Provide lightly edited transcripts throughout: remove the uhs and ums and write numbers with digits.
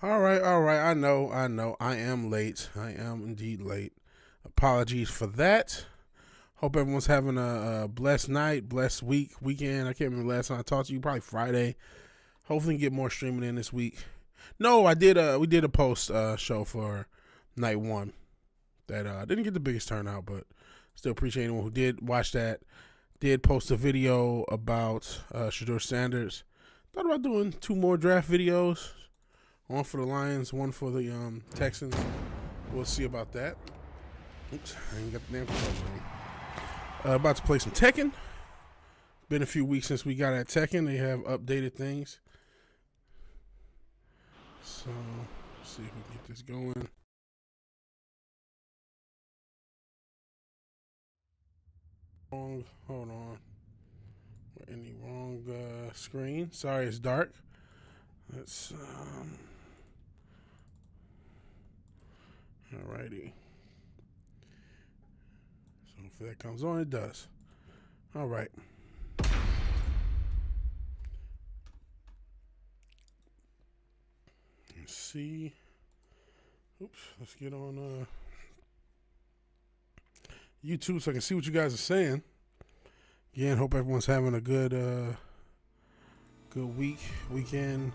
All right, all right. I know. I am late. I am indeed late. Apologies for that. Hope everyone's having a blessed night, blessed weekend. I can't remember the last time I talked to you. Probably Friday. Hopefully, get more streaming in this week. No, I did. We did a post show for night one that didn't get the biggest turnout, but still appreciate anyone who did watch that. Did post a video about Shador Sanders. Thought about doing two more draft videos. One for the Lions, one for the Texans. We'll see about that. Oops, I ain't got the damn controller on. About to play some Tekken. Been a few weeks since we got at Tekken. They have updated things. So, let's see if we can get this going. Hold on. We're in the wrong screen. Sorry, it's dark. Let's, alrighty. So if that comes on, it does. All right. Let's see. Oops. Let's get on YouTube so I can see what you guys are saying. Again, hope everyone's having a good week, weekend,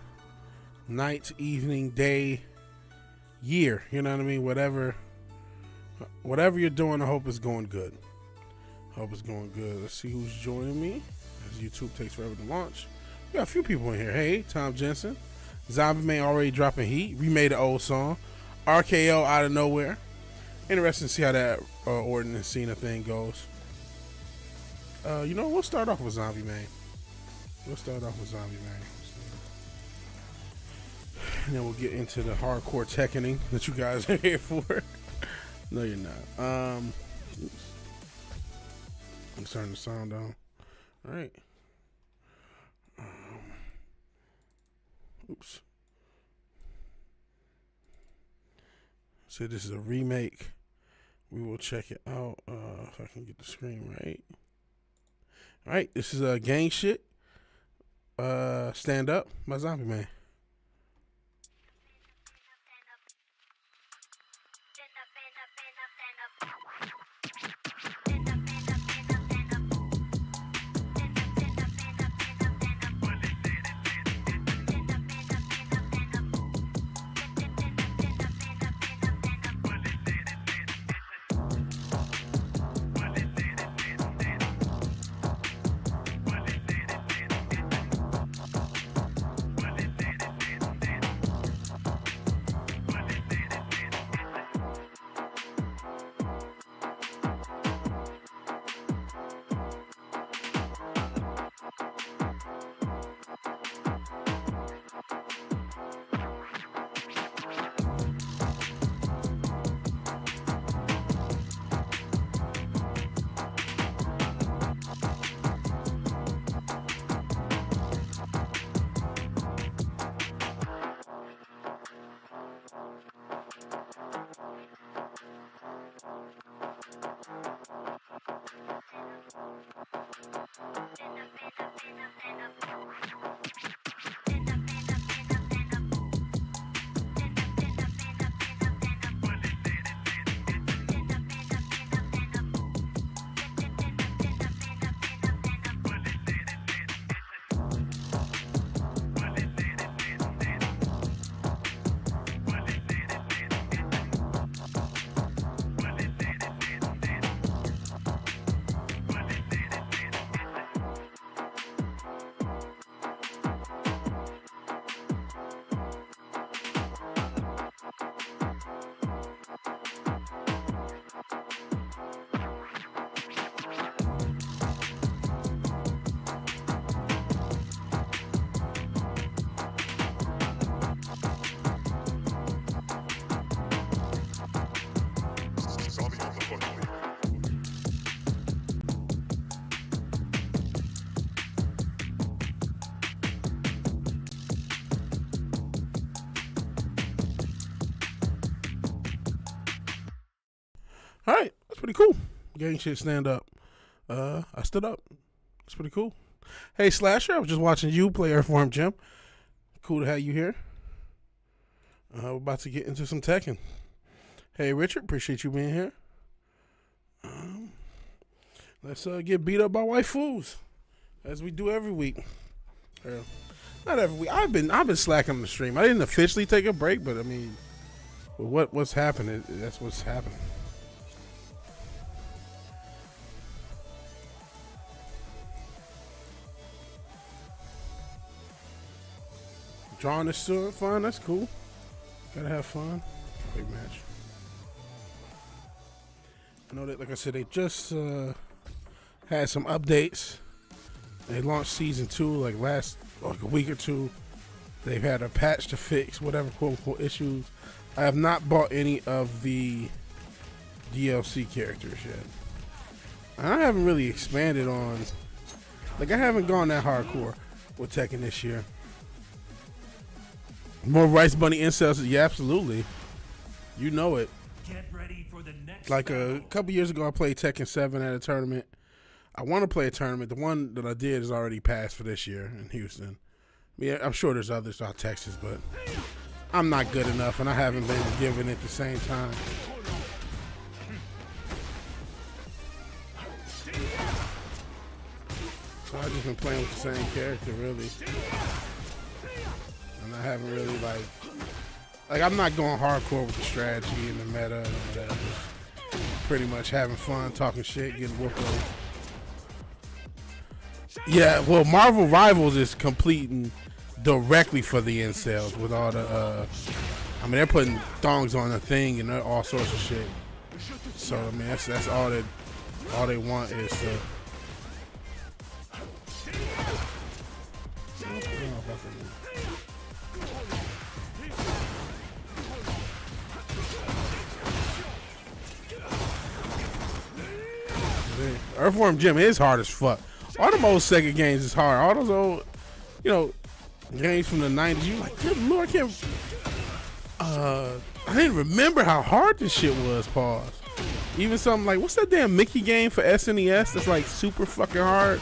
night, evening, day, year. You know what I mean? Whatever you're doing, I hope it's going good. Hope it's going good. Let's see who's joining me as YouTube takes forever to launch. We got a few people in here. Hey, Tom Jensen. Zombie Man already dropping heat. Remade an old song. RKO out of nowhere. Interesting to see how that Orton and Cena thing goes. We'll start off with Zombie Man. And then we'll get into the hardcore Tekkening that you guys are here for. No, you're not. Oops. I'm turning the sound down. All right. Oops. So this is a remake. We will check it out if I can get the screen right. All right, this is a gang shit. Stand Up by Zombie Man. All right, that's pretty cool. Gang shit, stand up. I stood up. It's pretty cool. Hey, Slasher, I was just watching you play Earthworm Jim. Cool to have you here. We're about to get into some Tekken. Hey, Richard, appreciate you being here. Let's get beat up by white fools, as we do every week. Not every week. I've been slacking on the stream. I didn't officially take a break, but I mean, what's happening? That's what's happening. Drawing is still fun. That's cool. Gotta have fun. Big match. I know that, like I said, they just had some updates. They launched season 2 like a week or two. They've had a patch to fix whatever quote unquote issues. I have not bought any of the DLC characters yet. I haven't really expanded on, like, I haven't gone that hardcore with Tekken this year. More Rice Bunny incels, yeah, absolutely. You know it. Get ready for the next like a couple years ago, I played Tekken 7 at a tournament. I want to play a tournament. The one that I did is already passed for this year in Houston. Yeah, I'm sure there's others out Texas, but I'm not good enough, and I haven't been given it the same time. So I've just been playing with the same character, really. And I haven't really, like I'm not going hardcore with the strategy and the meta and all that. Just pretty much having fun, talking shit, getting whooped on. Yeah, well, Marvel Rivals is completing directly for the incels with all the, I mean, they're putting thongs on the thing and all sorts of shit. So, I mean, that's all they want is to. Earthworm Jim is hard as fuck. All them old Sega games is hard. All those old, games from the 90s. You like, good lord, I didn't remember how hard this shit was, pause. Even something like, what's that damn Mickey game for SNES that's like super fucking hard?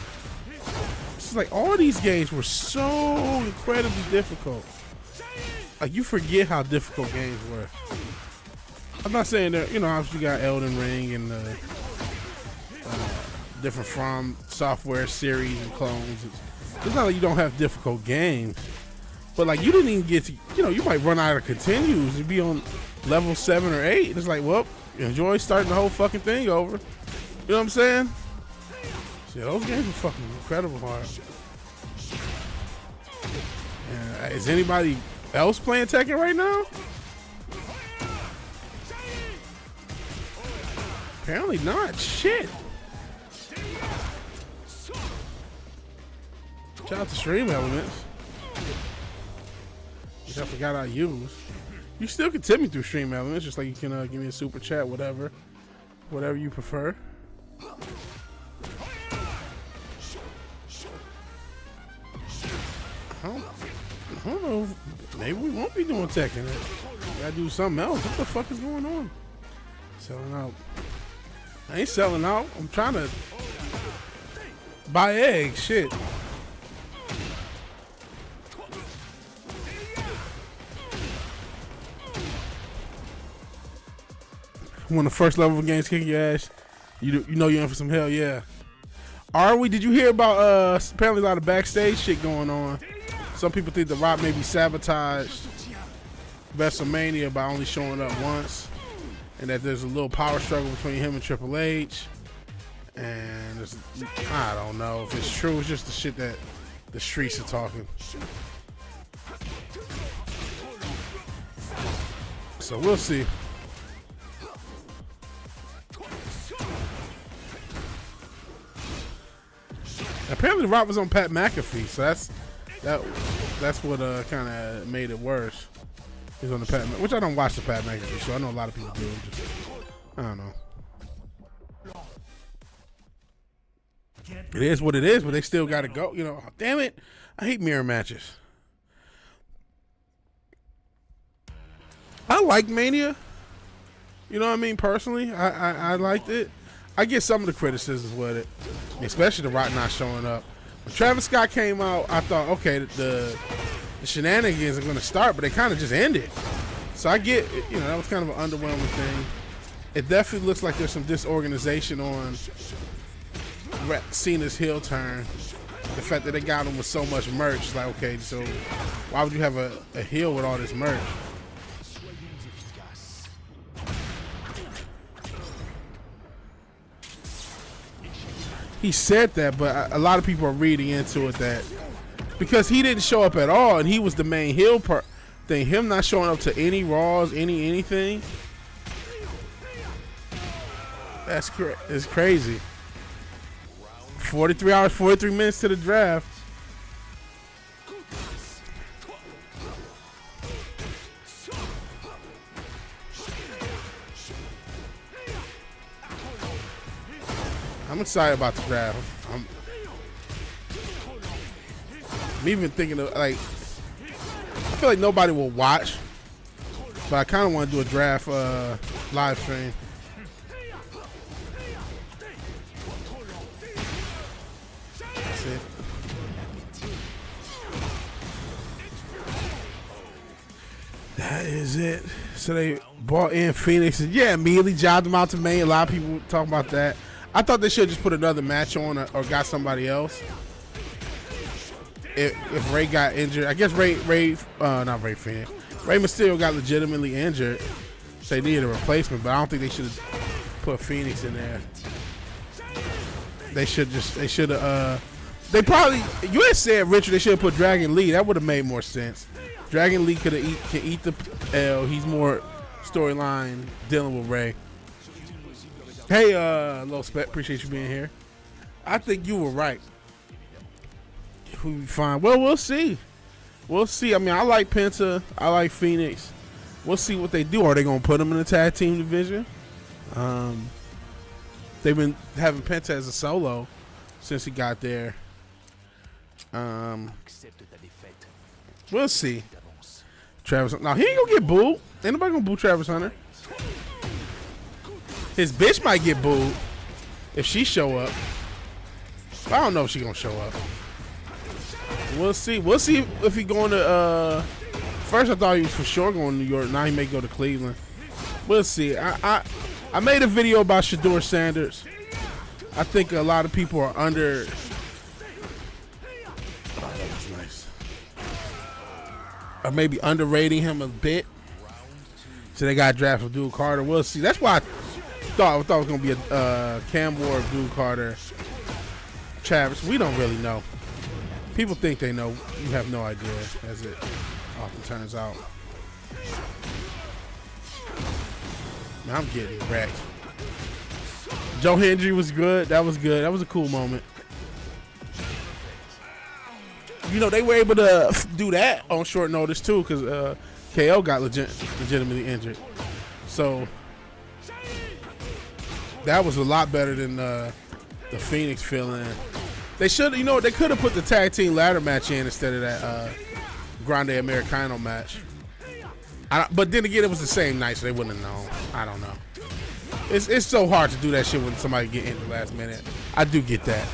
It's like all these games were so incredibly difficult. Like, you forget how difficult games were. I'm not saying that, obviously you got Elden Ring and different From Software series and clones. It's not like you don't have difficult games, but like you didn't even get to, you might run out of continues and be on level 7 or 8. And it's like, well, enjoy starting the whole fucking thing over. You know what I'm saying? Yeah, those games are fucking incredible hard. Is anybody else playing Tekken right now? Apparently not. Shit. Shout out to Stream Elements, which I forgot I use. You still can tip me through Stream Elements, just like you can give me a super chat, whatever you prefer. I don't know. Maybe we won't be doing Tekken. We gotta do something else. What the fuck is going on? Selling out. I ain't selling out. I'm trying to buy eggs. Shit. When the first level of games kicking your ass, you know you're in for some hell, yeah. Are we? Did you hear about apparently a lot of backstage shit going on? Some people think The Rock maybe sabotaged WrestleMania by only showing up once, and that there's a little power struggle between him and Triple H. And I don't know if it's true. It's just the shit that the streets are talking. So we'll see. Apparently, The Rock was on Pat McAfee, so that's what kind of made it worse. He's on the Pat, which I don't watch the Pat McAfee show. I know a lot of people do. I don't know. It is what it is, but they still got to go. Damn it, I hate mirror matches. I like Mania. You know what I mean? Personally, I liked it. I get some of the criticisms with it, especially The Rock not showing up. When Travis Scott came out, I thought, okay, the shenanigans are going to start, but they kind of just ended. So I get, that was kind of an underwhelming thing. It definitely looks like there's some disorganization on Cena's heel turn. The fact that they got him with so much merch, it's like, okay, so why would you have a heel with all this merch? He said that, but a lot of people are reading into it that because he didn't show up at all and he was the main heel thing, him not showing up to any Raws, anything, it's crazy. 43 hours, 43 minutes to the draft. I'm excited about the draft. I'm even thinking of, like, I feel like nobody will watch, but I kind of want to do a draft live stream. That's it. That is it. So they brought in Phoenix and immediately jobbed him out to main. A lot of people talk about that. I thought they should have just put another match on or got somebody else. If Ray got injured, I guess not Ray Phoenix. Ray Mysterio got legitimately injured, so they needed a replacement. But I don't think they should have put Phoenix in there. They should have. They probably. You had said, Richard, they should have put Dragon Lee. That would have made more sense. Dragon Lee can eat the L. He's more storyline dealing with Ray. Hey, Low Spec, appreciate you being here. I think you were right. Who we find? Well, we'll see. We'll see. I mean, I like Penta. I like Phoenix. We'll see what they do. Are they going to put them in the tag team division? They've been having Penta as a solo since he got there. We'll see. Travis, now he ain't gonna get booed. Ain't nobody gonna boo Travis Hunter. His bitch might get booed if she show up. I don't know if she gonna show up. We'll see. We'll see if he going to. First I thought he was for sure going to New York. Now he may go to Cleveland. We'll see. I made a video about Shedeur Sanders. I think a lot of people are under. Oh, that was nice. Or maybe underrating him a bit. So they got drafted Abdul Carter. We'll see. That's why I thought it was going to be a Campbell or Abdul Carter. Travis, we don't really know. People think they know. You have no idea, as it often turns out. Man, I'm getting wrecked. Joe Hendry was good. That was good. That was a cool moment. You know, they were able to do that on short notice, too, because KO got legitimately injured. So, that was a lot better than the Phoenix feeling. They should, they could have put the tag team ladder match in instead of that Grande Americano match. But then again, it was the same night, so they wouldn't have known. I don't know. It's so hard to do that shit when somebody get injured last minute. I do get that.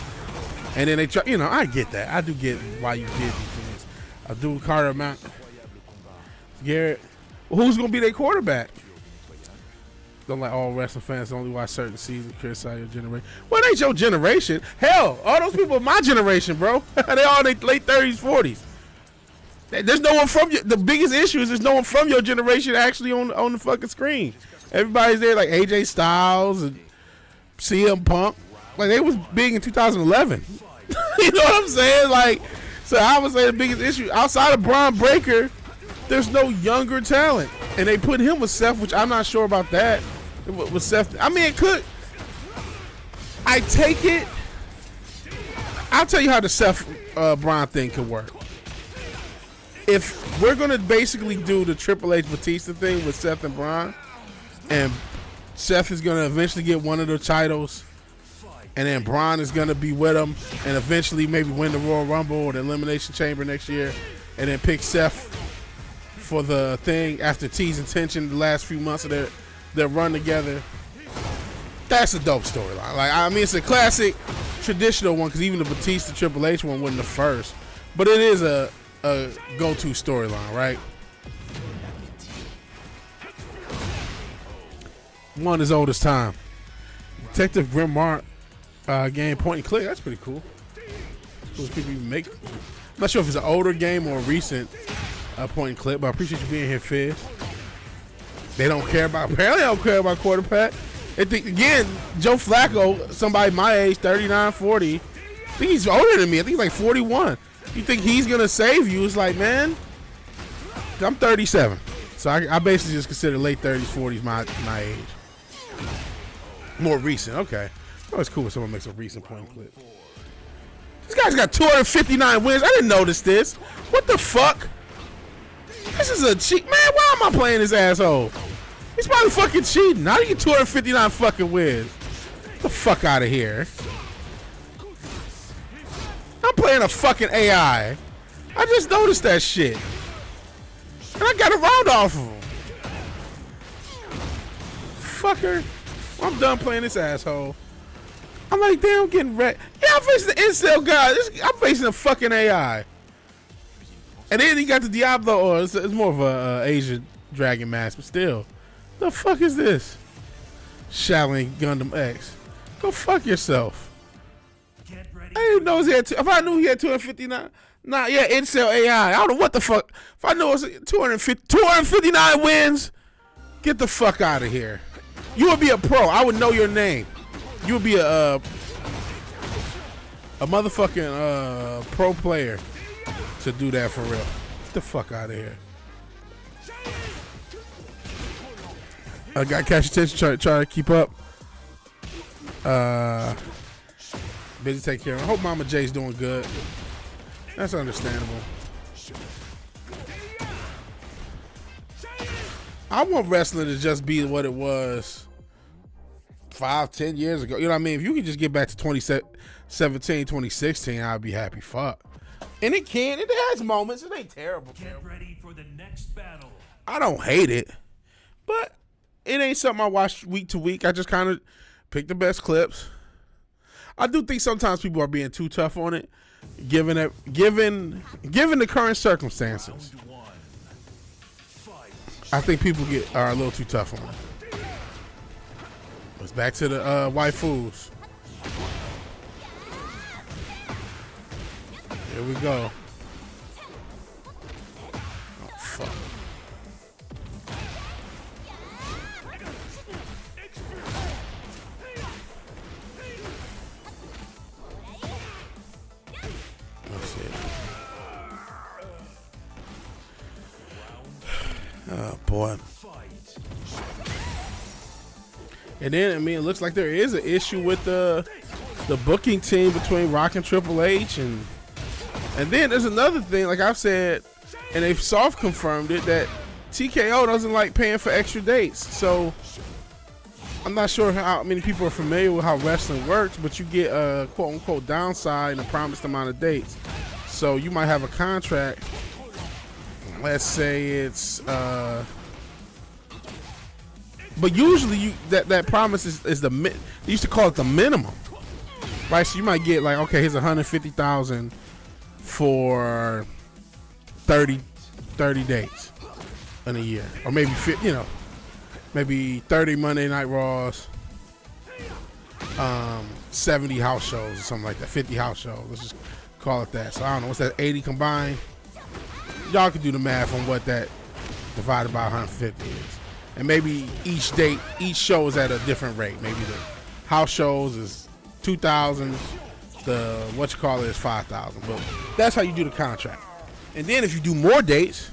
And then they try, I get that. I do get why you did these things. Abdul Carter, Mount Garrett. Well, who's going to be their quarterback? Don't like all wrestling fans only watch certain seasons, criticize your generation. Well, it ain't your generation. Hell, all those people are my generation, bro. They all in their late 30s, 40s. There's no one from the biggest issue is there's no one from your generation actually on the fucking screen. Everybody's there like AJ Styles and CM Punk. Like, they was big in 2011. You know what I'm saying? Like, so I would say the biggest issue outside of Braun Breaker, there's no younger talent. And they put him with Seth, which I'm not sure about that. With Seth, I mean, it could. I take it. I'll tell you how the Seth Braun thing could work. If we're going to basically do the Triple H Batista thing with Seth and Braun, and Seth is going to eventually get one of the titles, and then Braun is going to be with him and eventually maybe win the Royal Rumble or the Elimination Chamber next year, and then pick Seth for the thing after teasing tension the last few months of their run together. That's a dope storyline. Like, I mean, it's a classic traditional one because even the Batista Triple H one wasn't the first, but it is a go-to storyline, right? One as old as time. Detective Grimmark game point and click. That's pretty cool. Cool people even make. I'm not sure if it's an older game or a recent point and click, but I appreciate you being here, Fizz. They don't care about. Apparently, they don't care about quarterback. They think, again, Joe Flacco, somebody my age, 39, 40. I think he's older than me. I think he's like 41. You think he's gonna save you? It's like, man, I'm 37, so I basically just consider late 30s, 40s my age. More recent, okay. Oh, it's cool when someone makes a recent point and click. This guy's got 259 wins. I didn't notice this. What the fuck? This is a cheat, man. Why am I playing this asshole? He's probably fucking cheating. How do you get 259 fucking wins? Get the fuck out of here. I'm playing a fucking AI. I just noticed that shit. And I got a round off of him. Fucker. I'm done playing this asshole. I'm like, damn, I'm getting wrecked. Yeah, I'm facing the incel guy. I'm facing a fucking AI. And then he got the Diablo, or it's more of a Asian dragon mask, but still. The fuck is this? Shaolin Gundam X. Go fuck yourself. I didn't know he had. If I knew he had 259, nah, yeah, incel AI. I don't know what the fuck. If I knew it was 259 wins, get the fuck out of here. You would be a pro. I would know your name. You would be a motherfucking pro player to do that for real. Get the fuck out of here. I got cash attention. Try to keep up. Busy take care of him. I hope Mama J's doing good. That's understandable. I want wrestling to just be what it was 5-10 years ago. You know what I mean? If you could just get back to 2017, 2016, I'd be happy. Fuck. And it can. It has moments. It ain't terrible. Get ready for the next battle. I don't hate it, but it ain't something I watch week to week. I just kind of pick the best clips. I do think sometimes people are being too tough on it, given the current circumstances. I think people are a little too tough on it. Let's back to the waifus. Here we go. Oh fuck. Oh boy. And then, I mean, it looks like there is an issue with the booking team between Rock and Triple H, and then there's another thing, like I've said, and they've soft confirmed it, that TKO doesn't like paying for extra dates. So I'm not sure how many people are familiar with how wrestling works, but you get a quote unquote downside in a promised amount of dates. So you might have a contract. Let's say it's, but usually that promise is the they used to call it the minimum, right? So you might get like, okay, here's $150,000 for 30 dates in a year, or maybe maybe 30 Monday Night Raws, 70 house shows or something like that, 50 house shows. Let's just call it that. So I don't know, what's that, 80 combined? Y'all can do the math on what that divided by 150 is. And maybe each show is at a different rate. Maybe the house shows is 2,000, the is 5,000. But that's how you do the contract. And then if you do more dates,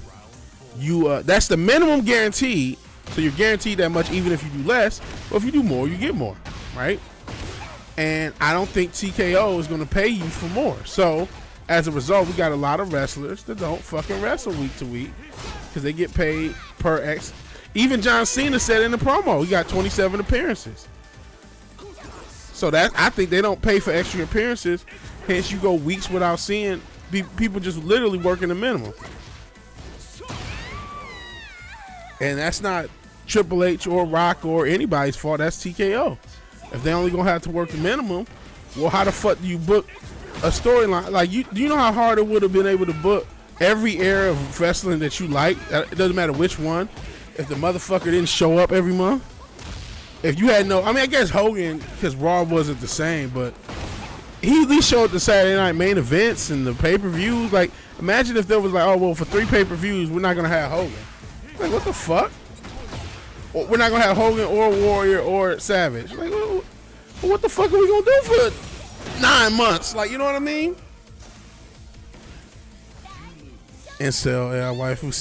you that's the minimum guaranteed. So you're guaranteed that much even if you do less. But if you do more, you get more, right? And I don't think TKO is going to pay you for more. So as a result, we got a lot of wrestlers that don't fucking wrestle week to week because they get paid per X. Even John Cena said in the promo, he got 27 appearances. So that, I think they don't pay for extra appearances. Hence, you go weeks without seeing people just literally working the minimum. And that's not Triple H or Rock or anybody's fault. That's TKO. If they only gonna have to work the minimum, well, how the fuck do you book a storyline? Like, do you know how hard it would have been able to book every era of wrestling that you like? It doesn't matter which one. If the motherfucker didn't show up every month, if you had no, I mean, I guess Hogan, because Raw wasn't the same, but he at least showed the Saturday night main events and the pay-per-views. Like, imagine if there was like, oh, well, for 3 pay-per-views, we're not going to have Hogan. Like, what the fuck? Or we're not going to have Hogan or Warrior or Savage. Like, well, what the fuck are we going to do for 9 months? Like, you know what I mean? Incel, yeah, waifu.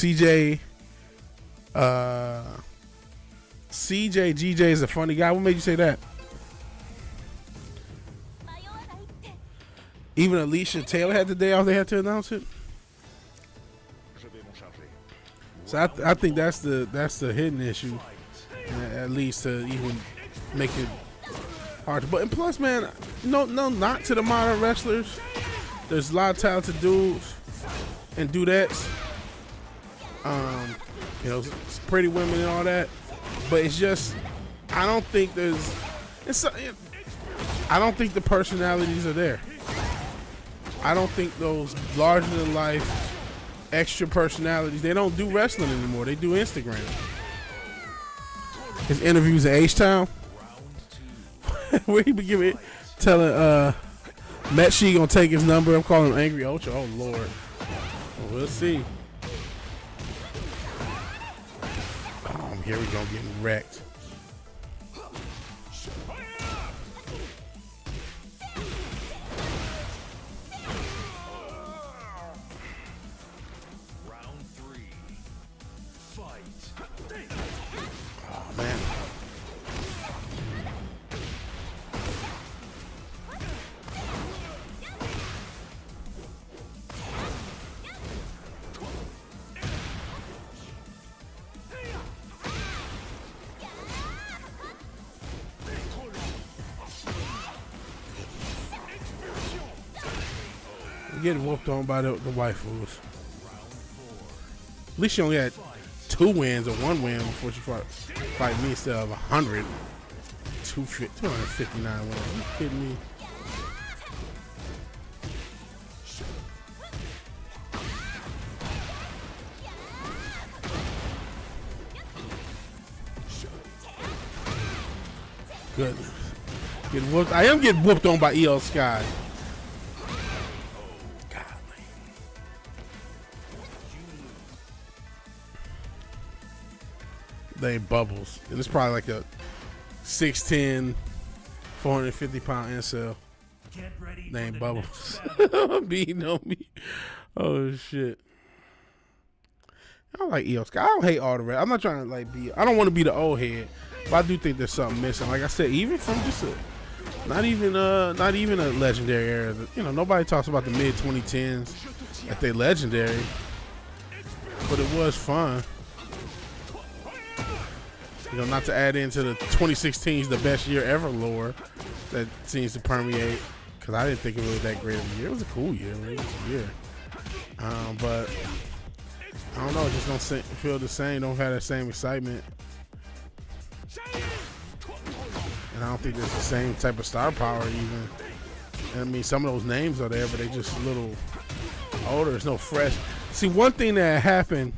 CJ GJ is a funny guy. What made you say that? Even Alicia Taylor had the day off. They had to announce it. So I think that's the hidden issue, at least to even make it hard. But and plus, man, no knock to the modern wrestlers. There's a lot of talented dudes and dudettes. You know, pretty women and all that. But it's just, I don't think I don't think the personalities are there. I don't think those larger than life extra personalities, they don't do wrestling anymore. They do Instagram. His interviews at H-Town. Where he be telling Matt Shee gonna take his number. I'm calling him Angry Ocho. Oh Lord. Well, we'll see. Here we go, getting wrecked. Round 3. Fight. Oh man. Getting whooped on by the waifus. At least she only had 2 wins or 1 win before she fight me instead of 100. 259 wins. Are you kidding me? Goodness. Getting whooped. I am getting whooped on by EL Sky. They Bubbles. And it's probably like a 6'10", 450-pound incel. Named Bubbles. Beating on me. Oh shit. I don't like EO Sky. I don't hate all the rest. I'm not trying to like be. I don't want to be the old head, but I do think there's something missing. Like I said, even from just not even a legendary era. You know, nobody talks about the mid 2010s that they legendary, but it was fun. You know, not to add into the 2016's the best year ever lore that seems to permeate, because I didn't think it was that great of a year. It was a cool year. It was a year. But I don't know. It just don't feel the same. Don't have that same excitement. And I don't think there's the same type of star power even. And I mean, some of those names are there, but they just a little older. It's no fresh. See, one thing that happened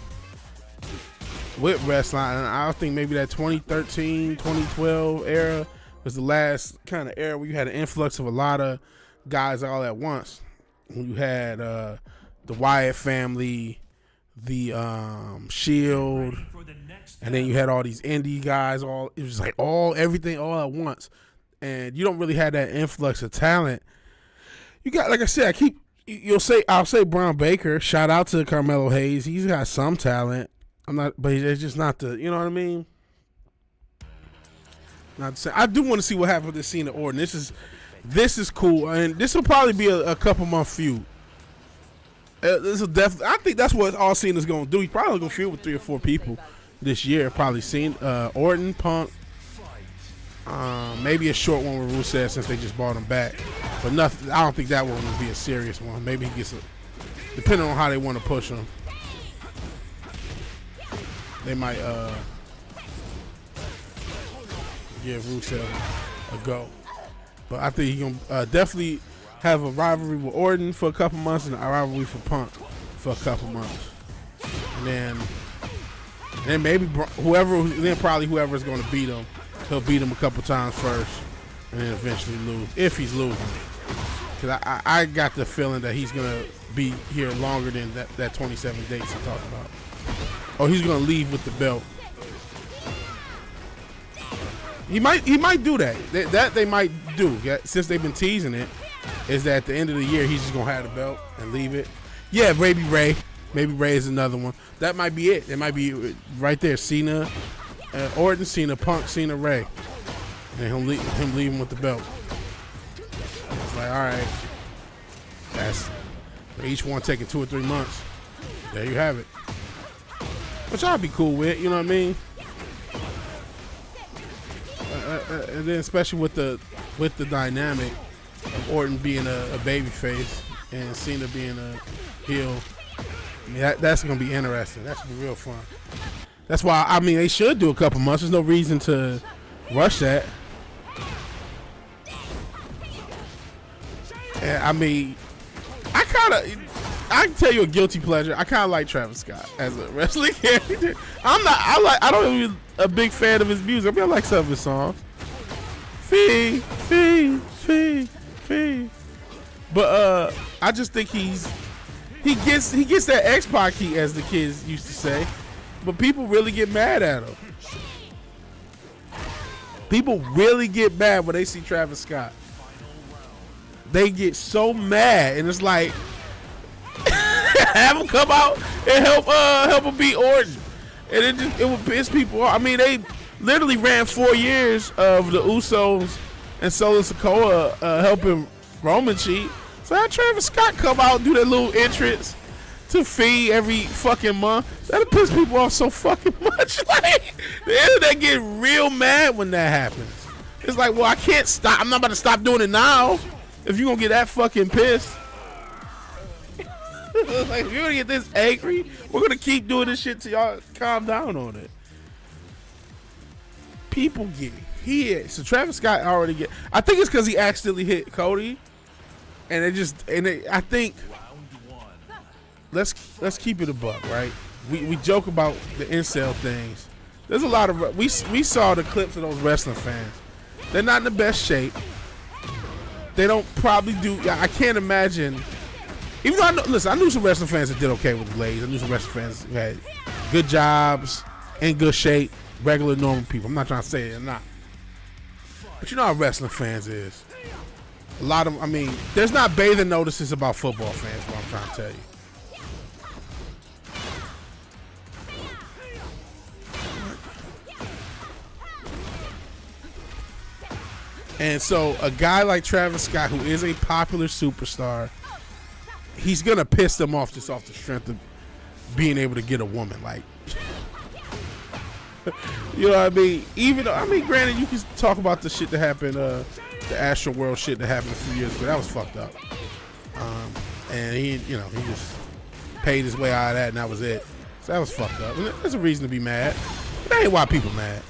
with wrestling, and I think maybe that 2013, 2012 era was the last kind of era where you had an influx of a lot of guys all at once. When you had the Wyatt family, the Shield, and then you had all these indie guys. It was like everything all at once, and you don't really have that influx of talent. You got, like I said, I'll say Brown Baker. Shout out to Carmelo Hayes. He's got some talent. But it's just not the, you know what I mean? Not to say. I do want to see what happens with this scene of Orton. This is cool, and this will probably be a couple month feud. This will definitely. I think that's what all Cena is going to do. He's probably going to feud with 3 or 4 people this year. Probably Orton, Punk, maybe a short one with Rusev since they just brought him back. But nothing. I don't think that one will be a serious one. Maybe he gets depending on how they want to push him. They might give Rusev a go. But I think he's going to definitely have a rivalry with Orton for a couple months and a rivalry for Punk for a couple months. And then maybe whoever's going to beat him he'll beat him a couple times first, and then eventually lose if he's losing. Because I got the feeling that he's gonna be here longer than that 27 dates he talked about. Oh, he's gonna leave with the belt. He might do that. That they might do. Since they've been teasing it, is that at the end of the year he's just gonna have the belt and leave it. Yeah, maybe Ray. Maybe Ray is another one. That might be it. It might be right there. Cena, Orton, Cena, Punk, Cena, Ray, and him leaving with the belt. It's like, all right, that's each one taking 2 or 3 months. There you have it. Which I'd be cool with. You know what I mean? And then especially with the dynamic of Orton being a baby face and Cena being a heel, I mean, that's gonna be interesting. That's gonna be real fun. That's why I mean they should do a couple months. There's no reason to rush that. And I mean, I can tell you a guilty pleasure. I kind of like Travis Scott as a wrestling character. I don't even a big fan of his music. I mean, I like some of his songs. Fee. But I just think he gets that X-Pac heat, as the kids used to say. But people really get mad at him. People really get mad when they see Travis Scott. They get so mad, and it's like, have him come out and help him beat Orton, and it would piss people off. I mean, they literally ran 4 years of the Usos and Solo Sikoa helping Roman cheat. So have Travis Scott come out and do that little entrance to feed every fucking month. That'll piss people off so fucking much. Like, the internet get real mad when that happens. It's like, well, I can't stop. I'm not about to stop doing it now. If you're gonna get that fucking pissed. Like, if you're gonna get this angry, we're gonna keep doing this shit till y'all calm down on it. People get hit. So Travis Scott already get. I think it's because he accidentally hit Cody, and I think let's keep it a buck, right? We joke about the incel things. There's a lot of we saw the clips of those wrestling fans. They're not in the best shape. They don't probably do. I can't imagine. Even though I knew some wrestling fans that did okay with the Blaze. I knew some wrestling fans who had good jobs, in good shape, regular normal people. I'm not trying to say they're not, but you know how wrestling fans is. A lot of, I mean, there's not bathing notices about football fans. What I'm trying to tell you. And so a guy like Travis Scott, who is a popular superstar, he's going to piss them off just off the strength of being able to get a woman. Like, you know what I mean? Even though, I mean, granted, you can talk about the shit that happened, the Astro World shit that happened a few years ago. That was fucked up. And he just paid his way out of that, and that was it. So that was fucked up. And there's a reason to be mad. But that ain't why people mad.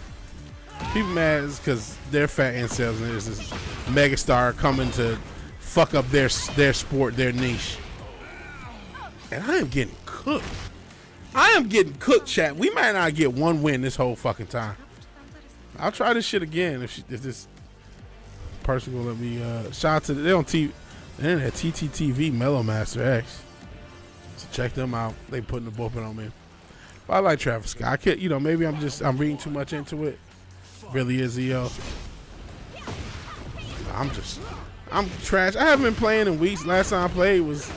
People mad is because they're fat incels and there's this megastar coming to fuck up their sport, their niche. And I am getting cooked. I am getting cooked, chat. We might not get one win this whole fucking time. I'll try this shit again if this person will let me. Shout out to they on TV. They're at TTTV Mellow Master X. So check them out. They putting the whooping on me. But I like Travis Scott. I can't, maybe I'm reading too much into it. Really is EO. I'm trash. I haven't been playing in weeks. Last time I played was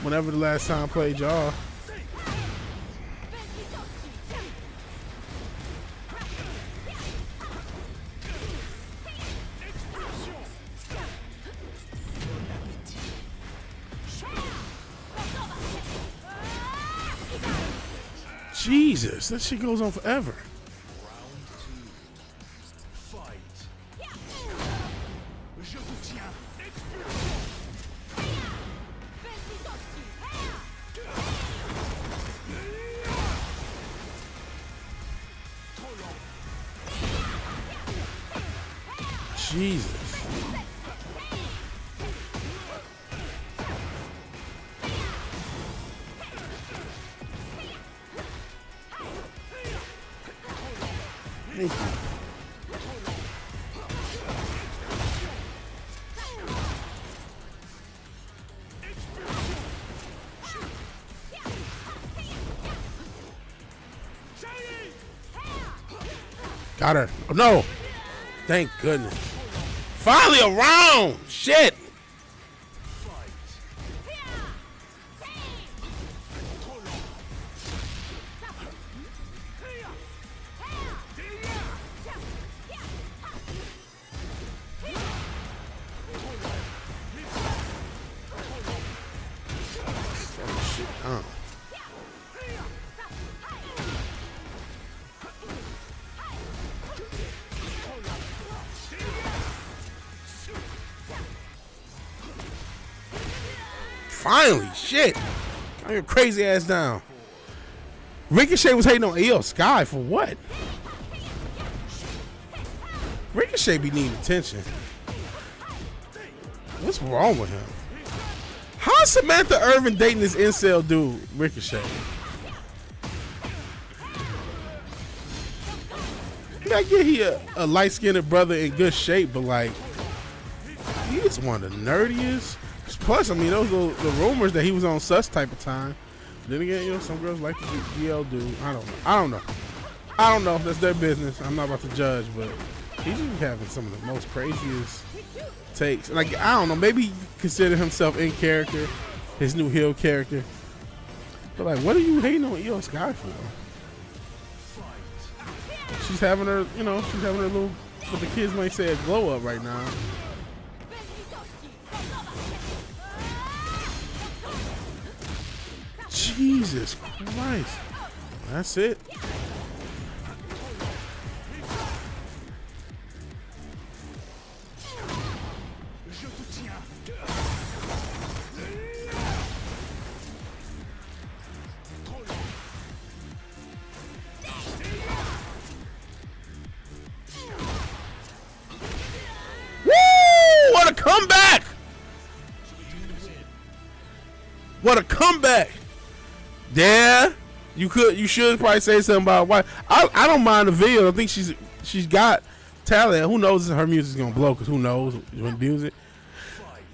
whenever the last time I played y'all. Jesus, that shit goes on forever. Jesus. Thank you. Got her. Oh, no. Thank goodness. Finally around. Shit. Finally, shit. I your crazy ass down. Ricochet was hating on Io Sky for what? Ricochet be needing attention. What's wrong with him? How's Samantha Irvin dating this incel dude, Ricochet? I get he a light-skinned brother in good shape, but like, he's one of the nerdiest. Plus, I mean, those were the rumors that he was on sus type of time. Then again, you know, some girls like the GL dude. I don't know. That's their business. I'm not about to judge, but he's just having some of the most craziest takes. Like, I don't know. Maybe he consider himself in character, his new heel character. But like, what are you hating on Io Sky for? She's having her, you know, little, what the kids might say, a glow up right now. Jesus Christ. That's it. Woo! What a comeback! What a comeback! Yeah, you should probably say something about why. I don't mind the video. I think she's got talent. Who knows if her music's gonna blow? Cause who knows when music.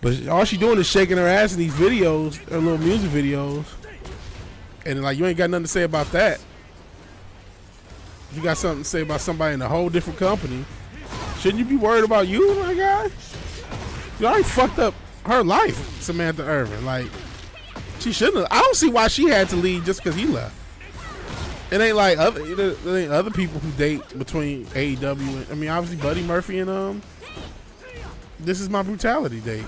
But all she doing is shaking her ass in these videos, her little music videos, and like you ain't got nothing to say about that. You got something to say about somebody in a whole different company. Shouldn't you be worried about you, my guy? You already fucked up her life, Samantha Irvin. Like. She shouldn't have. I don't see why she had to leave just because he left. It ain't like other people who date between AEW and, I mean, obviously Buddy Murphy and This Is My Brutality date.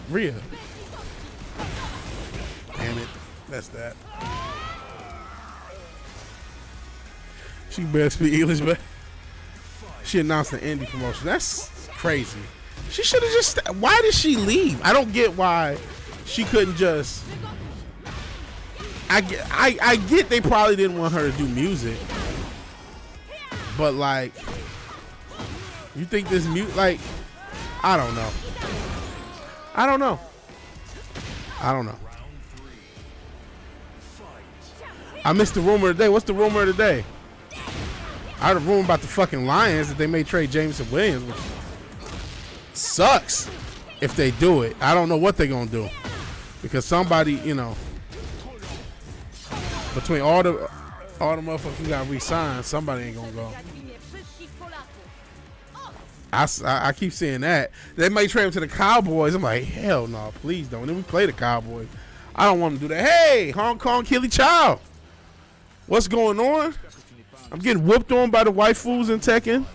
Rhea. Damn it. That's that. She better speak English, but she announced an indie promotion. That's crazy. She should have just. Why did she leave? I don't get why. She couldn't just. I get they probably didn't want her to do music, but like, you think this like, I don't know. I missed the rumor today. What's the rumor today? I heard a rumor about the fucking Lions that they may trade Jameson Williams, which sucks if they do it. I don't know what they're gonna do. Because somebody, you know, between all the motherfuckers who got re-signed, somebody ain't gonna go. I keep seeing that. They may trade him to the Cowboys. I'm like, hell no, please don't. And then we play the Cowboys. I don't want to do that. Hey, Hong Kong Killy Chow. What's going on? I'm getting whooped on by the white fools in Tekken.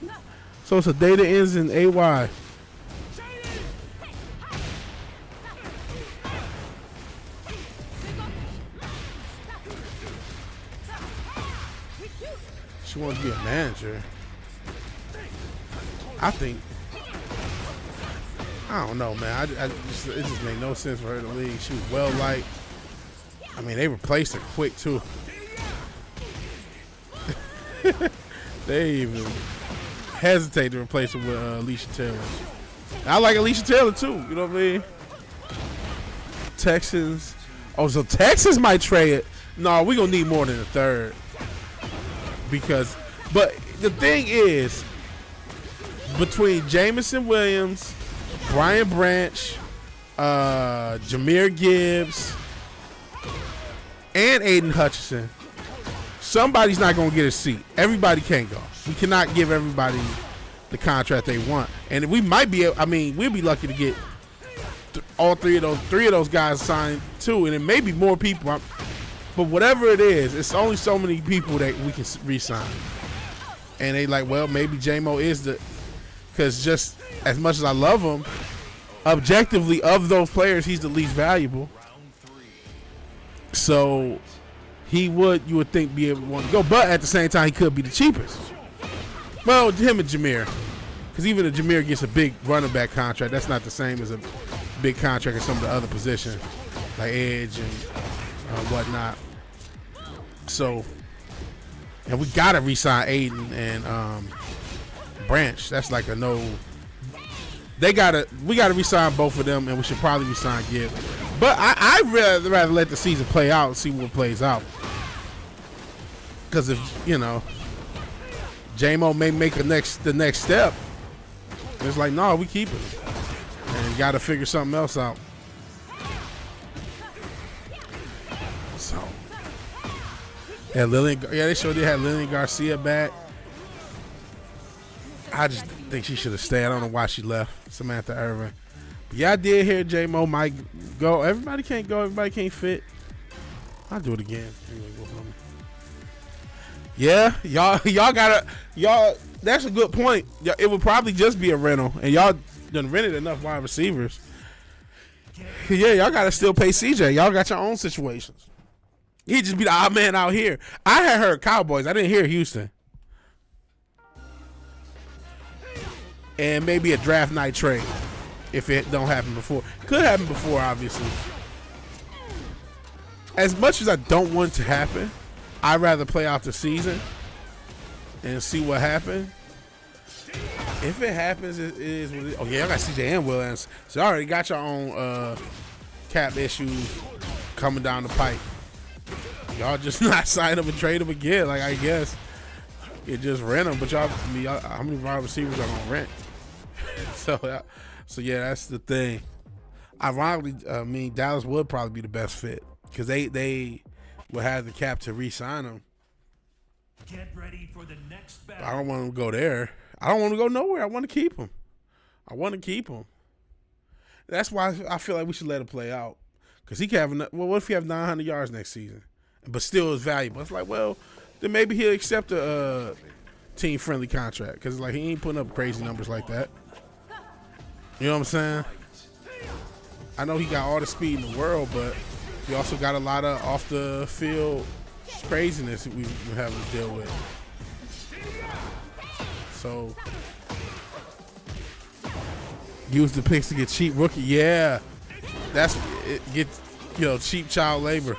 So it's a day that ends in AY. She wants to be a manager. I think. I don't know, man. It just made no sense for her to leave. She was well liked. I mean, they replaced her quick too. They even hesitate to replace her with Alicia Taylor. I like Alicia Taylor too. You know what I mean? Texans. Oh, so Texas might trade it. No, we're gonna need more than a third. But the thing is, between Jameson Williams, Brian Branch, Jahmyr Gibbs, and Aiden Hutchinson, somebody's not going to get a seat. Everybody can't go. We cannot give everybody the contract they want. And we might be, I mean, we'll be lucky to get all three of those guys signed too. And it may be more people. But whatever it is, it's only so many people that we can re-sign. And they like, well, maybe J-Mo is the, because just as much as I love him, objectively of those players, he's the least valuable. So he would, you would think, be able to want to go. But at the same time, he could be the cheapest. Well, him and Jameer. Because even if Jameer gets a big running back contract, that's not the same as a big contract in some of the other positions, like edge and whatnot. So, and we got to re-sign Aiden and Branch. That's like a no. We got to re-sign both of them, and we should probably re-sign Gibb. But I'd rather let the season play out and see what plays out. Because if, you know, J-Mo may make the next step, it's like, no, we keep it. And you got to figure something else out. So, yeah, they showed they had Lillian Garcia back. I just think she should have stayed. I don't know why she left, Samantha Irvin. But yeah, I did hear J-Mo might go. Everybody can't go. Everybody can't fit. I'll do it again. Yeah, y'all gotta, that's a good point. It would probably just be a rental, and y'all done rented enough wide receivers. Yeah, y'all gotta still pay CJ. Y'all got your own situations. He'd just be the odd man out here. I had heard Cowboys. I didn't hear Houston. And maybe a draft night trade if it don't happen before. Could happen before, obviously. As much as I don't want it to happen, I'd rather play out the season and see what happens. If it happens, it is what it is. Oh, yeah, I got CJ and Williams. So y'all already got your own cap issues coming down the pipe. Y'all just not sign them and trade them again. Like, I guess you just rent them. But y'all, how many wide receivers are going to rent? So yeah, that's the thing. Ironically, Dallas would probably be the best fit because they would have the cap to re-sign them. Get ready for the next battle. I don't want them to go there. I don't want to go nowhere. I want to keep them. That's why I feel like we should let it play out. Because he can have, well, what if he have 900 yards next season, but still is valuable? It's like, well, then maybe he'll accept a team-friendly contract because like he ain't putting up crazy numbers like that. You know what I'm saying? I know he got all the speed in the world, but he also got a lot of off-the-field craziness we having to deal with. So, use the picks to get cheap rookie. Yeah, that's it. Get cheap child labor.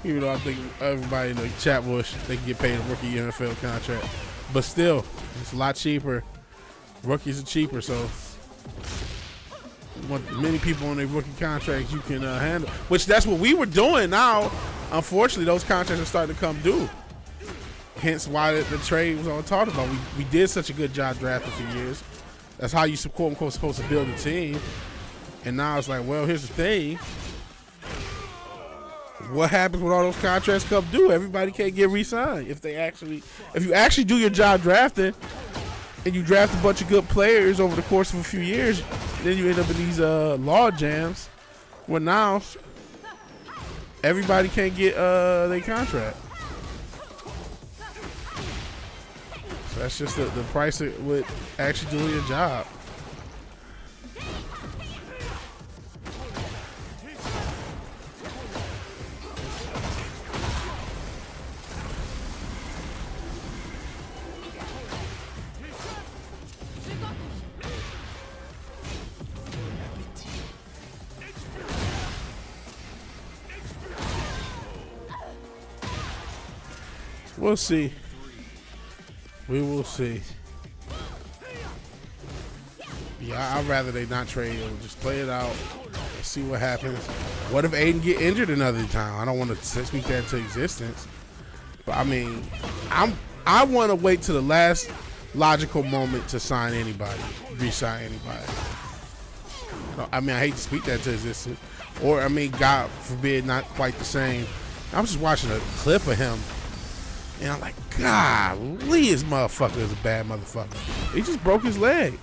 Even though I think everybody in the chat wish they can get paid a rookie NFL contract, but still, it's a lot cheaper. Rookies are cheaper, so want many people on their rookie contracts you can handle. Which that's what we were doing. Now, unfortunately, those contracts are starting to come due. Hence why the trade was all talked about. We did such a good job drafting for years. That's how you quote unquote supposed to build a team. And now it's like, well, here's the thing. What happens when all those contracts come due? Everybody can't get re-signed. If you actually do your job drafting and you draft a bunch of good players over the course of a few years, then you end up in these law jams where now everybody can't get their contract. So that's just the price of with actually doing your job. We'll see. We will see. Yeah, I'd rather they not trade or just play it out and see what happens. What if Aiden get injured another time? I don't want to speak that into existence. But I mean, I want to wait to the last logical moment to sign anybody, re-sign anybody. I mean, I hate to speak that into existence. Or, I mean, God forbid, not quite the same. I was just watching a clip of him, and I'm like, golly, this motherfucker is a bad motherfucker. He just broke his leg.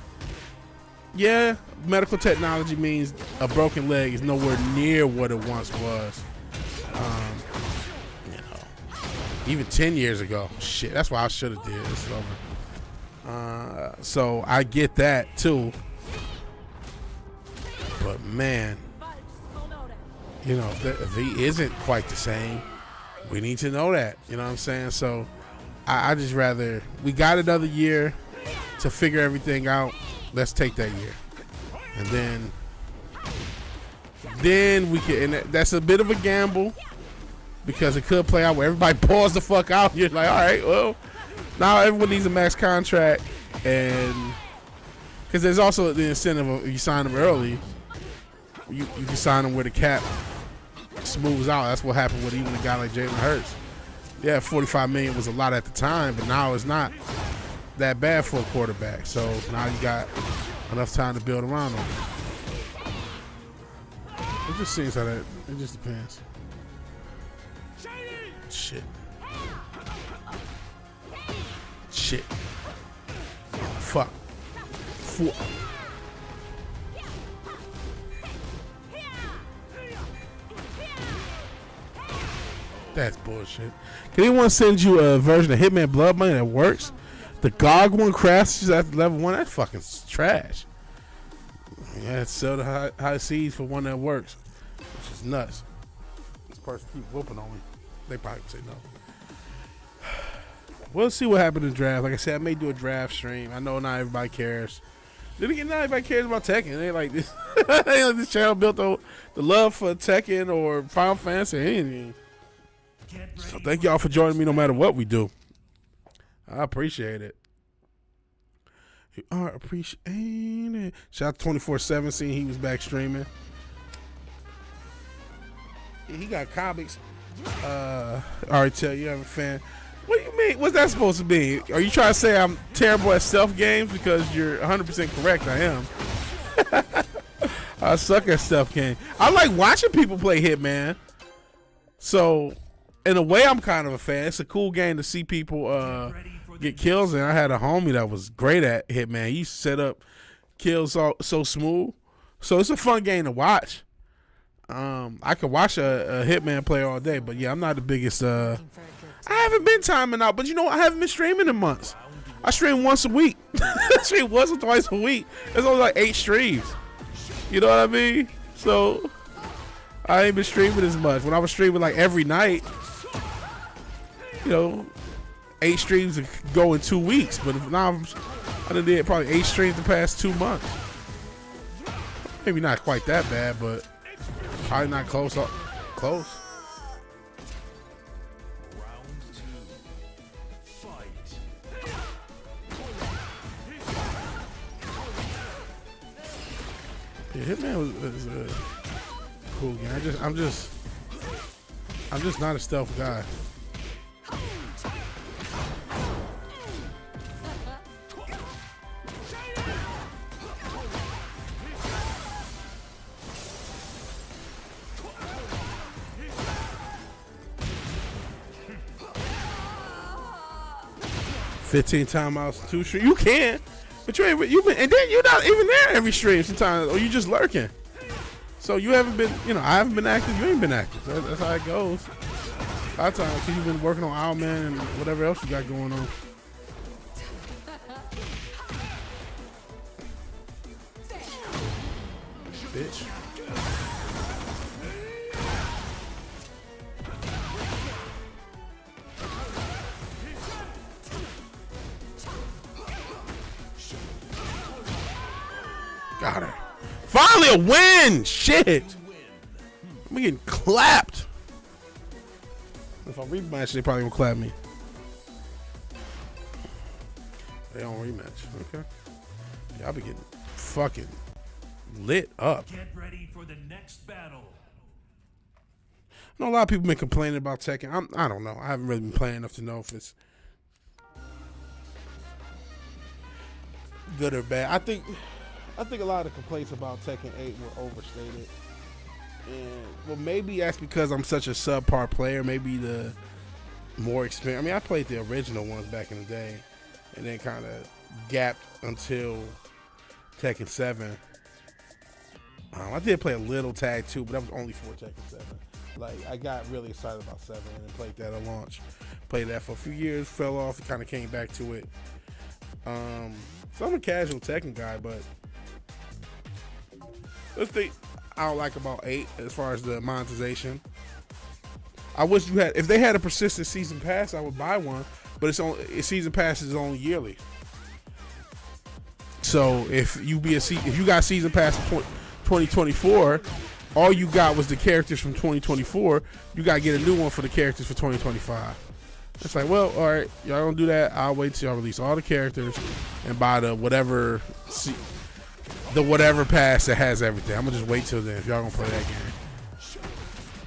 Yeah, medical technology means a broken leg is nowhere near what it once was. You know, even 10 years ago. Shit, that's why I should have did. This is over. So I get that too. But man, you know, if he isn't quite the same, we need to know that. You know what I'm saying? So I just rather, we got another year to figure everything out. Let's take that year. And then we can, and that's a bit of a gamble because it could play out where everybody pulls the fuck out. You're like, all right, well, now everyone needs a max contract. And because there's also the incentive of you sign them early, you can sign them where the cap smooths out. That's what happened with even a guy like Jalen Hurts. Yeah, $45 million was a lot at the time, but now it's not that bad for a quarterback. So now you got enough time to build around him. It just seems like that. It just depends. Shit. Fuck. That's bullshit. Can anyone send you a version of Hitman Blood Money that works? The GOG one crashes at level 1. That's fucking trash. Yeah, it's sell the high seas for one that works, which is nuts. This person keep whooping on me. They probably say no. We'll see what happened in the draft. Like I said, I may do a draft stream. I know not everybody cares. Then again, not everybody cares about Tekken. They like this. This channel built the love for Tekken or Final Fantasy or anything. So thank y'all for joining me no matter what we do. I appreciate it. You are appreciating it. Shout out to 24/7, seeing he was back streaming. Yeah, he got comics. I already tell you, I'm a fan. What do you mean? What's that supposed to be? Are you trying to say I'm terrible at stealth games? Because you're 100% correct. I am. I suck at stealth games. I like watching people play Hitman. So, in a way, I'm kind of a fan. It's a cool game to see people get kills. And I had a homie that was great at Hitman. He set up kills so smooth. So, it's a fun game to watch. I could watch a Hitman play all day. But, yeah, I'm not the biggest... I haven't been timing out, but you know, I haven't been streaming in months. I stream once a week. I stream once or twice a week. It's only like 8 streams. You know what I mean? So I ain't been streaming as much. When I was streaming like every night, you know, 8 streams go in 2 weeks. But now I done did probably 8 streams the past 2 months. Maybe not quite that bad, but probably not close. Close. Yeah, Hitman was a cool game. I'm just not a stealth guy. "15 timeouts, 2 streams." You can. But you've been, and then you're not even there every stream sometimes, or you just lurking. So you haven't been, you know, I haven't been active, you ain't been active. That's how it goes. A lot of times, because you've been working on Owlman and whatever else you got going on. Bitch. Got her. Finally a win! Shit! I'm getting clapped. If I rematch, they probably gonna clap me. They don't rematch. Okay. Y'all be getting fucking lit up. Get ready for the next battle. I know a lot of people been complaining about Tekken. I don't know. I haven't really been playing enough to know if it's good or bad. I think a lot of the complaints about Tekken 8 were overstated. And well, maybe that's because I'm such a subpar player. Maybe the more experience. I mean, I played the original ones back in the day, and then kind of gapped until Tekken 7. I did play a little Tag 2, but that was only for Tekken 7. Like, I got really excited about 7 and played that at launch. Played that for a few years, fell off, and kind of came back to it. So I'm a casual Tekken guy, but let's think I don't like about 8 as far as the monetization. I wish you had, if they had a persistent season pass, I would buy one, but season pass is only yearly. So if you got season pass 2024, all you got was the characters from 2024. You gotta get a new one for the characters for 2025. It's like, well, all right, y'all don't do that. I'll wait till y'all release all the characters and buy the whatever pass that has everything. I'm gonna just wait till then if y'all gonna play that game.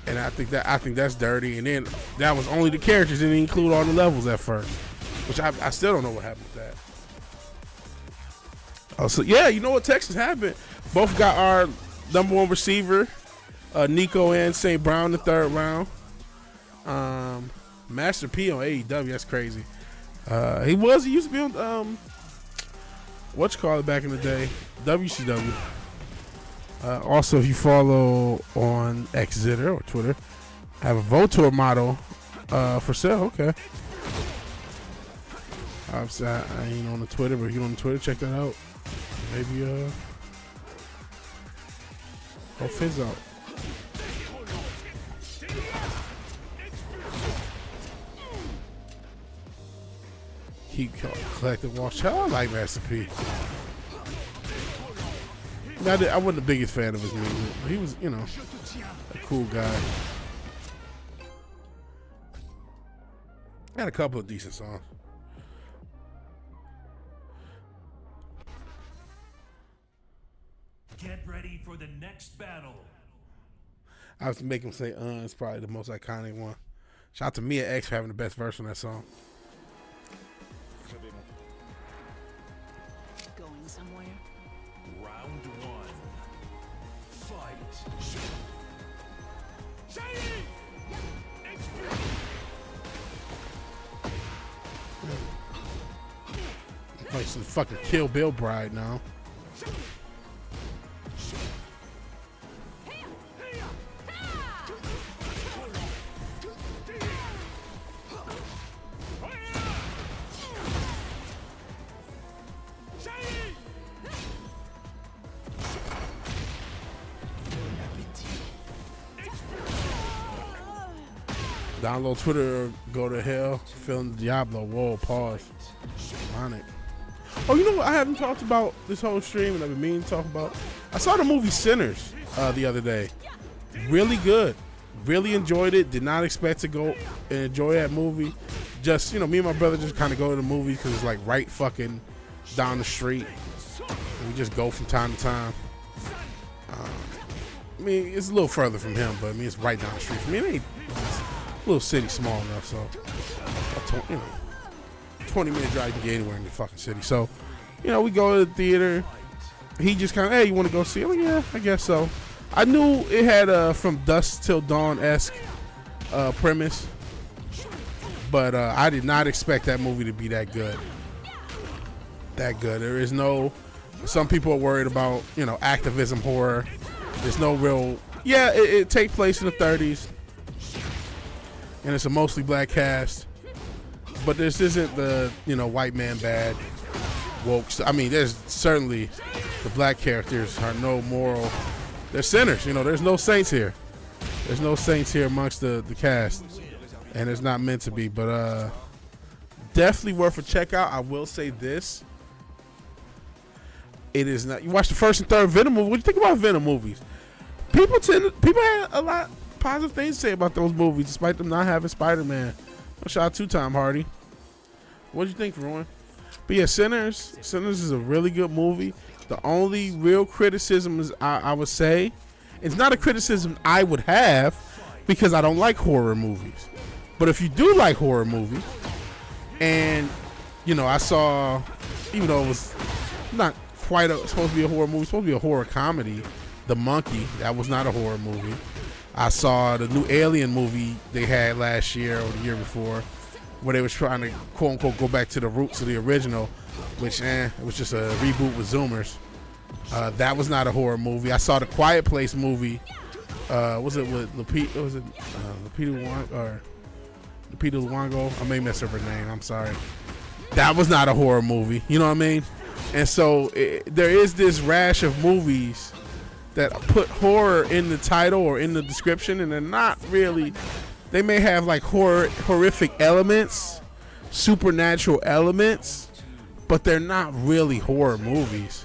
And I think that's dirty. And then that was only the characters, didn't include all the levels at first, which I still don't know what happened with that. Oh, so yeah, you know what? Texas happened. Both got our number 1 receiver, Nico and St. Brown in the 3rd round. Master P on AEW, that's crazy. He used to be on back in the day, WCW. Also, if you follow on Xzitter or Twitter, I have a Votor model for sale. Okay. Obviously, I ain't on the Twitter, but if you're on the Twitter, check that out. Maybe I'll fizz out. Keep collecting watch. I like Master P. I wasn't the biggest fan of his music, but he was, a cool guy. Had a couple of decent songs. Get ready for the next battle. I was making him say, it's probably the most iconic one. Shout out to Mia X for having the best verse on that song. Going somewhere? Round 1. Fight. Like some fucking Kill Bill bride now. Download Twitter or go to hell. Feeling Diablo. Whoa, pause. Ironic. Oh, you know what I haven't talked about this whole stream and I've been meaning to talk about? I saw the movie Sinners the other day. Really good. Really enjoyed it. Did not expect to go and enjoy that movie. Just, me and my brother just kind of go to the movies because it's like right fucking down the street. And we just go from time to time. I mean, it's a little further from him, but I mean, it's right down the street from me. It ain't a little city small enough, so 20-minute drive, you can get anywhere in the fucking city. So, we go to the theater. He just kind of, hey, you want to go see it? Like, yeah, I guess so. I knew it had From Dusk Till Dawn-esque premise, but I did not expect that movie to be that good. That good. There is no. Some people are worried about activism horror. There's no real. Yeah, it takes place in the 30s. And it's a mostly black cast, but this isn't the white man bad woke. I mean, there's certainly the black characters are no moral. They're sinners. There's no saints here. There's no saints here amongst the cast, and it's not meant to be. But definitely worth a check out. I will say this: it is not. You watch the first and third Venom movie. What do you think about Venom movies? People had a lot positive things to say about those movies, despite them not having Spider-Man. Shout out to Tom Hardy. What do you think, Rowan? But yeah, Sinners is a really good movie. The only real criticism is I would say, it's not a criticism I would have because I don't like horror movies. But if you do like horror movies, and I saw, even though it was not quite supposed to be a horror movie, it's supposed to be a horror comedy, The Monkey. That was not a horror movie. I saw the new Alien movie they had last year or the year before, where they was trying to quote unquote go back to the roots of the original, which it was just a reboot with Zoomers. That was not a horror movie. I saw the Quiet Place movie. Was it with Lupita? Was it Lupita Luongo? I may mess up her name. I'm sorry. That was not a horror movie. You know what I mean? And so there is this rash of movies that put horror in the title or in the description, and they're not really. They may have like horrific elements, supernatural elements, but they're not really horror movies.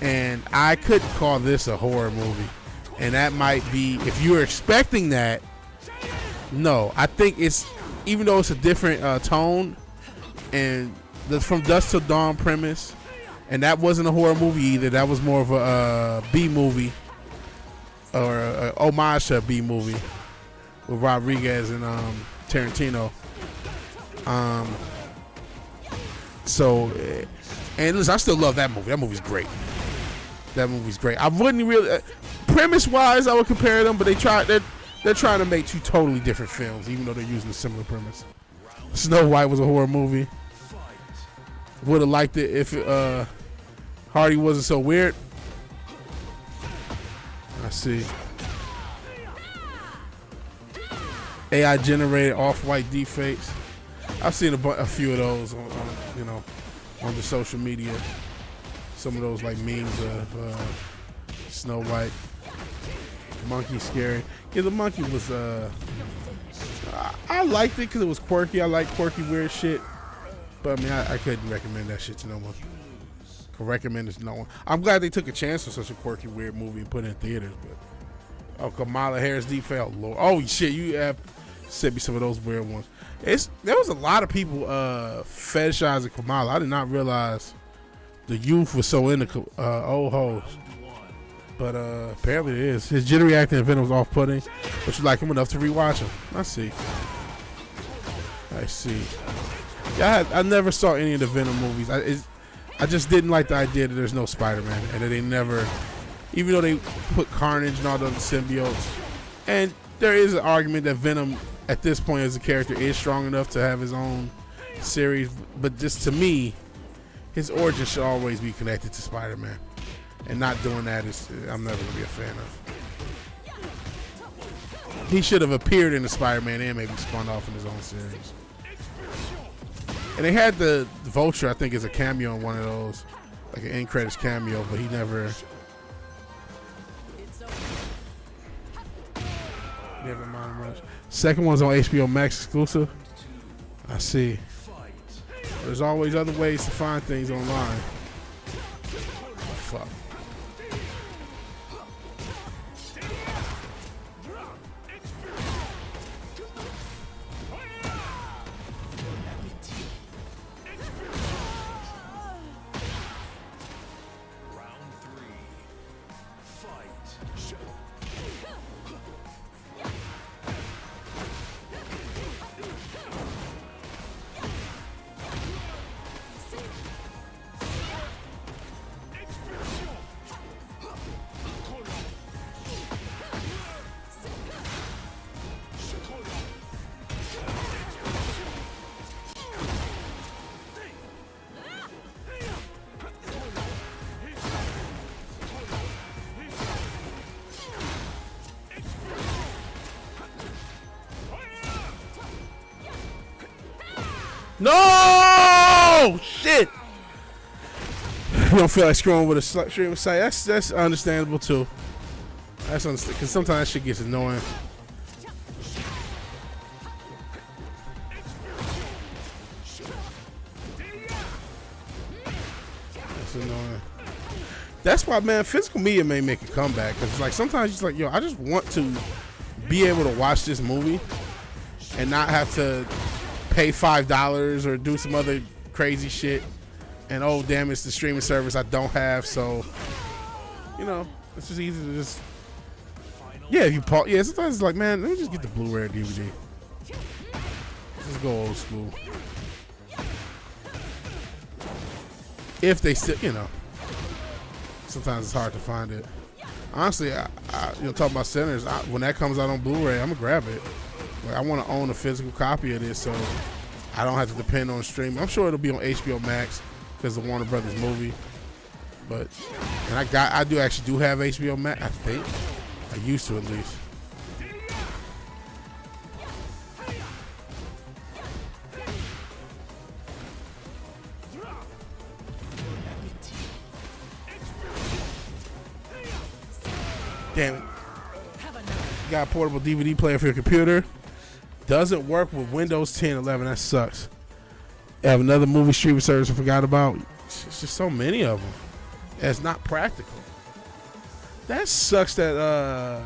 And I couldn't call this a horror movie. And that might be, if you're expecting that, no. I think it's, even though it's a different tone, and the From Dusk Till Dawn premise, and that wasn't a horror movie either. That was more of a B movie, or a homage to a B movie with Rodriguez and Tarantino. So, and listen, I still love that movie. That movie's great. That movie's great. I wouldn't really, premise-wise, I would compare them, but they're trying to make two totally different films, even though they're using a similar premise. Snow White was a horror movie. Would have liked it if Hardy wasn't so weird. I see. AI generated off-white deepfakes. I've seen a few of those on the social media. Some of those like memes of Snow White. Monkey scary. Yeah, the monkey was. I liked it because it was quirky. I like quirky, weird shit. But I mean, I couldn't recommend that shit to no one. Could recommend it to no one. I'm glad they took a chance on such a quirky, weird movie and put it in theaters. But Kamala Harris deepfake. Oh Lord. Oh shit, you have sent me some of those weird ones. There was a lot of people fetishizing Kamala. I did not realize the youth was so into old hoes. But apparently it is. His jittery acting in Venom was off-putting, but you like him enough to rewatch him. I see. Yeah, I never saw any of the Venom movies. I just didn't like the idea that there's no Spider-Man, and that they never, even though they put Carnage and all the other symbiotes, and there is an argument that Venom at this point as a character is strong enough to have his own series, but just to me, his origin should always be connected to Spider-Man. And not doing that is, I'm never going to be a fan of. He should have appeared in the Spider-Man and maybe spun off in his own series. And they had the Vulture, I think, as a cameo in one of those, like an end credits cameo, but he never mind much. Second one's on HBO Max exclusive. I see. There's always other ways to find things online. Fuck. No shit. You don't feel like scrolling with a streaming site. That's understandable too. That's understandable because sometimes that shit gets annoying. That's annoying. That's why, man, physical media may make a comeback because like sometimes it's like, yo, I just want to be able to watch this movie and not have to pay $5 or do some other crazy shit, and oh damn, it's the streaming service I don't have, so it's just easy to just if you pause. Yeah, sometimes it's like, man, let me just get the Blu-ray or DVD. Just go old school. If they still, sometimes it's hard to find it. Honestly, talking about Sinners, when that comes out on Blu-ray, I'm gonna grab it. Like, I want to own a physical copy of this, so I don't have to depend on streaming. I'm sure it'll be on HBO Max because of the Warner Brothers movie. But I do actually have HBO Max. I think I used to at least. Damn it. You got a portable DVD player for your computer. Doesn't work with Windows 10, 11. That sucks. You have another movie streaming service I forgot about. It's just so many of them. It's not practical. That sucks that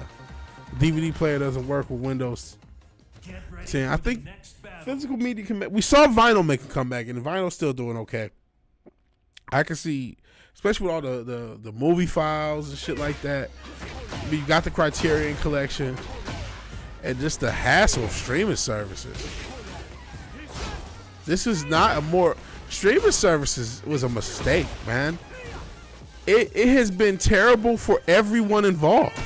DVD player doesn't work with Windows 10. I think physical media can we saw vinyl make a comeback, and vinyl's still doing okay. I can see, especially with all the movie files and shit like that. You got the Criterion collection, and just the hassle of streaming services. This is not a more streaming services was a mistake, man. It has been terrible for everyone involved.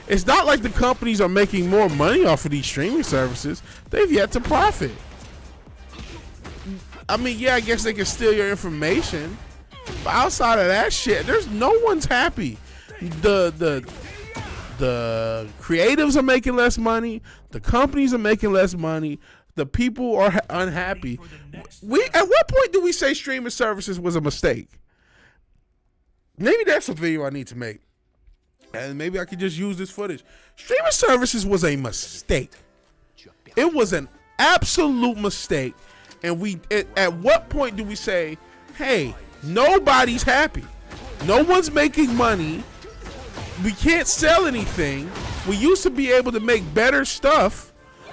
It's not like the companies are making more money off of these streaming services. They've yet to profit. I mean, yeah, I guess they can steal your information, but outside of that shit, there's no one's happy. The creatives are making less money. The companies are making less money. The people are unhappy. At what point do we say streaming services was a mistake? Maybe that's a video I need to make. And maybe I could just use this footage. Streaming services was a mistake. It was an absolute mistake. And at what point do we say, hey, nobody's happy. No one's making money. We can't sell anything. We used to be able to make better stuff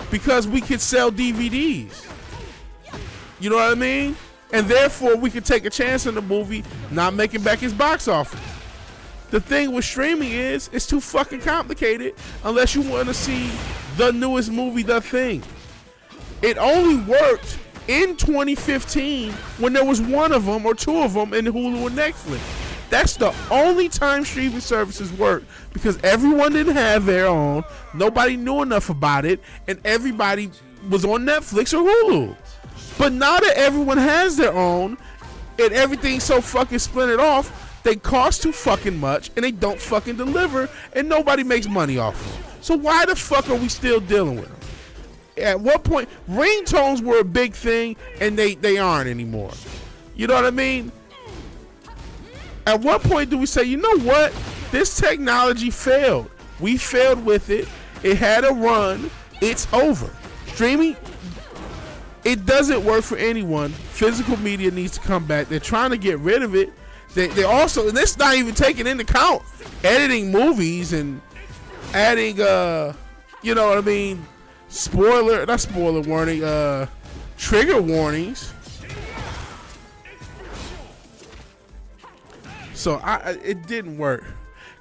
because we could sell DVDs. You know what I mean? And therefore, we could take a chance on the movie not making back his box office. The thing with streaming is, it's too fucking complicated unless you want to see the newest movie, The Thing. It only worked in 2015 when there was one of them or two of them in Hulu and Netflix. That's the only time streaming services worked because everyone didn't have their own, nobody knew enough about it, and everybody was on Netflix or Hulu. But now that everyone has their own and everything's so fucking splintered off, they cost too fucking much and they don't fucking deliver and nobody makes money off of them. So why the fuck are we still dealing with them? At what point, ringtones were a big thing and they aren't anymore. You know what I mean? At what point do we say, you know what? This technology failed. We failed with it. It had a run. It's over. Streaming, it doesn't work for anyone. Physical media needs to come back. They're trying to get rid of it. They also, and this not even taking into account editing movies and adding, you know what I mean? Not spoiler warning, trigger warnings. So it didn't work.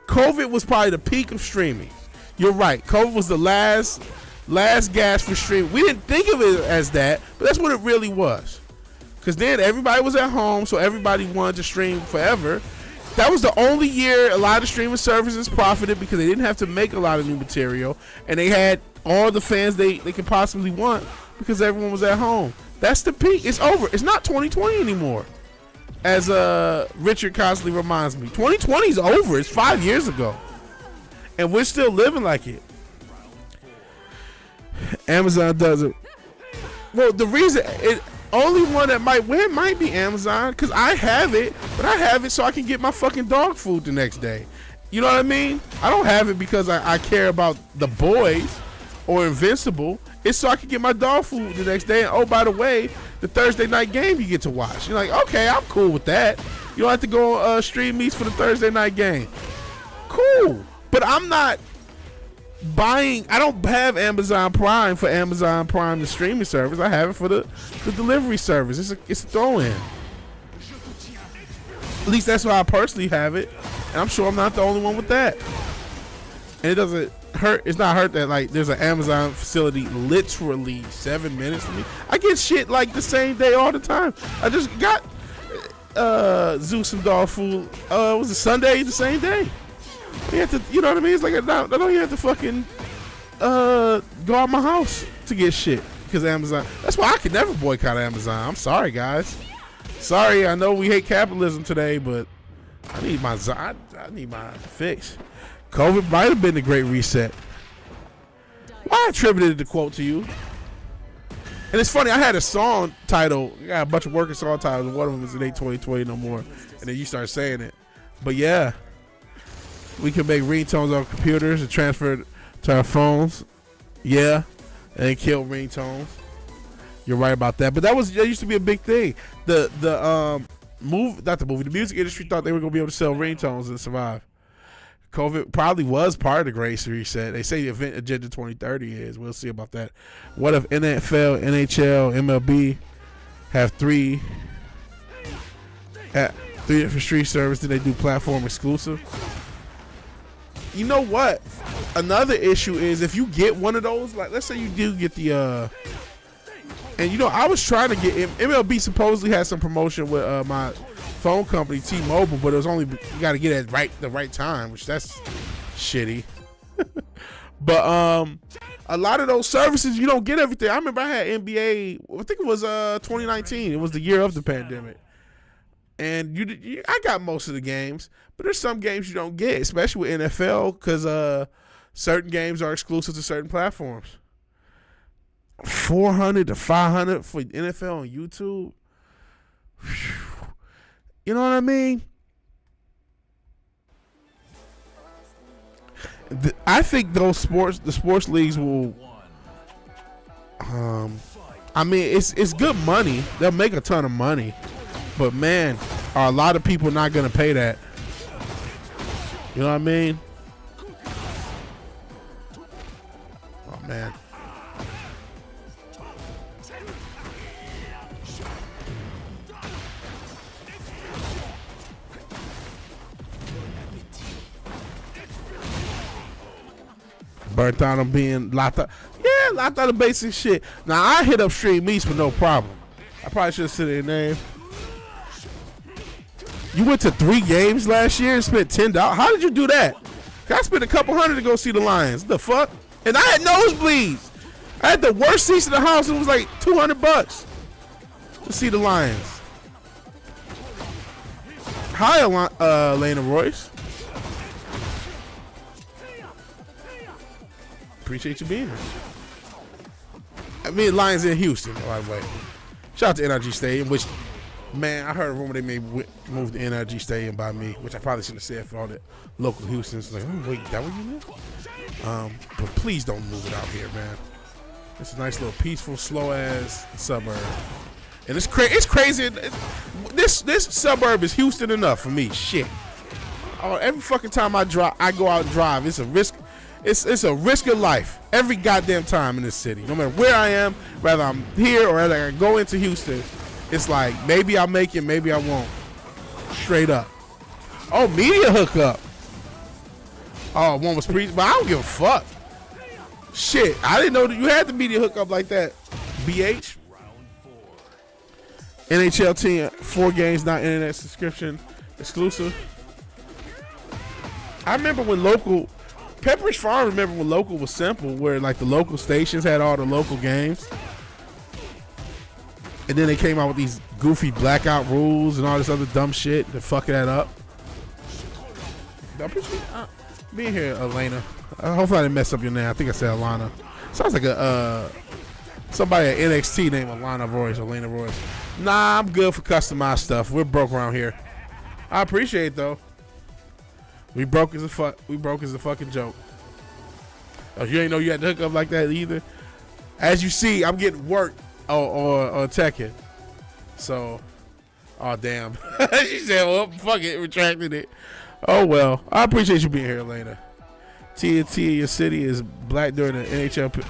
COVID was probably the peak of streaming. You're right. COVID was the last gasp for streaming. We didn't think of it as that, but that's what it really was. Because then everybody was at home, so everybody wanted to stream forever. That was the only year a lot of streaming services profited because they didn't have to make a lot of new material, and they had all the fans they could possibly want because everyone was at home. That's the peak. It's over. It's not 2020 anymore. As Richard constantly reminds me, 2020 is over. It's 5 years ago, and we're still living like it. Amazon doesn't. Well, the reason only one that might win might be Amazon because I have it, but I have it so I can get my fucking dog food the next day. You know what I mean? I don't have it because I care about The Boys or Invincible. It's so I can get my dog food the next day. And oh, by the way, the Thursday night game you get to watch. You're like, okay, I'm cool with that. You don't have to go stream meets for the Thursday night game. Cool. But I'm not buying. I don't have Amazon Prime for Amazon Prime, the streaming service. I have it for the delivery service. It's a throw-in. At least that's why I personally have it. And I'm sure I'm not the only one with that. And it doesn't hurt. It's not hurt that like there's an Amazon facility literally 7 minutes from me. I get shit like the same day all the time. I just got Zeus some dog food. Was it Sunday the same day? You have to, you know what I mean? It's like I don't even have to fucking go out my house to get shit because Amazon. That's why I could never boycott Amazon. I'm sorry, guys. Sorry, I know we hate capitalism today, but I need my fix. COVID might have been the Great Reset. Why I attributed the quote to you? And it's funny, I had a song title. I got a bunch of working song titles, and one of them is "It Ain't 2020 No More." And then you start saying it. But yeah, we can make ringtones on computers and transfer it to our phones. Yeah, and kill ringtones. You're right about that. But that used to be a big thing. The music industry thought they were gonna be able to sell ringtones and survive. COVID probably was part of the Great Reset. They say the event Agenda 2030 is. We'll see about that. What if NFL, NHL, MLB have three different street service? Do they do platform exclusive? You know what? Another issue is if you get one of those, like let's say you do get the and you know I was trying to get MLB supposedly had some promotion with my phone company T-Mobile, but it was only you got to get it at the right time, which that's shitty. But a lot of those services you don't get everything. I remember I had NBA. I think it was 2019. It was the year of the pandemic, and I got most of the games, but there's some games you don't get, especially with NFL, because certain games are exclusive to certain platforms. 400 to 500 for NFL on YouTube. Whew. You know what I mean? I think the sports leagues will. I mean, it's good money. They'll make a ton of money, but man, are a lot of people not gonna pay that? You know what I mean? Oh man. Burnt out on being locked out. Yeah, locked out of basic shit. Now, I hit up Stream East with no problem. I probably should have said their name. You went to 3 games last year and spent $10. How did you do that? I spent a couple hundred to go see the Lions. The fuck? And I had nosebleeds. I had the worst seats in the house. It was like $200 to see the Lions. Hi, Elena Royce. Appreciate you being here. I mean, Lions in Houston, by the way. Shout out to NRG Stadium, which, man, I heard a rumor they may move the NRG Stadium by me, which I probably shouldn't have said for all the local Houstons. Like, oh, wait, that where you live? But please don't move it out here, man. It's a nice little peaceful, slow-ass suburb. And it's crazy. This suburb is Houston enough for me. Shit. Oh, every fucking time I go out and drive, it's a risk. It's a risk of life every goddamn time in this city. No matter where I am, whether I'm here or whether I go into Houston, it's like maybe I'll make it, maybe I won't. Straight up. Oh, media hookup. Oh, one was but I don't give a fuck. Shit, I didn't know that you had the media hookup like that. BH. NHL team, 4 games, not internet subscription exclusive. I remember when Pepperidge Farm, remember when local was simple, where like the local stations had all the local games, and then they came out with these goofy blackout rules and all this other dumb shit to fuck that up. Being here, Elena. Hopefully I didn't mess up your name. I think I said Alana. Sounds like a somebody at NXT named Elena Royce. Nah, I'm good for customized stuff. We're broke around here. I appreciate it though. We broke as a fucking joke. Oh, you ain't know you had to hook up like that either. As you see, I'm getting work on Tekken. So, oh damn. She said, "Well, fuck it, retracted it." Oh well. I appreciate you being here, Elena. TNT in your city is black during the NHL.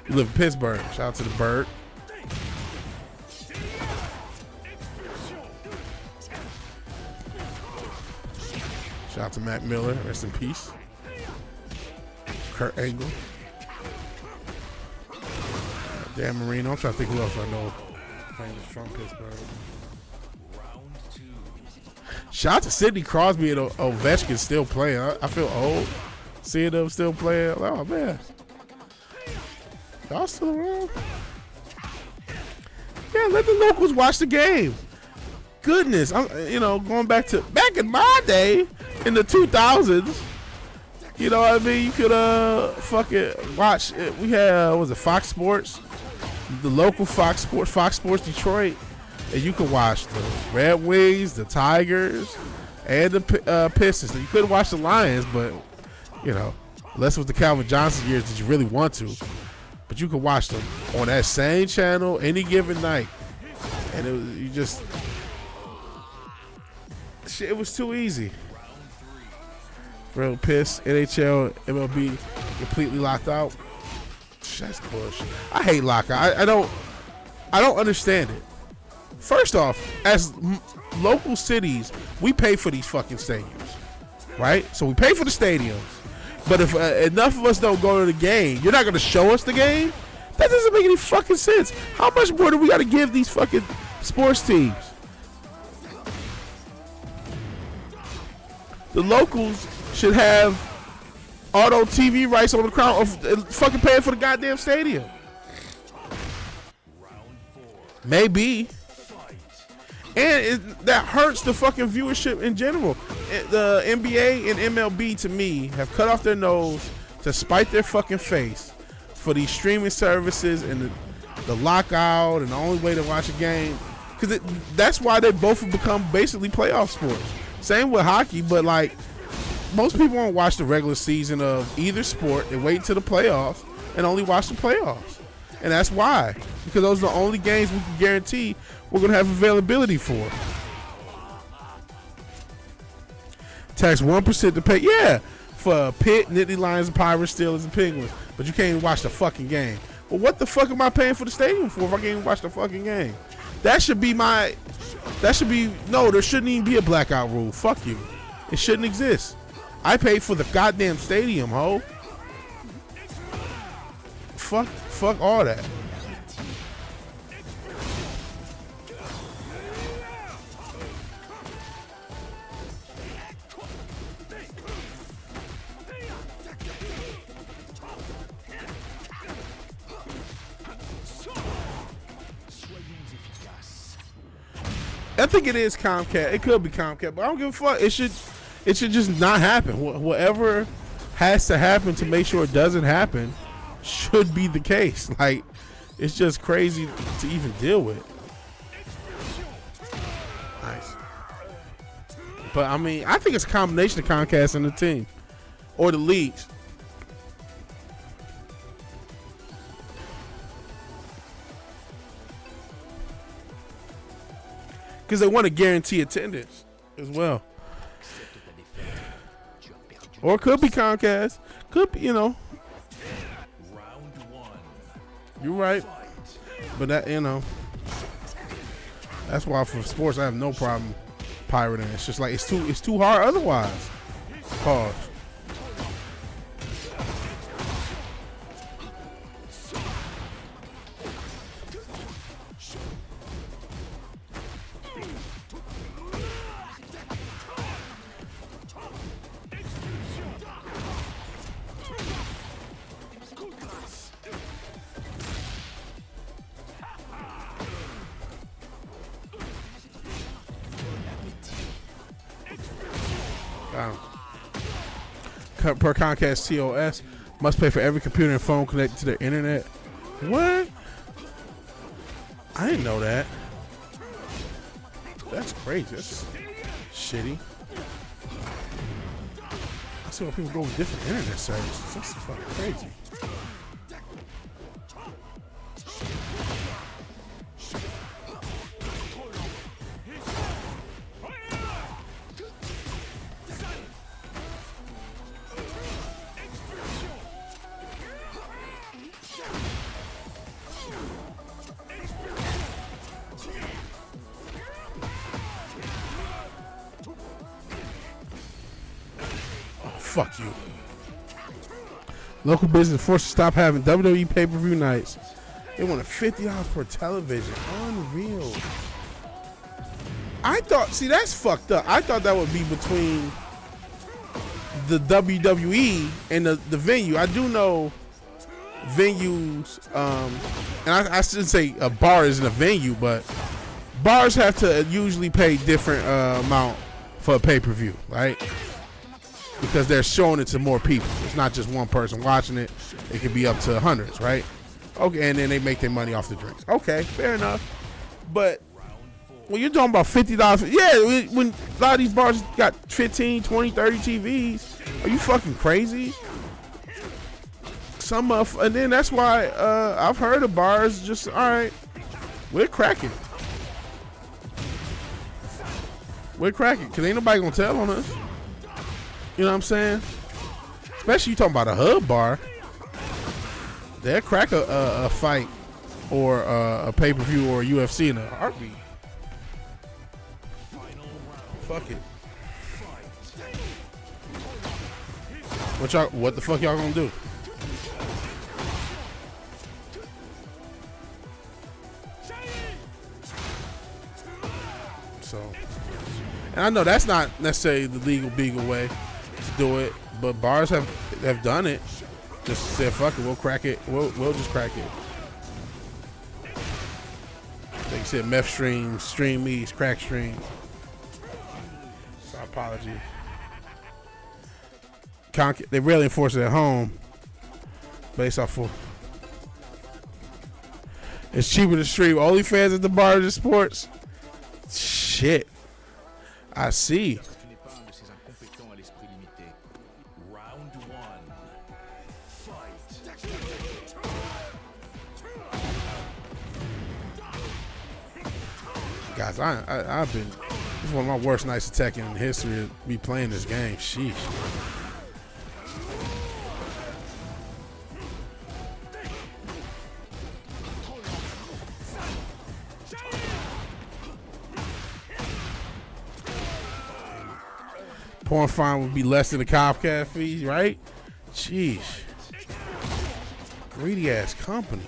You live in Pittsburgh. Shout out to the bird. Shout out to Matt Miller, rest in peace. Kurt Angle. Dan Marino. I'm trying to think who else I know famous from Pittsburgh. Shout out to Sidney Crosby and Ovechkin still playing. I feel old seeing them still playing. Oh man, y'all still around? Yeah, let the locals watch the game. Goodness, going back in my day in the 2000s. You know what I mean? You could fucking watch it. We had Fox Sports, the local Fox Sports Detroit, and you could watch the Red Wings, the Tigers, and the Pistons. You couldn't watch the Lions, but unless it was the Calvin Johnson years, did you really want to? But you could watch them on that same channel any given night, and it was too easy. Real pissed. NHL, MLB completely locked out. That's bullshit. I hate lockout. I don't understand it. First off, as local cities, we pay for these fucking stadiums, right? So we pay for the stadiums. But if enough of us don't go to the game, you're not going to show us the game? That doesn't make any fucking sense. How much more do we got to give these fucking sports teams? The locals should have auto TV rights on the crown of fucking paying for the goddamn stadium. Maybe. And that hurts the fucking viewership in general. The NBA and MLB, to me, have cut off their nose to spite their fucking face for these streaming services and the lockout and the only way to watch a game. Because that's why they both have become basically playoff sports. Same with hockey, but most people won't watch the regular season of either sport. They wait until the playoffs and only watch the playoffs. And that's why. Because those are the only games we can guarantee we're going to have availability for. Tax 1% to pay. Yeah. For Pitt, Nittany Lions, Pirates, Steelers, and Penguins. But you can't even watch the fucking game. Well, what the fuck am I paying for the stadium for if I can't even watch the fucking game? There shouldn't even be a blackout rule. Fuck you. It shouldn't exist. I paid for the goddamn stadium, ho. Fuck all that. I think it is Comcast. It could be Comcast, but I don't give a fuck. It should just not happen. Whatever has to happen to make sure it doesn't happen should be the case. It's just crazy to even deal with. Nice. But I mean, I think it's a combination of Comcast and the team or the leagues. Because they want to guarantee attendance as well. Or it could be Comcast. Could be, Round one. You're right. But that, that's why for sports I have no problem pirating. It's just it's too hard otherwise. Pause. Per Comcast TOS, must pay for every computer and phone connected to their internet. What? I didn't know that. That's crazy. That's shitty. I see why people go with different internet services. That's fucking crazy. Fuck you. Local business forced to stop having WWE pay-per-view nights. They wanted $50 per television. Unreal. I thought, see, that's fucked up. I thought that would be between the WWE and the venue. I do know venues, and I shouldn't say a bar isn't a venue, but bars have to usually pay different amount for a pay-per-view, right? Because they're showing it to more people. It's not just one person watching it. It could be up to hundreds, right? Okay, and then they make their money off the drinks. Okay, fair enough. But when you're talking about $50, yeah, when a lot of these bars got 15, 20, 30 TVs, are you fucking crazy? And then that's why I've heard of bars just, all right, we're cracking. We're cracking, because ain't nobody going to tell on us. You know what I'm saying? Especially you talking about a hub bar. They'll crack a fight or a pay-per-view or a UFC in a heartbeat. Fuck it. What the fuck y'all gonna do? So, and I know that's not necessarily the legal beagle way to do it, but bars have done it. Just said, fuck it, we'll crack it. We'll just crack it. Like you said, meth streams, stream me's, crack streams. So apology. They rarely enforce it at home. Based off of it's cheaper to stream OnlyFans at the bar of the sports. Shit. I see. Round one. Fight. Guys, I've been. This is one of my worst nights of Tekken in history to be playing this game. Sheesh. Porn fine would be less than the Comcast fee, right? Jeez. Greedy ass company.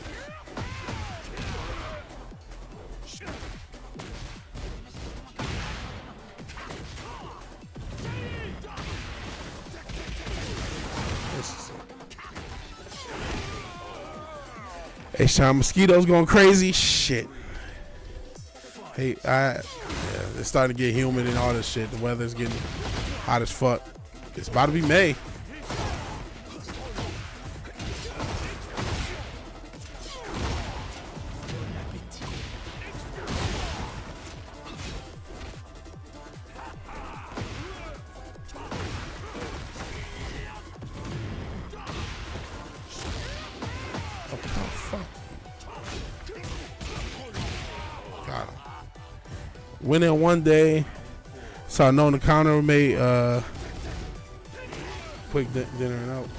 Hey, Sean, mosquitoes going crazy. Shit. Hey, it's starting to get humid and all this shit. The weather's getting hot as fuck. It's about to be May. Went in one day, saw no on the counter, made quick dinner and out.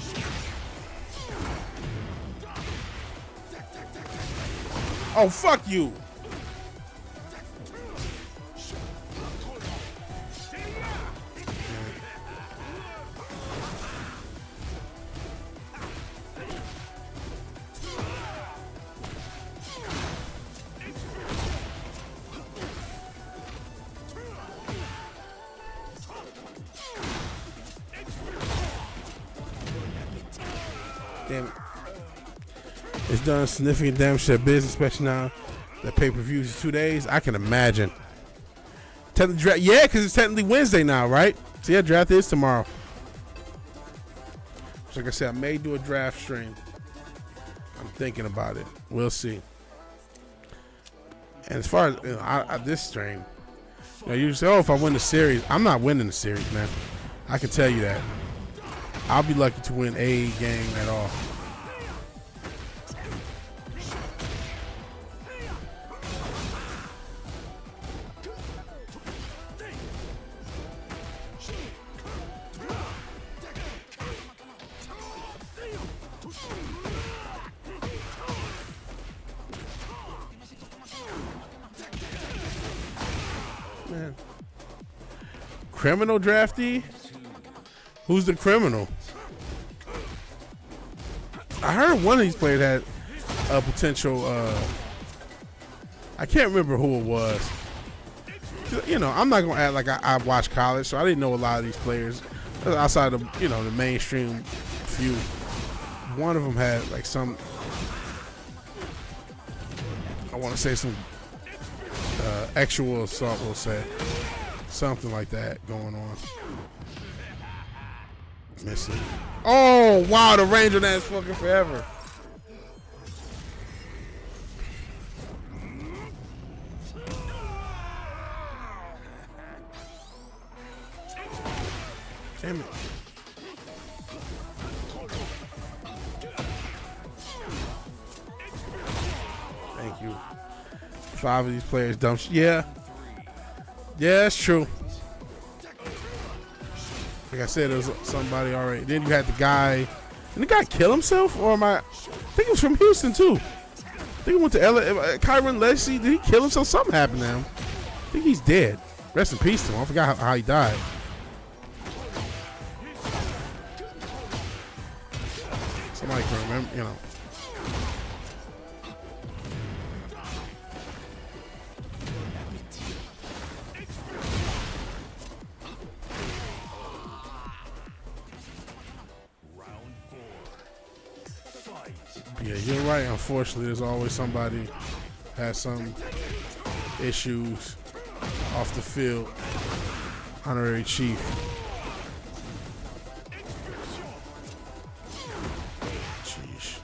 Oh, fuck you. Damn it. It's done significant damage to their business, especially now that pay-per-views is 2 days. I can imagine. Yeah, because it's technically Wednesday now, right? So yeah, draft is tomorrow. So like I said, I may do a draft stream. I'm thinking about it. We'll see. And as far as this stream, you say, oh, if I win the series, I'm not winning the series, man. I can tell you that. I'll be lucky to win a game at all. Man. Criminal draftee? Who's the criminal? I heard one of these players had a potential, I can't remember who it was. You know, I'm not gonna act like I watch college, so I didn't know a lot of these players outside of the mainstream few. One of them had like some, I want to say some actual assault, we'll say, something like that going on. Missing. Oh wow, the range on that is fucking forever. Damn it. Thank you. 5 of these players dumb shit. Yeah, that's true. Like I said, there was somebody already. Then you had the guy. Did the guy kill himself? Or am I think he was from Houston too. I think he went to LA. Kyron Leslie, did he kill himself? Something happened to him. I think he's dead. Rest in peace to him. I forgot how he died. Somebody can remember, Yeah, you're right. Unfortunately, there's always somebody has some issues off the field. Honorary chief. Jeez.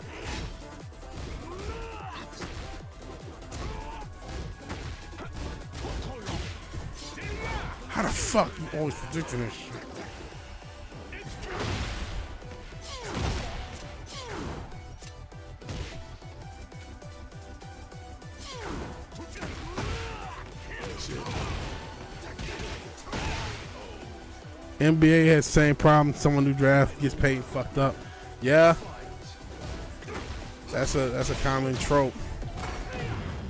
How the fuck you always predicting this shit? NBA has the same problem. Someone who draft gets paid and fucked up. Yeah, that's a common trope.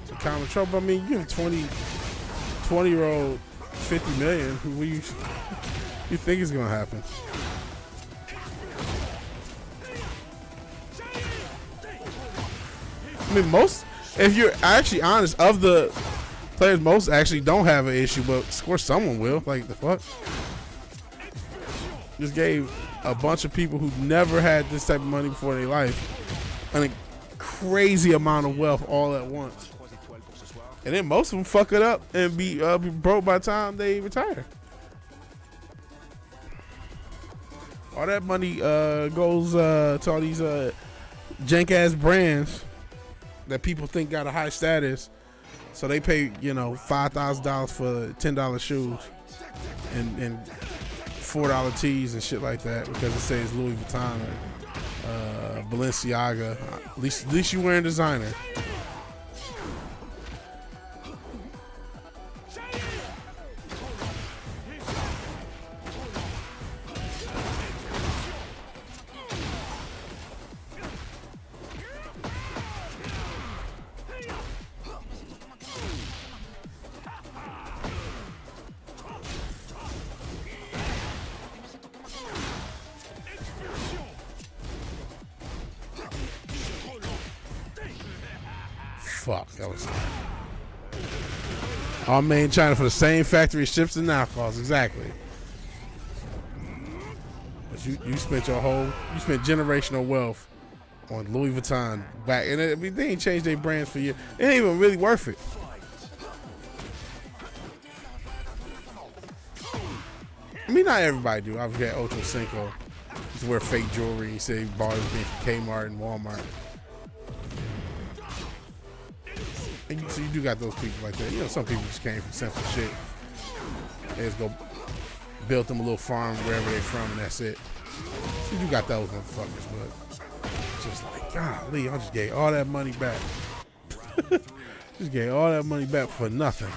It's a common trope. I mean, you have 20-year-old 50 million. Who you think is gonna happen? I mean, most, if you're actually honest, of the players, most actually don't have an issue, but of course someone will. Like the fuck. Just gave a bunch of people who never had this type of money before in their life a crazy amount of wealth all at once. And then most of them fuck it up and be broke by the time they retire. All that money goes to all these jank ass brands that people think got a high status. So they pay, $5,000 for $10 shoes and $4 tees and shit like that because it says Louis Vuitton or Balenciaga. At least you wearing designer. Fuck, that was all made in China for the same factory ships and alcohols, exactly. But you spent generational wealth on Louis Vuitton back, and they ain't changed their brands for you. It ain't even really worth it. I mean, not everybody do. I've got Ocho Cinco. He's wear fake jewelry. He said he bought his thing from Kmart and Walmart. So you do got those people like that. Some people just came from simple shit. They just go built them a little farm wherever they're from, and that's it. So you do got those motherfuckers, but just like, golly, I just gave all that money back. Just gave all that money back for nothing.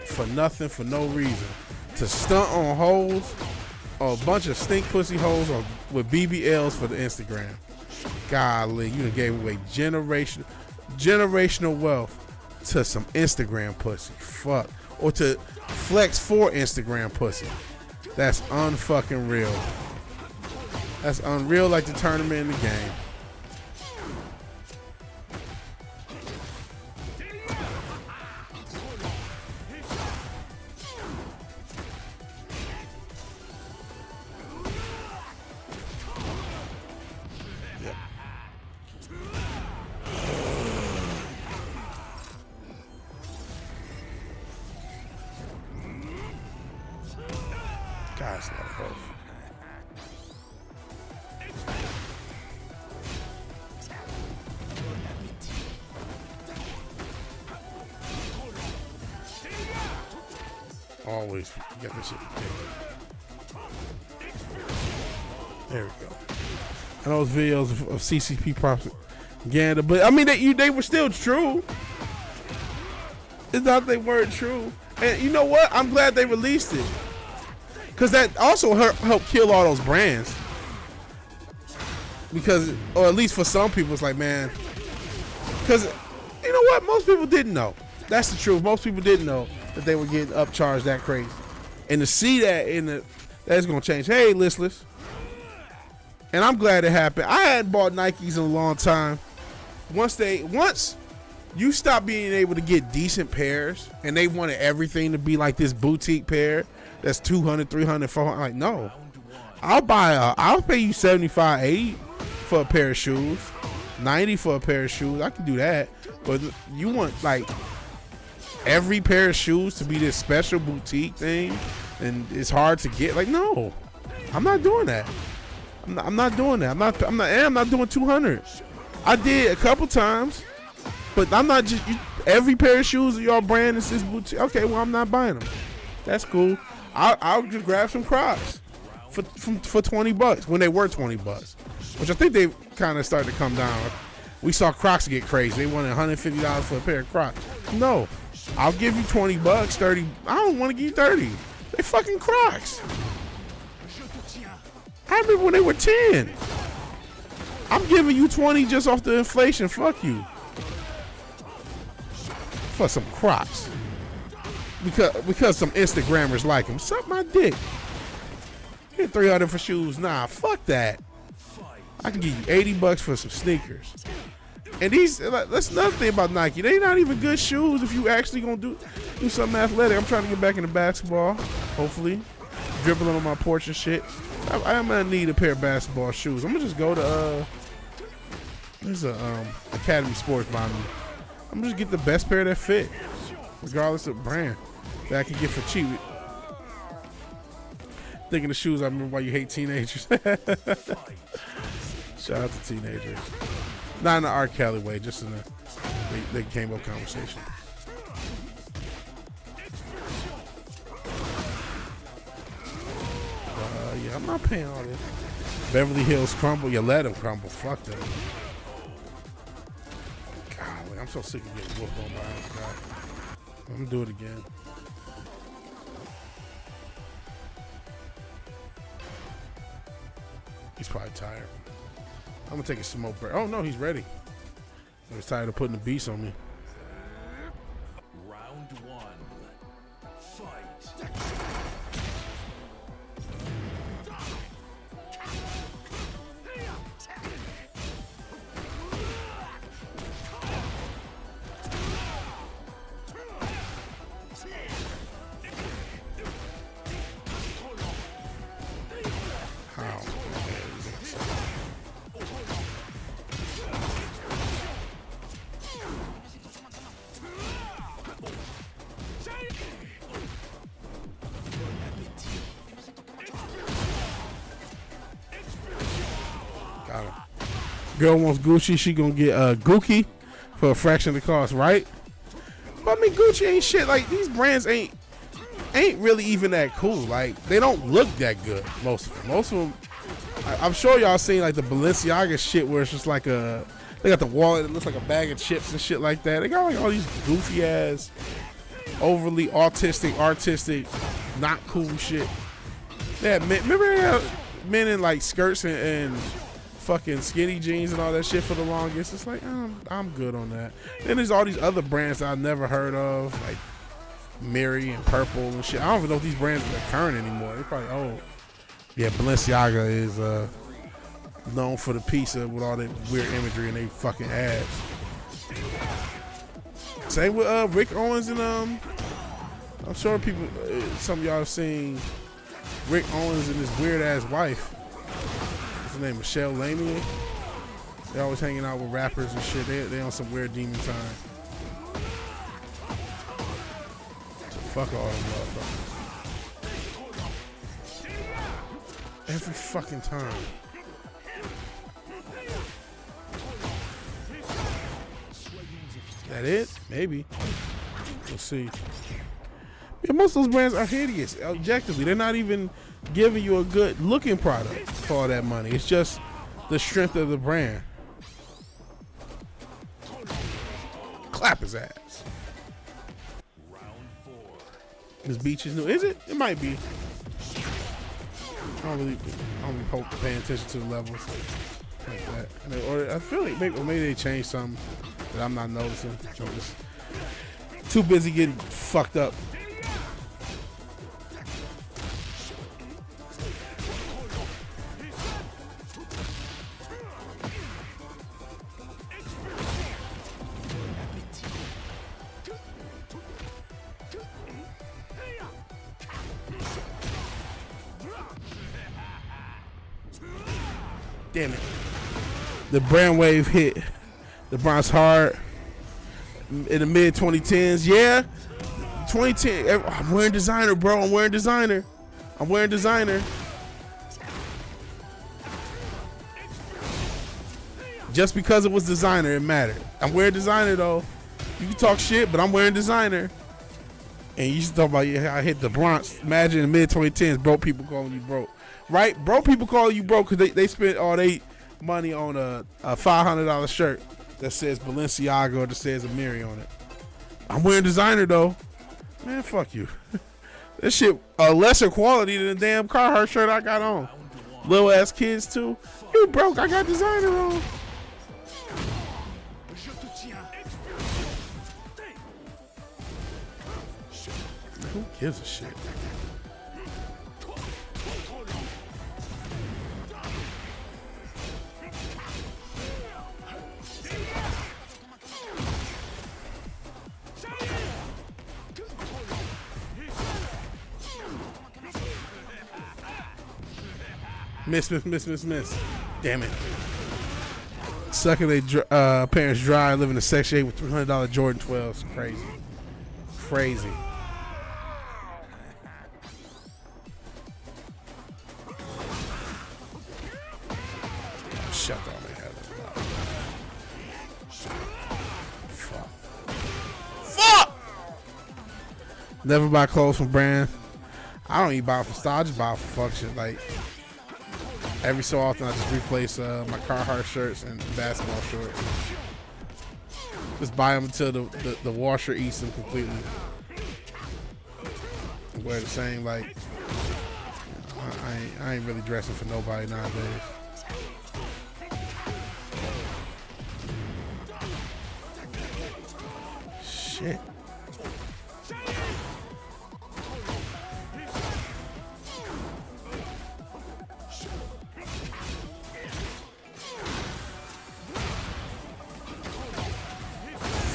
For nothing, for no reason. To stunt on hoes, or a bunch of stink pussy hoes, or with BBLs for the Instagram. Golly, you done gave away generational wealth to some Instagram pussy. Fuck. Or to flex for Instagram pussy. That's unfucking real. That's unreal, like the tournament in the game. Guys, not both. Always get this shit. There we go. And those videos of CCP propaganda, but I mean they were still true. It's not they weren't true. And you know what? I'm glad they released it, because that also helped kill all those brands. Because, or at least for some people, it's like, man, because you know what? Most people didn't know. That's the truth. Most people didn't know that they were getting upcharged that crazy. And to see that that's gonna change. Hey, listless. And I'm glad it happened. I hadn't bought Nikes in a long time. Once you stop being able to get decent pairs, and they wanted everything to be like this boutique pair that's 200, 300, 400. Like, no, I'll pay you 75, 80 for a pair of shoes, 90 for a pair of shoes. I can do that. But you want like every pair of shoes to be this special boutique thing, and it's hard to get. Like, no, I'm not doing that. I'm not doing that. I'm not doing 200. I did a couple times, but I'm not just every pair of shoes of your brand is this boutique. Okay, well, I'm not buying them. That's cool. I'll just grab some Crocs for $20 when they were $20, which I think they kind of started to come down. We saw Crocs get crazy. They wanted $150 for a pair of Crocs. No, I'll give you $20, 30. I don't want to give you 30. They fucking Crocs. I remember when they were 10. I'm giving you 20 just off the inflation. Fuck you. For some Crocs. Because some Instagrammers like them. Suck my dick. Get 300 for shoes. Nah, fuck that. I can give you $80 for some sneakers. And that's another thing about Nike. They not even good shoes if you actually gonna do something athletic. I'm trying to get back into basketball, hopefully. Dribbling on my porch and shit. I'm gonna need a pair of basketball shoes. I'm gonna just go to there's a Academy Sports by me. I'm gonna just get the best pair that fit, regardless of brand, that I can get for cheap. Thinking of shoes I remember why you hate teenagers. Shout out to teenagers. Not in the R. Kelly way, just in the came up conversation. Yeah, I'm not paying all this. Beverly Hills crumble. You let them crumble. Fuck that. Golly, I'm so sick of getting whooped on by this guy. I'm gonna do it again. He's probably tired. I'm gonna take a smoke break. Oh no, he's ready. He was tired of putting the beast on me. Round one. Fight. How? Got him. Girl wants Gucci, she gonna get Gookie for a fraction of the cost, right? But I mean, Gucci ain't shit. Like, these brands ain't really even that cool. Like, they don't look that good. Most of them. I'm sure y'all seen like the Balenciaga shit where it's just like they got the wallet that looks like a bag of chips and shit like that. They got like all these goofy ass, overly artistic, not cool shit. Yeah, remember they had men in like skirts and fucking skinny jeans and all that shit for the longest. It's like, I'm good on that. Then there's all these other brands that I've never heard of, like Mary and Purple and shit. I don't even know if these brands are current anymore. They're probably old. Yeah, Balenciaga is known for the pizza with all that weird imagery and they fucking ads. Same with Rick Owens and I'm sure people, some of y'all have seen Rick Owens and his weird ass wife. What's her name? Michelle Lamy. They always hanging out with rappers and shit. They on some weird demon time. So fuck all them motherfuckers. Every fucking time. That it? Maybe. We'll see. Yeah, most of those brands are hideous. Objectively, they're not even giving you a good looking product for all that money. It's just the strength of the brand. Clap his ass. This beach is new. Is it? It might be. I don't really paying attention to the levels like that. Or I feel like maybe they changed something that I'm not noticing. So I'm just too busy getting fucked up. Damn it. The brand wave hit the Bronx hard in the mid 2010s. Yeah. 2010. I'm wearing designer, bro. I'm wearing designer. Just because it was designer, it mattered. I'm wearing designer though. You can talk shit, but I'm wearing designer. And you used to talk about, yeah, I hit the Bronx. Imagine in the mid 2010s, broke people calling you broke. Right? Broke people call you broke because they spent all their money on a $500 shirt that says Balenciaga or that says Amiri on it. I'm wearing designer though. Man, fuck you. This shit a lesser quality than the damn Carhartt shirt I got on. Little ass kids too. You broke. I got designer on. Who gives a shit? Miss. Damn it. Sucking their parents dry, living in Section 8 with $300 Jordan 12s. Crazy. Shut down my head. Fuck! Never buy clothes from brands. I don't even buy from style. I just buy for function. Like, every so often, I just replace my Carhartt shirts and basketball shorts. Just buy them until the washer eats them completely. And wear the same, like, I ain't really dressing for nobody nowadays. Shit.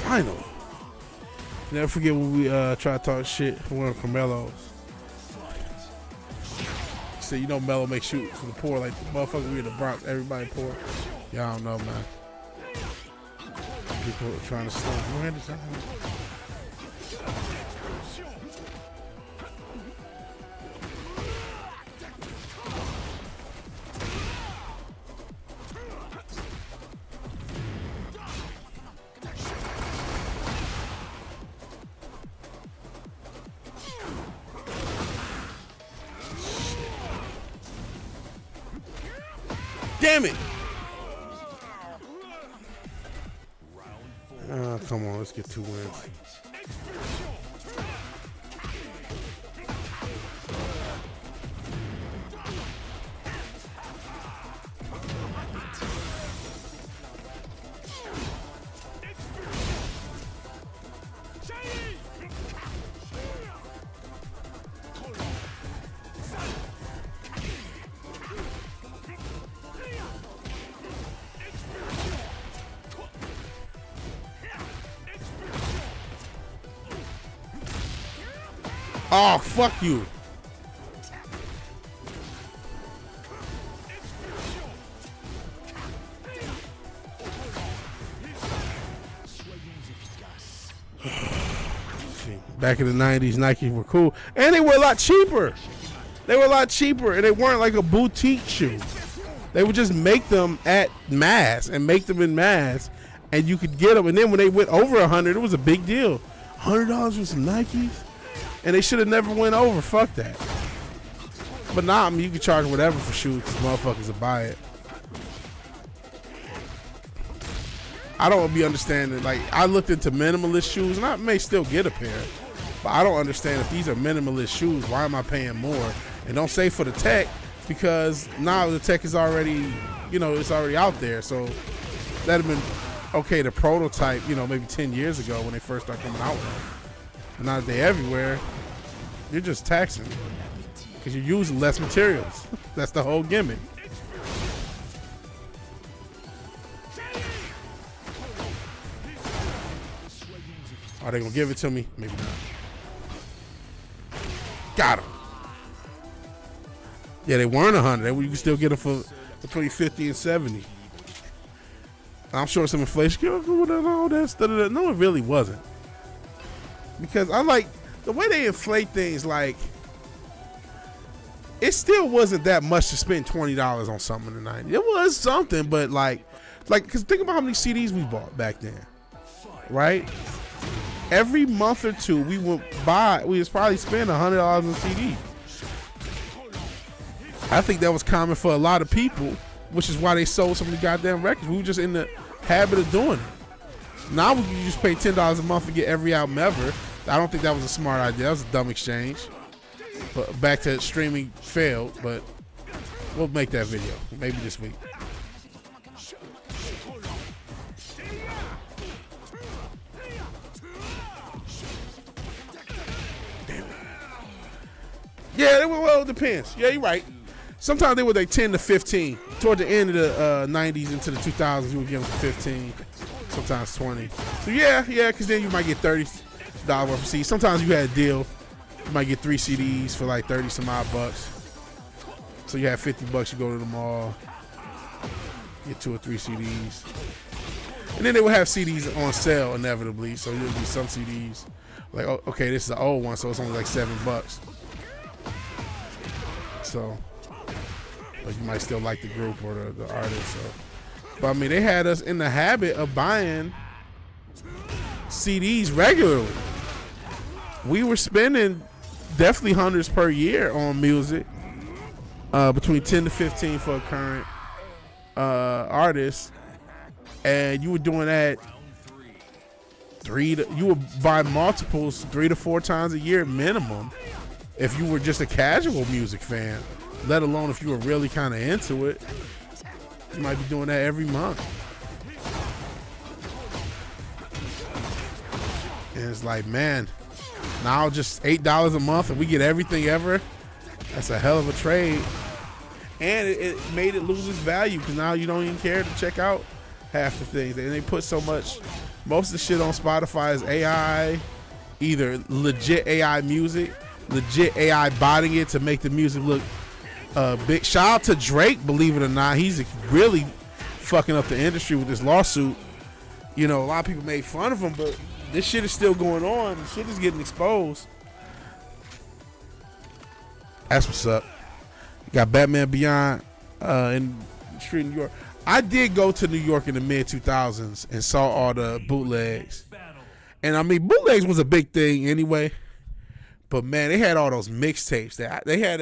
Finally. Never forget when we try to talk shit for one of Carmelo's. So you know Melo makes shoot for the poor, like the motherfucker we in the Bronx, everybody poor. Y'all don't know, man. People are trying to slow. Damn it! Come on, let's get 2 wins. Oh, fuck you. Back in the 90s, Nike were cool. And they were a lot cheaper. They were a lot cheaper, and they weren't like a boutique shoe. They would just make them at mass and make them in mass, and you could get them. And then when they went over 100, it was a big deal. $100 for some Nikes, and they should have never went over. Fuck that. But nah, I mean, you can charge whatever for shoes because motherfuckers will buy it. I don't be understanding. Like, I looked into minimalist shoes, and I may still get a pair, but I don't understand if these are minimalist shoes. Why am I paying more? And don't say for the tech, because now the tech is already, you know, it's already out there. So that'd have been okay to prototype, you know, maybe 10 years ago when they first started coming out. And now that they're everywhere, you're just taxing because you're using less materials. That's the whole gimmick. Are they gonna give it to me? Maybe not. Got him. Yeah, they weren't 100. You can still get them for between 50 and 70. I'm sure some inflation. No, it really wasn't. Because I like the way they inflate things. Like, it still wasn't that much to spend $20 on something in the 90s. It was something, but like, because think about how many CDs we bought back then, right? Every month or two, we was probably spend $100 on CDs. I think that was common for a lot of people, which is why they sold so many goddamn records. We were just in the habit of doing it. Now we can just pay $10 a month and get every album ever. I don't think that was a smart idea. That was a dumb exchange. But back to streaming failed, but we'll make that video maybe this week. Yeah, well, it depends. Yeah, you're right. Sometimes they were like 10 to 15. Toward the end of the 90s into the 2000s, you would give them 15, sometimes 20. So yeah, because then you might get $30 worth of CDs. Sometimes you had a deal. You might get 3 CDs for like 30 some odd bucks. So you have $50, you go to the mall, get 2 or 3 CDs. And then they would have CDs on sale inevitably. So there'll be some CDs like, oh, okay, this is an old one, so it's only like $7. So, but you might still like the group or the artist. So, but I mean, they had us in the habit of buying CDs regularly. We were spending definitely hundreds per year on music, between 10 to 15 for a current artist, and you were doing that you would buy multiples 3 to 4 times a year minimum. If you were just a casual music fan, let alone if you were really kind of into it, you might be doing that every month. And it's like, man, now just $8 a month and we get everything ever. That's a hell of a trade. And it made it lose its value because now you don't even care to check out half the things. And they put so much, most of the shit on Spotify is AI, either legit AI music, legit AI botting it to make the music look big. Shout out to Drake, believe it or not. He's really fucking up the industry with this lawsuit. You know, a lot of people made fun of him, but this shit is still going on. This shit is getting exposed. That's what's up. You got Batman Beyond in the street in New York. I did go to New York in the mid-2000s and saw all the bootlegs. And I mean, bootlegs was a big thing anyway. But man, they had all those mixtapes. They had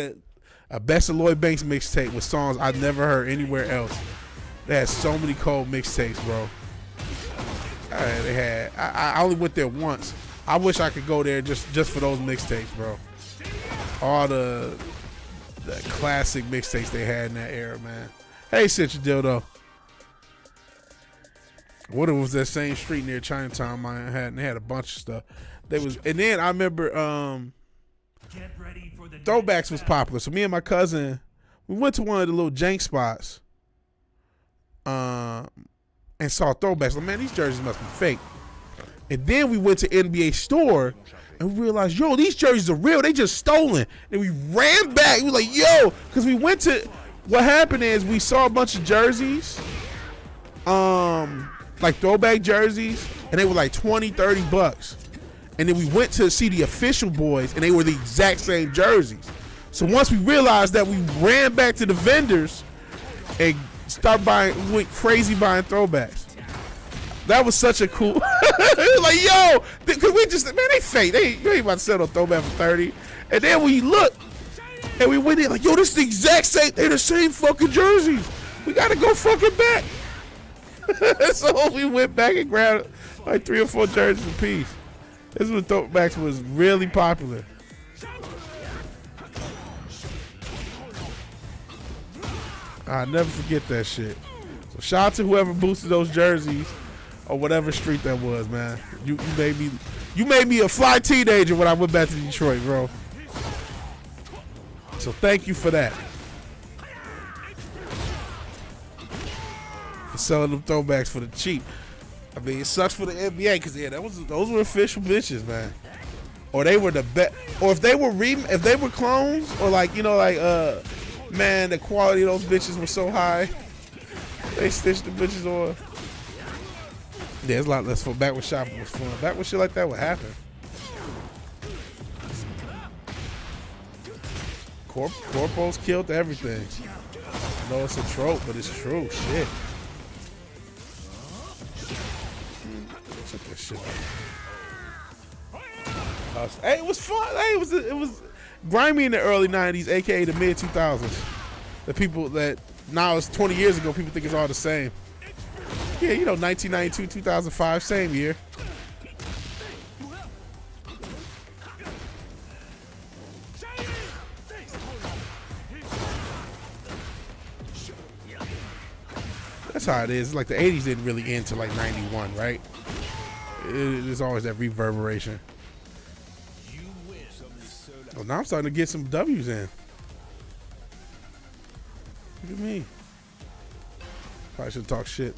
a Best of Lloyd Banks mixtape with songs I've never heard anywhere else. They had so many cold mixtapes, bro. I only went there once. I wish I could go there just for those mixtapes, bro. All the classic mixtapes they had in that era, man. Hey, Sit Your Dildo. What it was that same street near Chinatown, Manhattan. They had a bunch of stuff. And then I remember Throwbacks was popular. So me and my cousin, we went to one of the little jank spots and saw Throwbacks. Like, man, these jerseys must be fake. And then we went to NBA store and we realized, yo, these jerseys are real. They just stolen. And we ran back. We were like, yo, because we went to, what happened is we saw a bunch of jerseys, like throwback jerseys, and they were like $20-$30. And then we went to see the official boys, and they were the exact same jerseys. So once we realized that, we ran back to the vendors and went crazy buying throwbacks. That was such a cool. Like, yo, cause we just, man, they fake. They ain't about to sell no throwback for 30. And then we look, and we went in like, yo, this is the exact same. They're the same fucking jerseys. We gotta go fucking back. So we went back and grabbed like 3 or 4 jerseys apiece. This was when throwbacks was really popular. I'll never forget that shit. So shout out to whoever boosted those jerseys or whatever street that was, man. You made me a fly teenager when I went back to Detroit, bro. So thank you for that. For selling them throwbacks for the cheap. I mean, it sucks for the NBA because those were official bitches, man. Or they were the best. Or if they were clones, or like, you know, like man, the quality of those bitches was so high. They stitched the bitches on. Yeah, it's a lot less fun. Back when shopping was fun. Back when shit like that would happen. Corpos killed everything. I know it's a trope, but it's true. Shit. Check that shit out. Hey, it was fun. Hey, it was grimy in the early 90s, aka the mid 2000s. The people that now it's 20 years ago, people think it's all the same. Yeah, you know, 1992, 2005, same year. That's how it is. It's like the 80s didn't really end till like 91, right? There's always that reverberation. Oh, now I'm starting to get some W's in. Look at me. Probably should talk shit.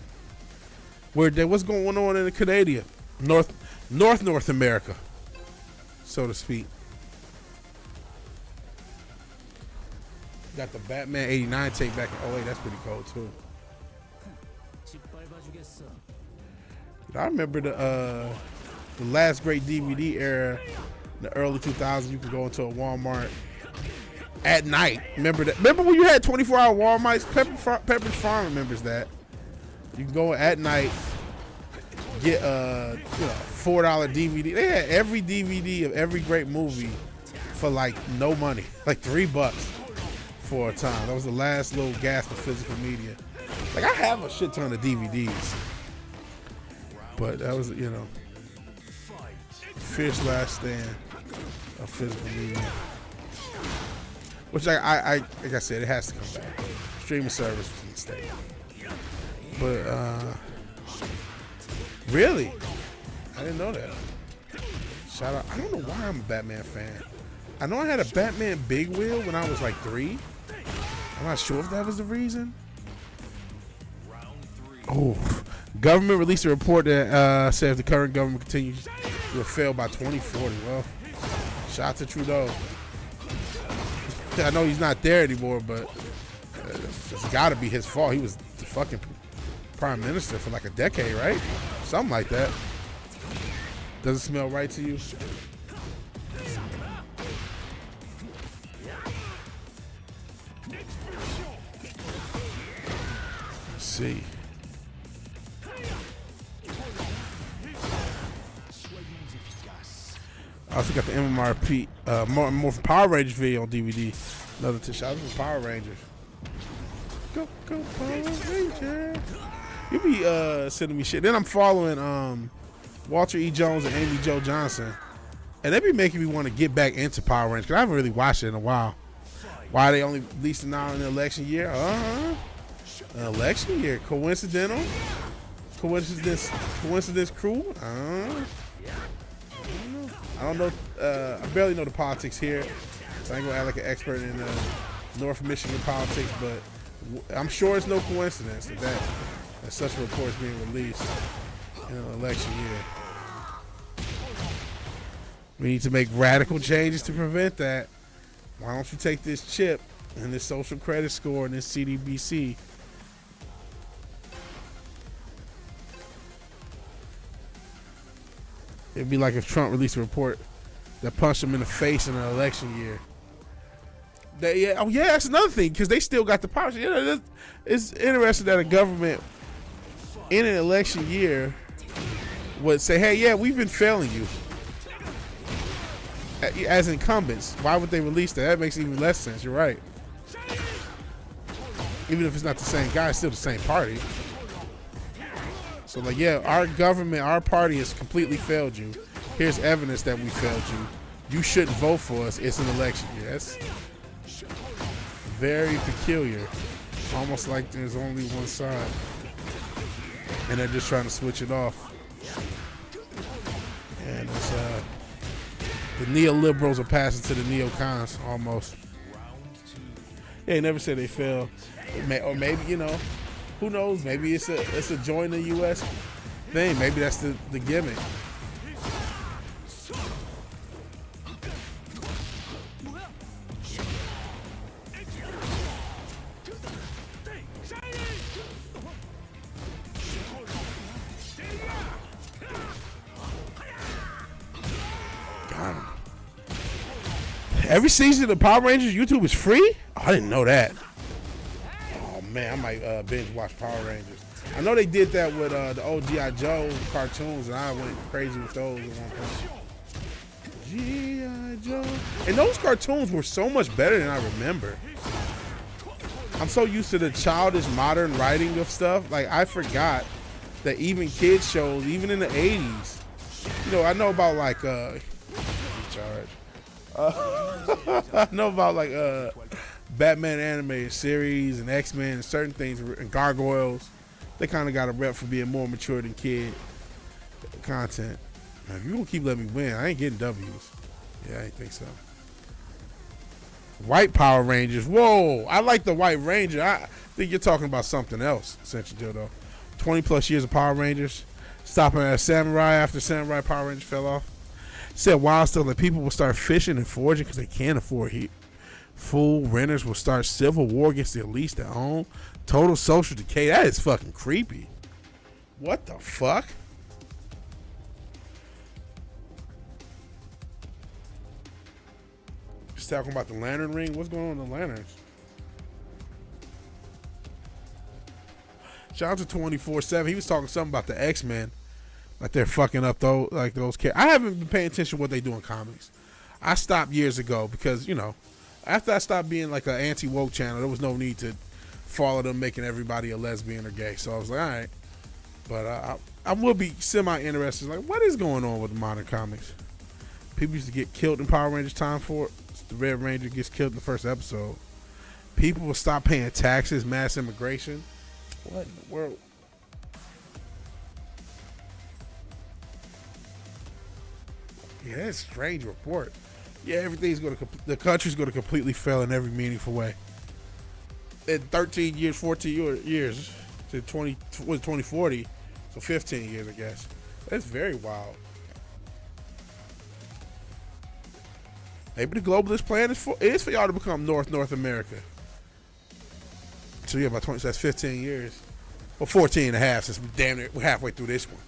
What's going on in the Canada? North America, so to speak. Got the Batman 89 tape back in 08. That's pretty cool too. I remember the last great DVD era, in the early 2000s. You could go into a Walmart at night. Remember that? Remember when you had 24-hour Walmarts? Pepperidge Farm remembers that. You can go at night, get $4 DVD. They had every DVD of every great movie for like no money, like $3 for a time. That was the last little gasp of physical media. Like, I have a shit ton of DVDs, but that was, you know, fierce last stand of physical media. Which I like I said, it has to come back. Streaming service was a mistake. But really, I didn't know that. Shout out. I don't know why I'm a Batman fan. I know I had a Batman big wheel when I was like 3. I'm not sure if that was the reason. Oh, government released a report that said if the current government continues, it will fail by 2040. Well, shout out to Trudeau. I know he's not there anymore, but it's got to be his fault. He was the fucking prime minister for like a decade, right? Something like that. Doesn't smell right to you? Let's see. I also got the MMRP, more from Power Rangers video on DVD. Another shout out to Power Rangers. Go Power Rangers. You be sending me shit. Then I'm following Walter E. Jones and Amy Jo Johnson, and they be making me want to get back into Power Rangers because I haven't really watched it in a while. Why are they only releasing now in the election year? An election year. Coincidental? Coincidence crew? I don't know. I barely know the politics here, so I ain't gonna act like an expert in North Michigan politics, but I'm sure it's no coincidence that such a report is being released in an election year. We need to make radical changes to prevent that. Why don't you take this chip and this social credit score and this CDBC? It'd be like if Trump released a report that punched him in the face in an election year. Oh yeah, that's another thing because they still got the power. You know, it's interesting that a government in an election year would say, "Hey, yeah, we've been failing you as incumbents." Why would they release that? That makes even less sense. You're right. Even if it's not the same guy, it's still the same party. So like, yeah, our government, our party has completely failed you. Here's evidence that we failed you. You shouldn't vote for us. It's an election year. That's very peculiar. Almost like there's only one side. And they're just trying to switch it off. And it's, the neoliberals are passing to the neocons almost. Yeah, they never said they failed. Or maybe, you know, who knows? Maybe it's a join the U.S. thing. Maybe that's the gimmick. Got him. Every season of Power Rangers YouTube is free? Oh, I didn't know that. Oh man, I might binge watch Power Rangers. I know they did that with the old G.I. Joe cartoons, and I went crazy with those at one point. G.I. Joe. And those cartoons were so much better than I remember. I'm so used to the childish modern writing of stuff. Like, I forgot that even kids shows, even in the 80s, you know, I know about like I know about like Batman animated series and X-Men and certain things, and Gargoyles. They kind of got a rep for being more mature than kid content. Now, if you gonna keep letting me win, I ain't getting W's. Yeah, I ain't think so. White Power Rangers. Whoa, I like the White Ranger. I think you're talking about something else, essentially, though. 20 plus years of Power Rangers. Stopping at Samurai after Samurai Power Rangers fell off. Said while still that people will start fishing and foraging because they can't afford heat. Fool renters will start civil war against the lease their own. Total social decay. That is fucking creepy. What the fuck? Just talking about the lantern ring. What's going on with the lanterns? Shout out to 24/7. He was talking something about the X-Men. Like they're fucking up those characters. I haven't been paying attention to what they do in comics. I stopped years ago because, you know, after I stopped being like an anti-woke channel, there was no need to follow them making everybody a lesbian or gay. So I was like, all right. But I will be semi-interested. Like, what is going on with the modern comics? People used to get killed in Power Rangers Time for it. The Red Ranger gets killed in the first episode. People will stop paying taxes, mass immigration. What in the world? Yeah, that's a strange report. Yeah, the country's going to completely fail in every meaningful way. In 13 years, 14 years, to 2040, so 15 years, I guess. That's very wild. Maybe the globalist plan is for y'all to become North America. So yeah, so that's 15 years. Well, 14 and a half since we're halfway through this one.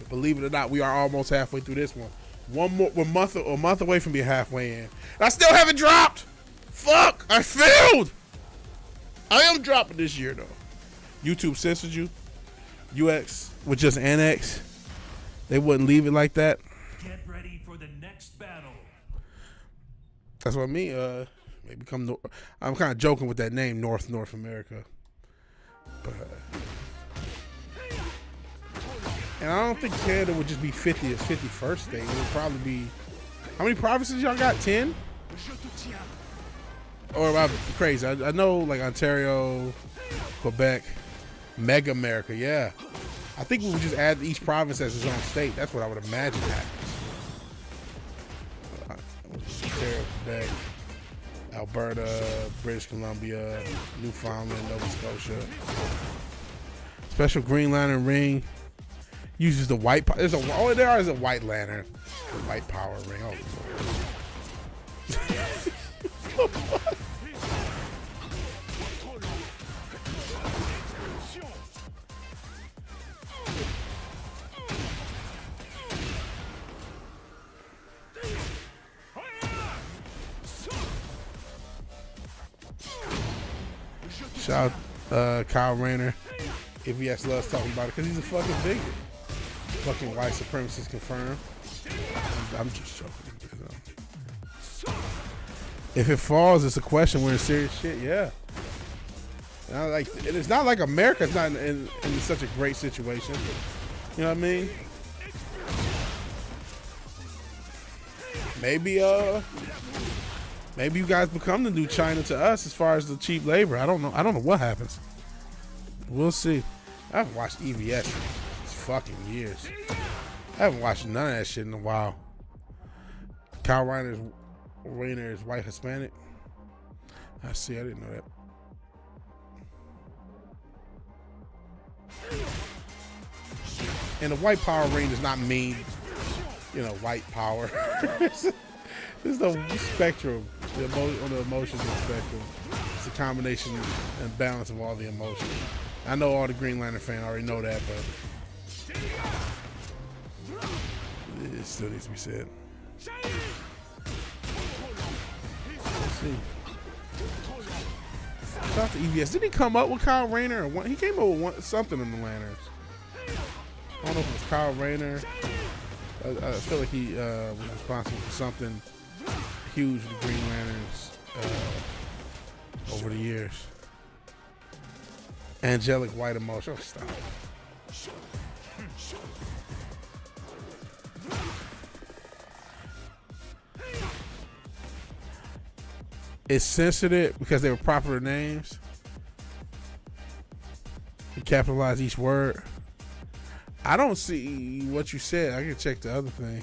Believe it or not, we are almost halfway through this one. A month away from being halfway in. And I still haven't dropped. Fuck, I failed. I am dropping this year though. YouTube censored you. UX with just annex. They wouldn't leave it like that. Get ready for the next battle. That's what I mean. They become. I'm kind of joking with that name, North America. But. And I don't think Canada would just be 50th, 51st state. It would probably be... How many provinces y'all got? 10? Or am I crazy? I know like Ontario, Quebec, Mega America, yeah. I think we would just add each province as its own state. That's what I would imagine happens. Ontario, Quebec, Alberta, British Columbia, Newfoundland, Nova Scotia. Special Green Lantern ring. Uses the white. There is a white lantern, the white power ring. Oh, Shout out Kyle Rayner. AVS loves talking about it because he's a fucking bigot. Fucking white supremacist confirmed. I'm just joking. If it falls, it's a question. We're in serious shit. Yeah. And it's not like America's not in such a great situation. You know what I mean? Maybe you guys become the new China to us as far as the cheap labor. I don't know what happens. We'll see. I haven't watched EVS in fucking years. I haven't watched none of that shit in a while. Kyle Rayner is white Hispanic. I see. I didn't know that. And the white power ring does not mean, white power. There's no spectrum. On the emotional spectrum, it's a combination and balance of all the emotions. I know all the Green Lantern fans already know that, but it still needs to be said. Let's see. Shout out to EVS. Did he come up with Kyle Rayner? He came up with something in the Lanterns. I don't know if it was Kyle Rayner. I feel like he was responsible for something huge with the Green Lanterns over the years. Angelic white emotion. Oh, stop. It's censored because they were proper names. You capitalize each word. I don't see what you said. I can check the other thing.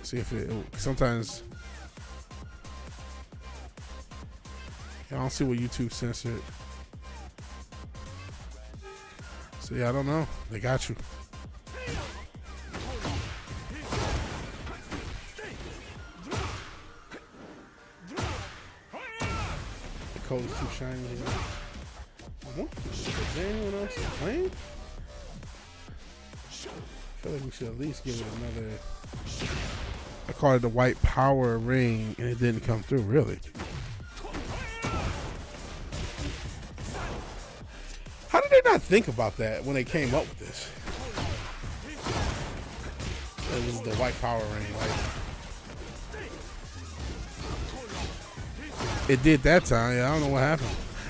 See if it sometimes. I don't see what YouTube censored. So yeah, I don't know. They got you. The code is too shiny. Is there anyone else playing? I feel like we should at least give it another. I called it the white power ring and it didn't come through, really. How did they not think about that when they came up with this? It was the white power ring. It did that time. Yeah, I don't know what happened.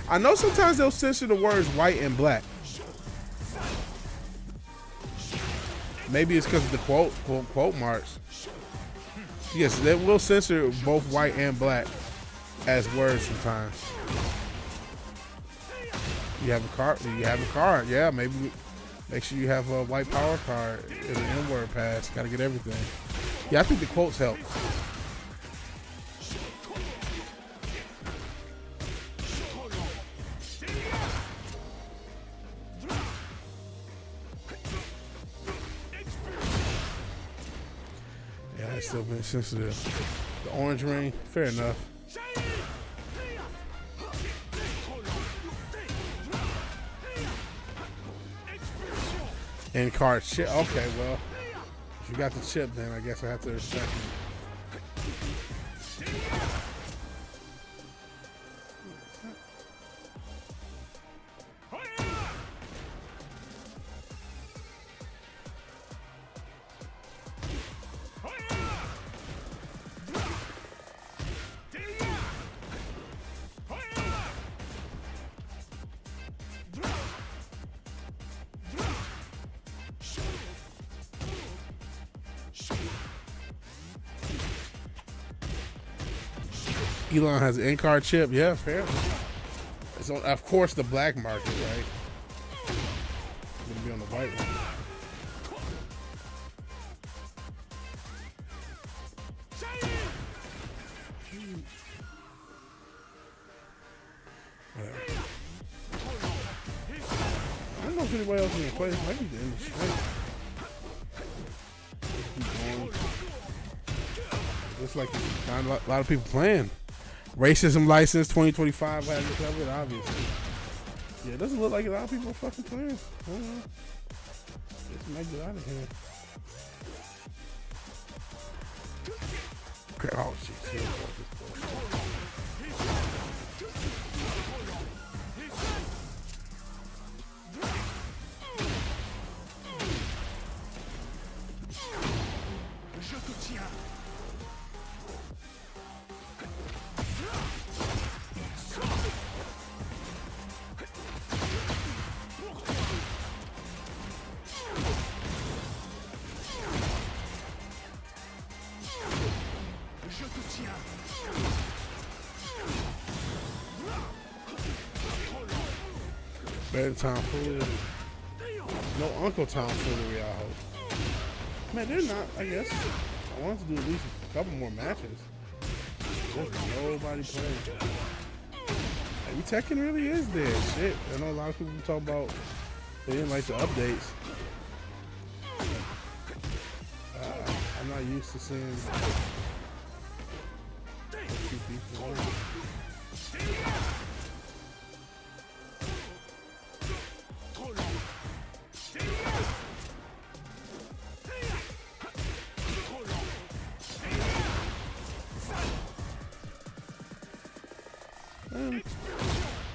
I know sometimes they'll censor the words white and black. Maybe it's because of the quote marks. Yes, they will censor both white and black as words sometimes. You have a card. Yeah, maybe make sure you have a white power card in the N-word pass. Got to get everything. Yeah, I think the quotes help. Yeah, it's still been sensitive. The orange ring, fair enough. And card chip. Okay, well, if you got the chip, then I guess I have to respect it. Elon has an in-card chip. Yeah, fair. It's on, of course, the black market, right? It's gonna be on the white one. Whatever. I don't know if anybody else is gonna play. It might be the end of the stream. Looks like there's not a lot of people playing. Racism license 2025 has it covered, obviously. Yeah, it doesn't look like a lot of people are fucking playing. I don't know. Let's make it out of here. Oh shit. Better tomfoolery. No Uncle tomfoolery, I hope. Man, they're not, I guess. I want to do at least a couple more matches. There's nobody playing. Maybe Tekken really is dead. Shit. I know a lot of people talk about they didn't like the updates. I'm not used to seeing two people.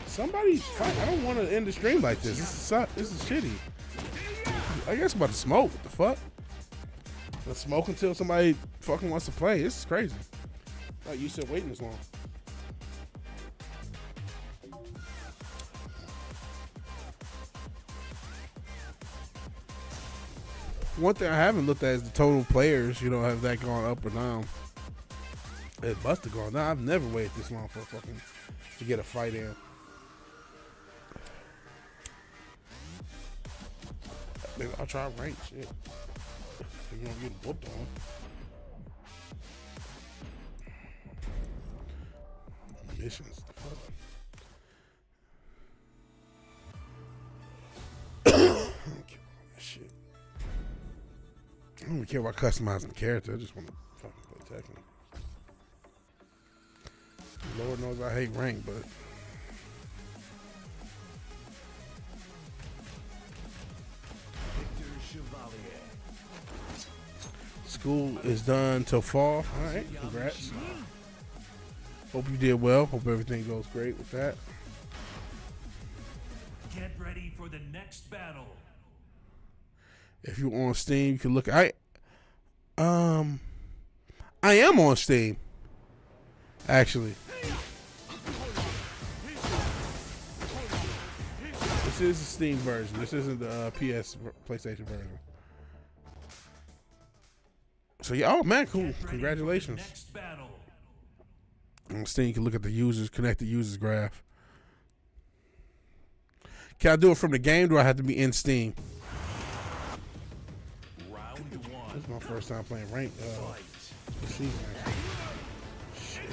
Somebody fight. I don't want to end the stream like this. This is shitty. I guess I'm about to smoke. What the fuck? Let's smoke until somebody fucking wants to play. This is crazy. Like you said, waiting this long. One thing I haven't looked at is the total players. You know, have that gone up or down? It must have gone down. I've never waited this long for a fucking to get a fight in. Maybe I'll try rank shit. If you don't get whooped on. Missions. I don't care about that shit. I don't even care about customizing the character. I just want to fucking play Tekken. Lord knows I hate rank, but school is done till fall. All right, congrats. Hope you did well. Hope everything goes great with that. Get ready for the next battle. If you're on Steam, you can look. I am on Steam, actually. This is the Steam version. This isn't the PlayStation version. So yeah, oh man, cool! Congratulations. Next battle. On Steam, you can look at the users, connected users graph. Can I do it from the game? Or do I have to be in Steam? Round one. This is my first time playing ranked season. Shit.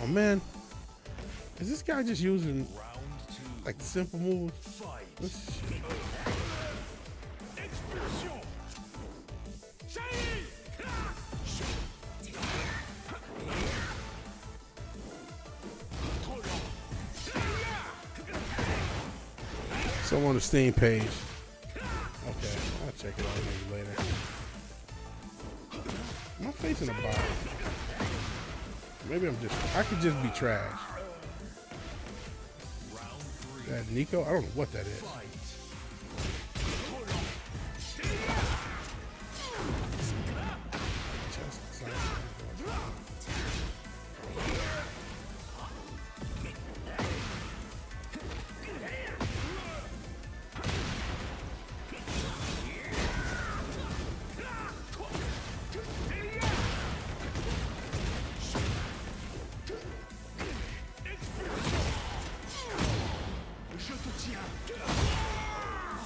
Oh man, is this guy just using like simple moves? This shit. So I'm on the Steam page. Okay, I'll check it out maybe later. Am I facing a bot? Maybe I could just be trash. That Nico? I don't know what that is.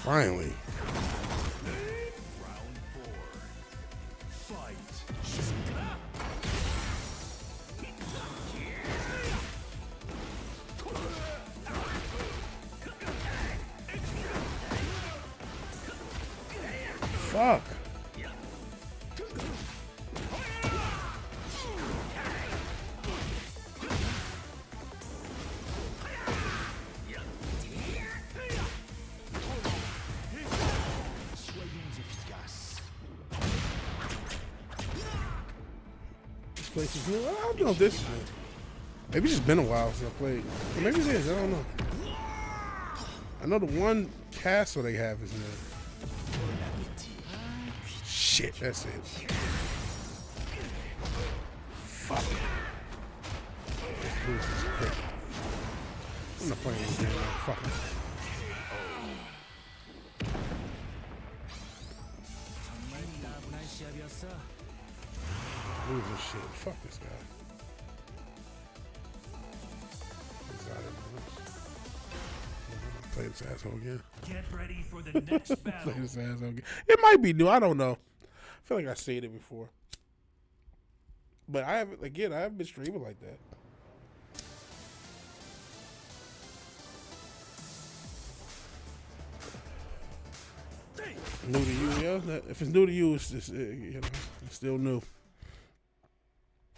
Finally. Round four. Fight. Fuck. place is new. I don't know if this is new. Maybe it's just been a while since I played. Or maybe it is. I don't know. I know the one castle they have is new. Shit, that's it. Fuck. This is quick. I'm not playing this game now. Fuck it. Lose this shit. Fuck this guy. Play this asshole again. Get ready for the next battle. Play this asshole again. It might be new. I don't know. I feel like I've seen it before. But I haven't been streaming like that. New to you, yo. If it's new to you, it's just, it's still new.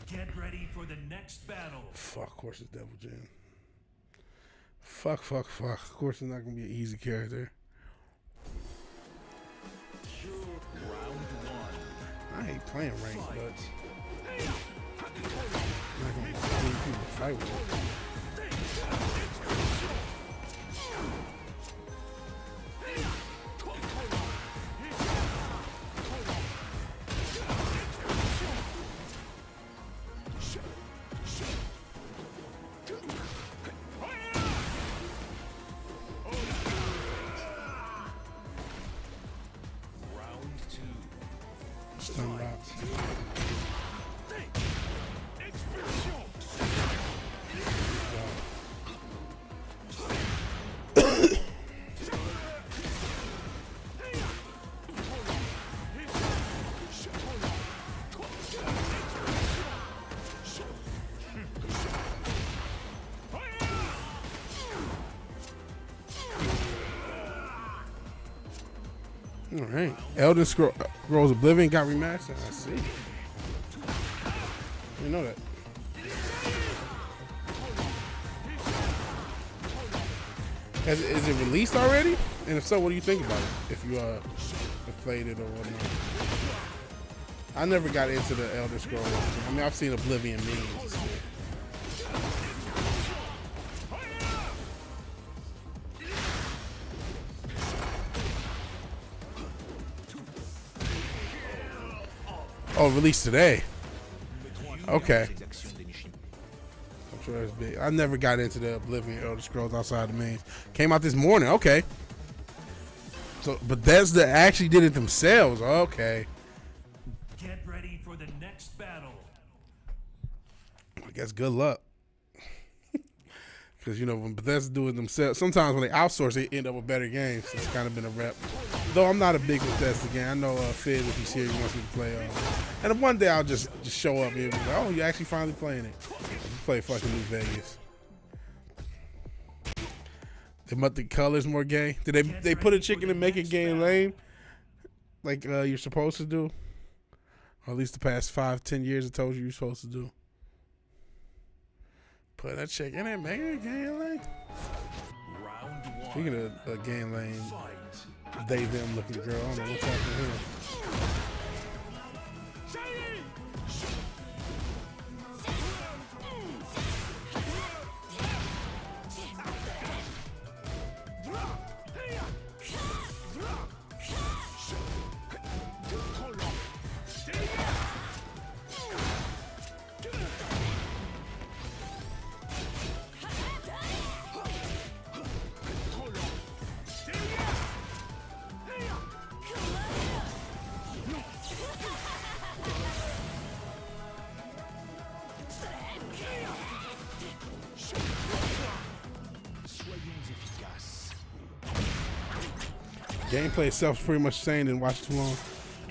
Get ready for the next battle. Fuck, of course it's Devil Jin. Fuck. Of course it's not gonna be an easy character. Round one. I ain't playing ranked, but I'm not gonna be people to fight with. Stun lock. All right, Elden Scrolls Oblivion got remastered. I see. You know that. Is it released already? And if so, what do you think about it? If you have played it or whatnot. I never got into the Elder Scrolls. I mean, I've seen Oblivion memes. Oh, released today. Okay. I'm sure that's big. I never got into the Oblivion Elder Scrolls outside the mains. Came out this morning. Okay. So Bethesda actually did it themselves. Okay. Get ready for the next battle. I guess good luck. Because, you know, when Bethesda do it themselves, sometimes when they outsource, they end up with better games. It's kind of been a rep. Though I'm not a big Bethesda game. I know Fizz, if he's here, he wants me to play. And one day I'll just show up here and be like, oh, you're actually finally playing it. Play fucking New Vegas. They make the colors more gay. Did they put a chicken and make it gay and lame? Like you're supposed to do? Or at least the past 5-10 years it told you you're supposed to do. Put that chicken and make it gay and lame. Round one. Speaking of gay and lame, they them looking girl. I don't know what's happening here. Gameplay itself is pretty much the same. Didn't watch it too long.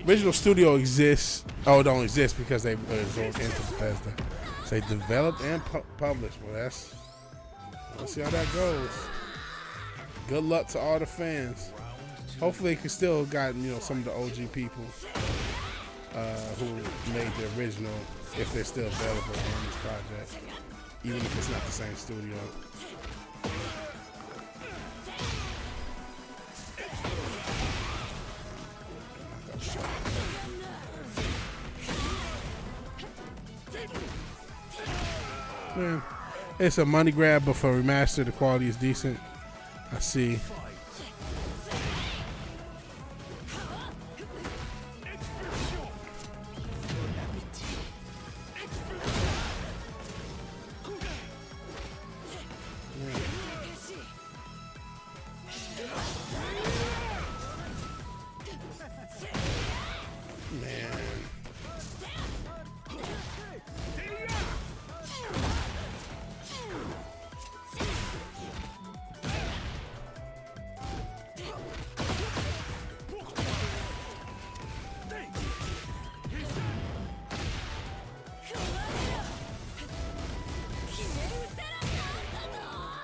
Original Studio exists. Oh, it don't exist because they absorbed into Bethesda. So they developed and published. Well, let's see how that goes. Good luck to all the fans. Hopefully, they can still got some of the OG people who made the original, if they're still available on this project, even if it's not the same studio. It's a money grab, but for remaster, the quality is decent. I see.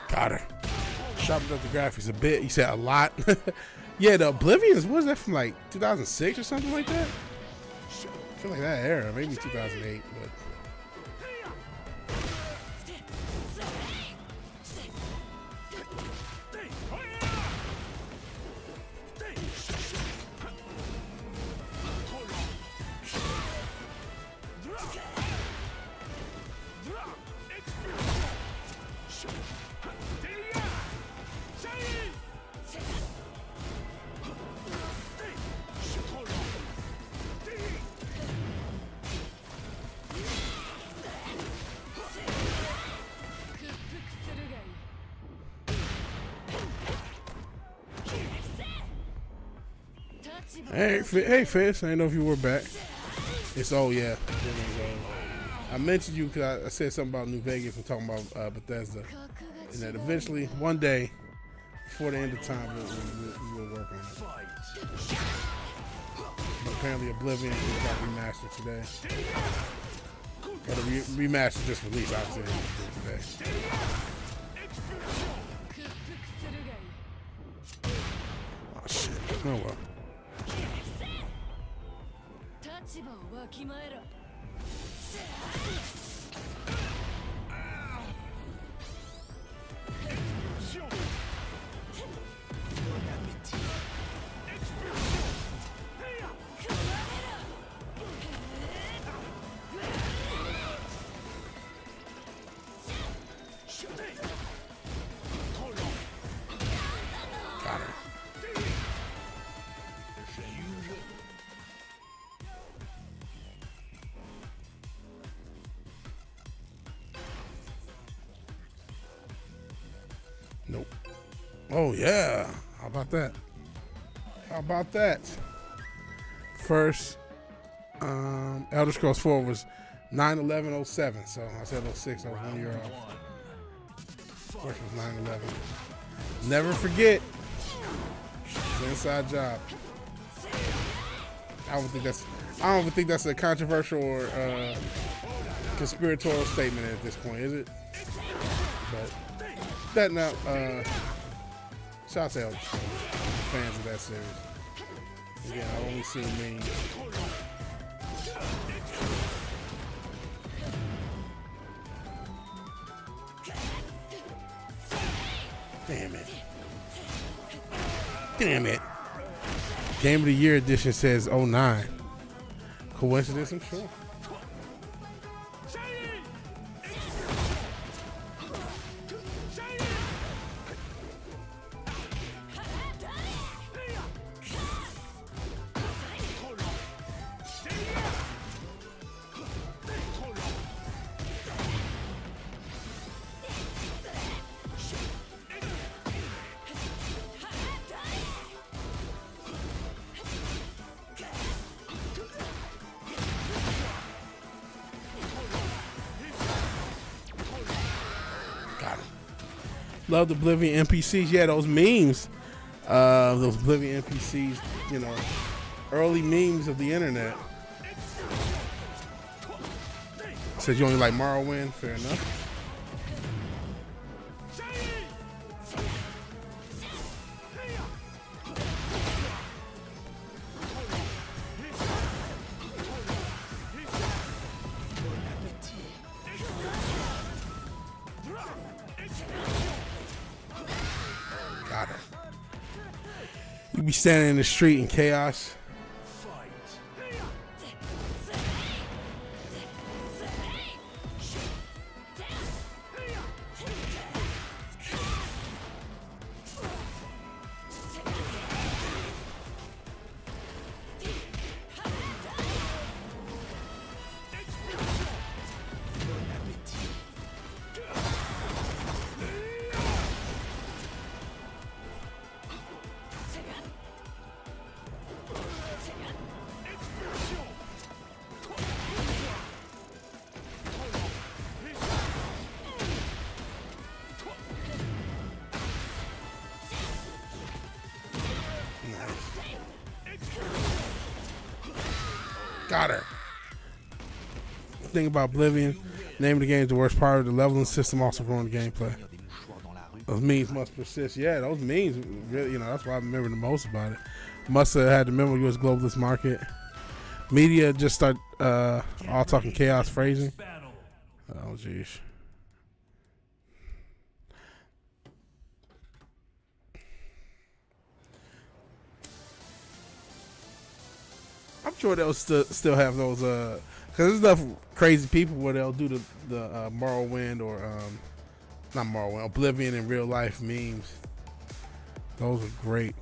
Got her. Sharpened up the graphics a bit. You said a lot. Yeah, the Oblivions, what was that from, like 2006 or something like that? I feel like that era, maybe 2008, but. Hey, Fizz, I didn't know if you were back. It's, oh yeah. I mentioned you because I said something about New Vegas and talking about Bethesda. And that eventually, one day, before the end of time, we will work on it. But apparently Oblivion got remastered today. Or the remaster just released, obviously, today. Oh shit. Oh well. Nope. Oh yeah. How about that? How about that? First, Elder Scrolls 4 was 9/11/07. So I said 06. I was 1 year off. First was 9/11. Never forget. It's an inside job. I don't even think that's a controversial or conspiratorial statement at this point, is it? But that now, shout out to Elder Scrolls, fans of that series. Again, I've only seen memes. Damn it. Damn it. Game of the Year edition says 09. Coincidence, I'm sure. Love the Oblivion NPCs. Yeah, those memes. Those Oblivion NPCs, you know, early memes of the internet. Said you only like Morrowind. Fair enough. You be standing in the street in chaos. Got her. Thing about Oblivion, name of the game is the worst part of the leveling system, also ruined the gameplay. Those memes must persist. Yeah, those memes, really, that's what I remember the most about it. Must have had the memory U.S. globalist market. Media just start all talking chaos phrasing. Oh, jeez. I'm sure they'll still have those, because there's enough crazy people where they'll do the Morrowind or, not Morrowind, Oblivion in real life memes. Those are great.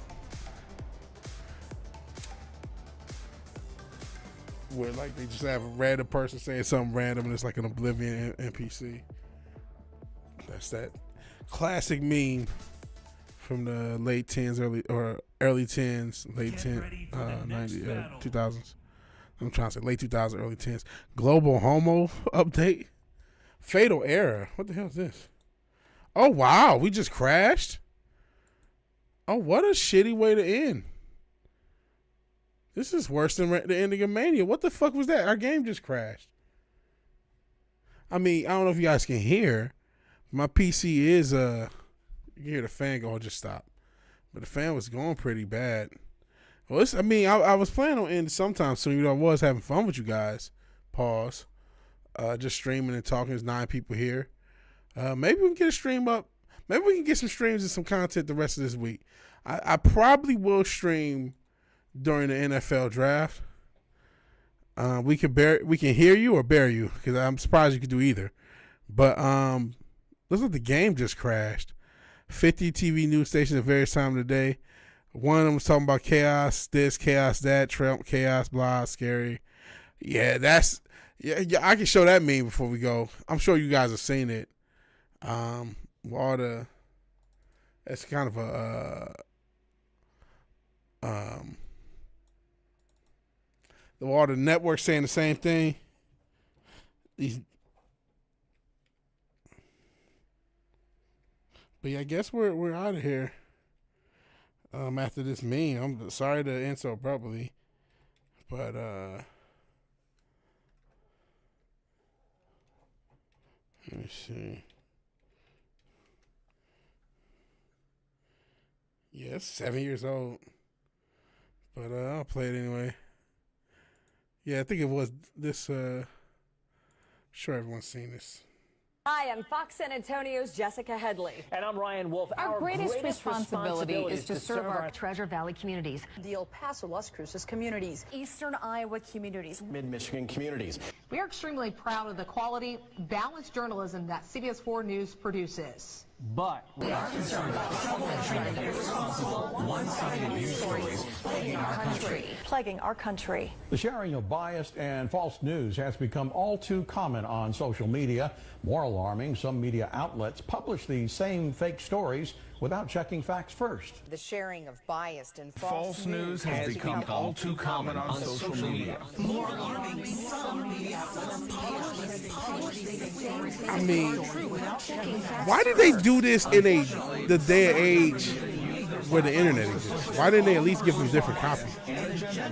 Where like they just have a random person saying something random and it's like an Oblivion NPC. That's that classic meme from the late 10s, early 10s, late 10, 90, 2000s. I'm trying to say late 2000s, early 10s. Global Homo update. Fatal error. What the hell is this? Oh, wow. We just crashed? Oh, what a shitty way to end. This is worse than the ending of Mania. What the fuck was that? Our game just crashed. I mean, I don't know if you guys can hear. My PC is, you can hear the fan go, just stop. But the fan was going pretty bad. Well, I was planning on ending sometime soon. I was having fun with you guys. Pause. Just streaming and talking. There's 9 people here. Maybe we can get a stream up. Maybe we can get some streams and some content the rest of this week. I probably will stream during the NFL draft. We can hear you or bear you, because I'm surprised you could do either. But looks like the game just crashed. 50 TV news stations at various times of the day. One of them was talking about chaos this, chaos that, Trump, chaos, blah, scary. Yeah, I can show that meme before we go. I'm sure you guys have seen it. It's kind of all the networks saying the same thing. But yeah, I guess we're out of here. After this meme, I'm sorry to end so abruptly, but let me see. Yeah, it's 7 years old, but I'll play it anyway. Yeah, I think it was this. Sure, everyone's seen this. Hi, I'm Fox San Antonio's Jessica Headley. And I'm Ryan Wolf. Our greatest responsibility is to serve our Treasure Valley communities, the El Paso, Las Cruces communities, Eastern Iowa communities, Mid-Michigan communities. We are extremely proud of the quality, balanced journalism that CBS 4 News produces. But we are concerned about the trouble and irresponsible, one-sided news stories Plaguing our country. The sharing of biased and false news has become all too common on social media. More alarming, some media outlets publish these same fake stories without checking facts first. The sharing of biased and false news has become all too common on social media. More alarming, some media outlets I mean, why did they do this in the day and age where the internet exists? Why didn't they at least give them different copies? Exactly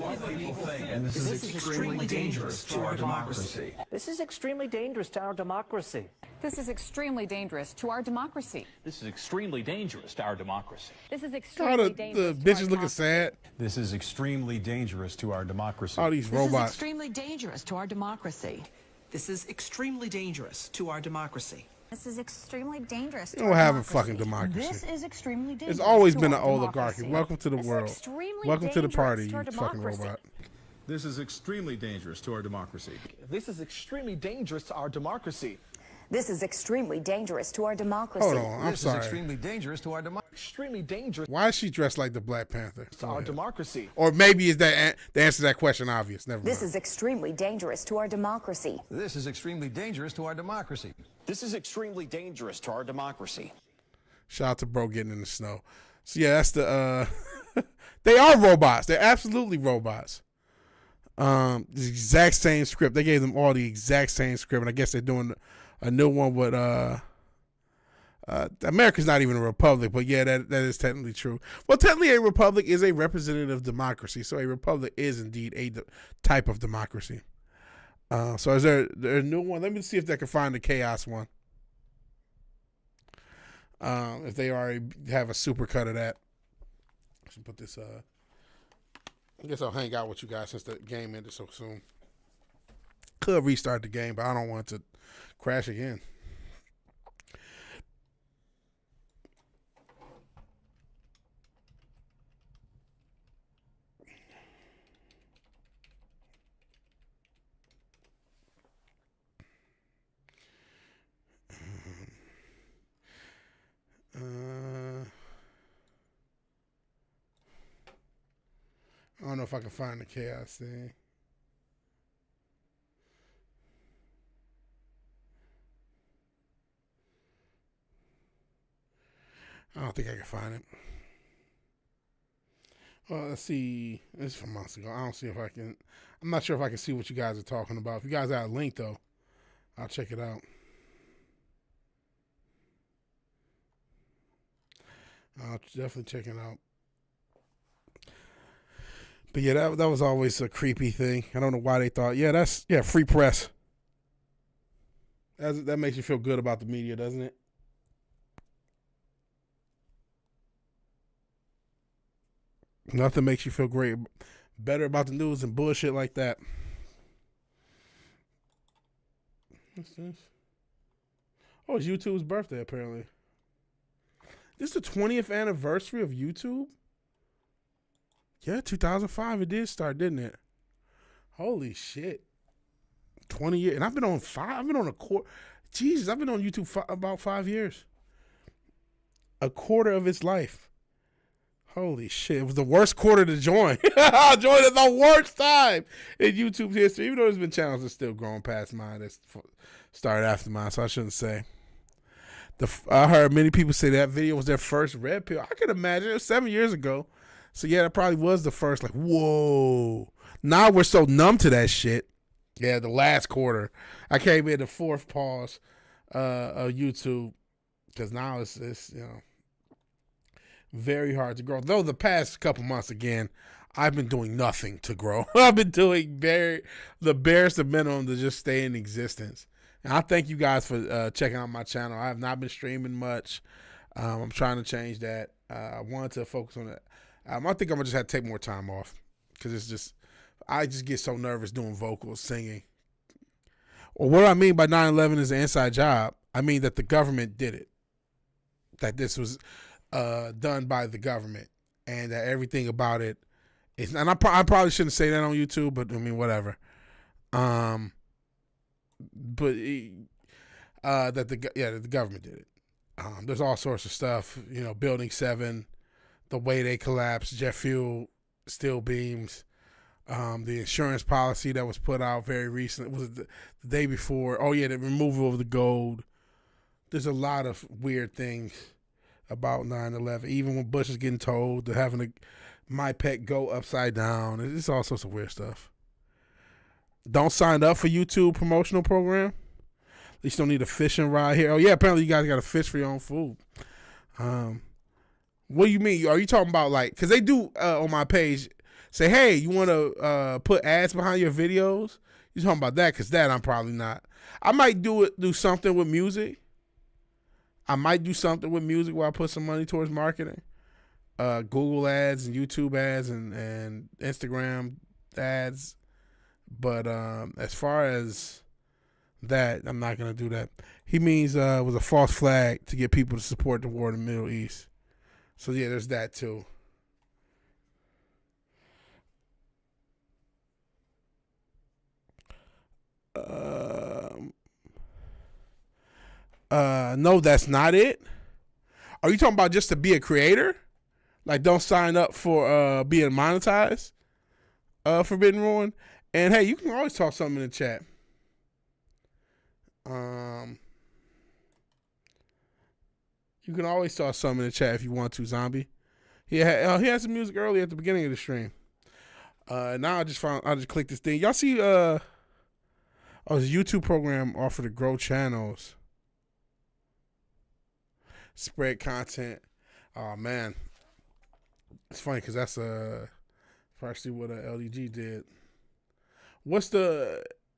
what people think, and this is extremely dangerous to our democracy. this is extremely dangerous to our democracy. This is extremely dangerous to our democracy. This is extremely dangerous to our democracy. This is All extremely the dangerous. bitches looking sad. This is extremely dangerous to our democracy. All these This is robots. extremely dangerous to our democracy. This is extremely dangerous to our democracy. This is extremely dangerous. You don't have a fucking democracy. This is extremely dangerous. It's always to been an our oligarchy. democracy. Welcome to the This is world. extremely Welcome to the dangerous party, to you our fucking democracy. robot. This is extremely dangerous to our democracy. This is extremely dangerous to our democracy. This is extremely dangerous to our democracy. Hold on, I'm sorry. dangerous to our democracy. Extremely dangerous Why is she dressed like the Black Panther? to our democracy. Or maybe is that the answer to that question obvious? Never mind. This is extremely dangerous to our democracy. This is extremely dangerous to our democracy. This is extremely dangerous to our democracy. Shout out to bro getting in the snow. So yeah, that's the they are robots. They're absolutely robots. The exact same script. They gave them all the exact same script, and I guess they're doing a new one with America's not even a republic, but yeah, that is technically true. Well, technically, a republic is a representative democracy, so a republic is indeed a type of democracy. So is there a new one? Let me see if they can find the chaos one. If they already have a supercut of that. I should put this. I guess I'll hang out with you guys since the game ended so soon. Could restart the game, but I don't want it to crash again. I don't know if I can find the chaos thing. I don't think I can find it. Well, let's see. This is from months ago. I don't see if I can. I'm not sure if I can see what you guys are talking about. If you guys have a link, though, I'll check it out. I'll definitely check it out. But yeah, that was always a creepy thing. I don't know why they thought, that's free press. That makes you feel good about the media, doesn't it? Nothing makes you feel better about the news than bullshit like that. What's this? Oh, it's YouTube's birthday, apparently. This is the 20th anniversary of YouTube? Yeah, 2005 it did start, didn't it? Holy shit. 20 years. And I've been on a quarter. Jesus, I've been on YouTube about 5 years. A quarter of its life. Holy shit. It was the worst quarter to join. I joined at the worst time in YouTube's history. Even though there's been channels that's still growing past mine that started after mine, so I shouldn't say. I heard many people say that video was their first red pill. I could imagine. It was 7 years ago. So yeah, that probably was the first, like, whoa. Now we're so numb to that shit. Yeah, the last quarter. I came in the fourth pause of YouTube because now it's very hard to grow. Though the past couple months, again, I've been doing nothing to grow. I've been doing the barest minimum to just stay in existence. And I thank you guys for checking out my channel. I have not been streaming much. I'm trying to change that. I wanted to focus on that. I think I'm gonna just have to take more time off because I just get so nervous doing vocals, singing. Well, what I mean by 9/11 is an inside job. I mean that the government did it. That this was done by the government, and that everything about it is. And I probably shouldn't say that on YouTube, but I mean whatever. That the government did it. There's all sorts of stuff. Building 7. The way they collapsed, jet fuel, steel beams, the insurance policy that was put out very recently. Was it the day before? Oh, yeah, the removal of the gold. There's a lot of weird things about 9/11. Even when Bush is getting told to having my pet go upside down. It's all sorts of weird stuff. Don't sign up for YouTube promotional program. At least you don't need a fishing rod here. Oh, yeah, apparently you guys got to fish for your own food. What do you mean? Are you talking about because they do on my page say, hey, you want to put ads behind your videos? You talking about that? Because that I'm probably not. I might do something with music. I might do something with music where I put some money towards marketing. Google ads and YouTube ads and Instagram ads. But as far as that, I'm not going to do that. He means it was a false flag to get people to support the war in the Middle East. So, yeah, there's that, too. No, that's not it. Are you talking about just to be a creator? Like, don't sign up for being monetized? Forbidden Ruin? And, hey, you can always talk something in the chat. You can always toss some in the chat if you want to, Zombie. He had some music early at the beginning of the stream. Now I just clicked this thing. Y'all see his YouTube program offered to grow channels. spread content. Oh man, it's funny because that's partially what LDG did.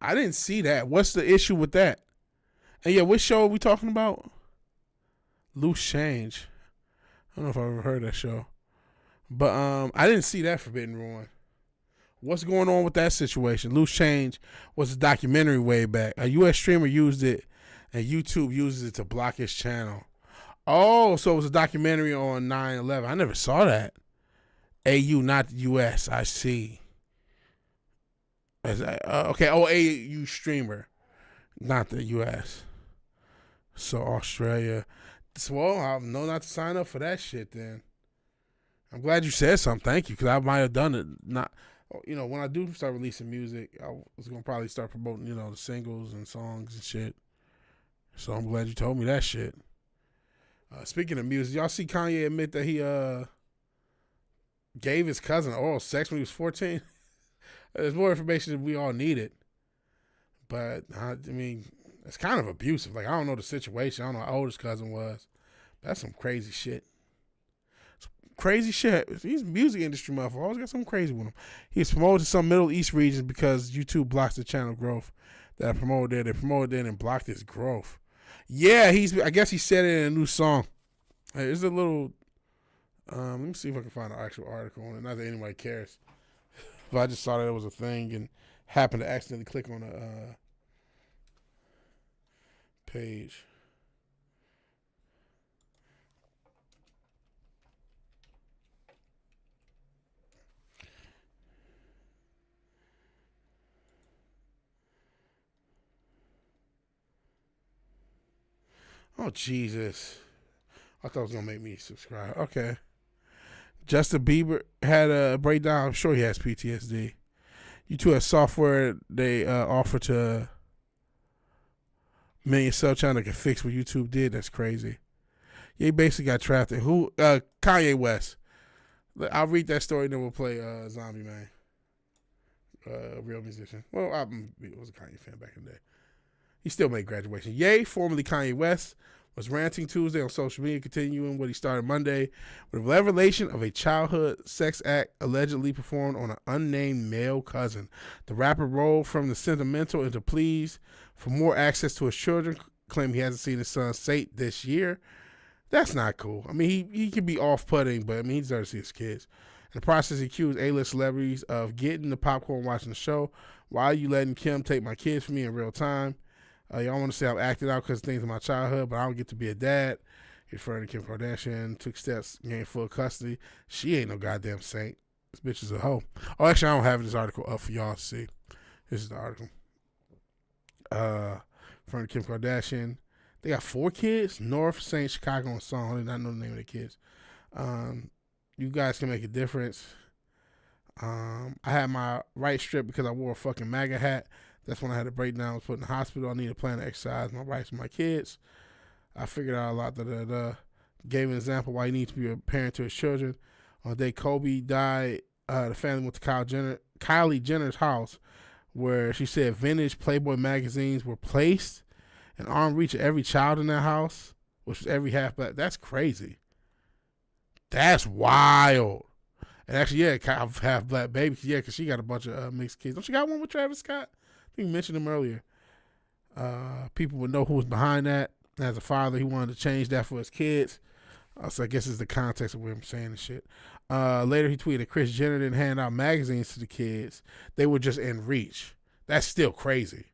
I didn't see that. What's the issue with that? And yeah, what show are we talking about? Loose Change. I don't know if I've ever heard that show. But I didn't see that Forbidden Ruin. What's going on with that situation? Loose Change was a documentary way back. A U.S. streamer used it, and YouTube uses it to block his channel. Oh, so it was a documentary on 9/11. I never saw that. AU, not the U.S. I see. Okay, AU streamer, not the U.S. So Australia. Well, I know not to sign up for that shit then. I'm glad you said something. Thank you, because I might have done it. Not, when I do start releasing music, I was going to probably start promoting, the singles and songs and shit. So I'm glad you told me that shit. Speaking of music, y'all see Kanye admit that he gave his cousin oral sex when he was 14? There's more information than we all needed. But, I mean, it's kind of abusive. Like, I don't know the situation. I don't know how old his cousin was. That's some crazy shit. Crazy shit. He's a music industry motherfucker. Always got something crazy with him. He's promoted to some Middle East regions because YouTube blocks the channel growth that I promoted there. They promoted there and blocked his growth. Yeah, I guess he said it in a new song. There's a little, let me see if I can find an actual article on it. Not that anybody cares. But I just saw that it was a thing and happened to accidentally click on a page. Oh, Jesus. I thought it was going to make me subscribe. Okay. Justin Bieber had a breakdown. I'm sure he has PTSD. YouTube has software they offer to million sub channel that can fix what YouTube did. That's crazy. Yeah, he basically got trapped in Kanye West. I'll read that story, then we'll play Zombie Man. Real musician. Well, I was a Kanye fan back in the day. He still made Graduation. Ye, formerly Kanye West, was ranting Tuesday on social media, continuing what he started Monday with a revelation of a childhood sex act allegedly performed on an unnamed male cousin. The rapper rolled from the sentimental into pleas for more access to his children, claiming he hasn't seen his son Sate this year. That's not cool. I mean, he can be off-putting, but I mean, he deserves to see his kids. In the process, he accused A-list celebrities of getting the popcorn watching the show. Why are you letting Kim take my kids from me in real time? Y'all want to say I've acted out because of things in my childhood, but I don't get to be a dad. He's referring to Kim Kardashian, took steps, gained full custody. She ain't no goddamn saint. This bitch is a hoe. Oh, actually, I don't have this article up for y'all to see. This is the article. Referring to Kim Kardashian. They got 4 kids. North, St. Chicago, and Song. I did not know the name of the kids. You guys can make a difference. I had my right stripped because I wore a fucking MAGA hat. That's when I had a breakdown. I was put in the hospital. I needed a plan to exercise my rights with my kids. I figured out a lot. Gave an example why you need to be a parent to his children. On the day Kobe died, the family went to Kylie Jenner's house, where she said vintage Playboy magazines were placed in arm reach of every child in that house, which was every half black. That's crazy. That's wild. And actually, yeah, half black baby. Yeah, because she got a bunch of mixed kids. Don't she got one with Travis Scott? I think you mentioned him earlier. People would know who was behind that. As a father, he wanted to change that for his kids. So I guess it's the context of what I'm saying and shit. Later, he tweeted, Kris Jenner didn't hand out magazines to the kids. They were just in reach. That's still crazy.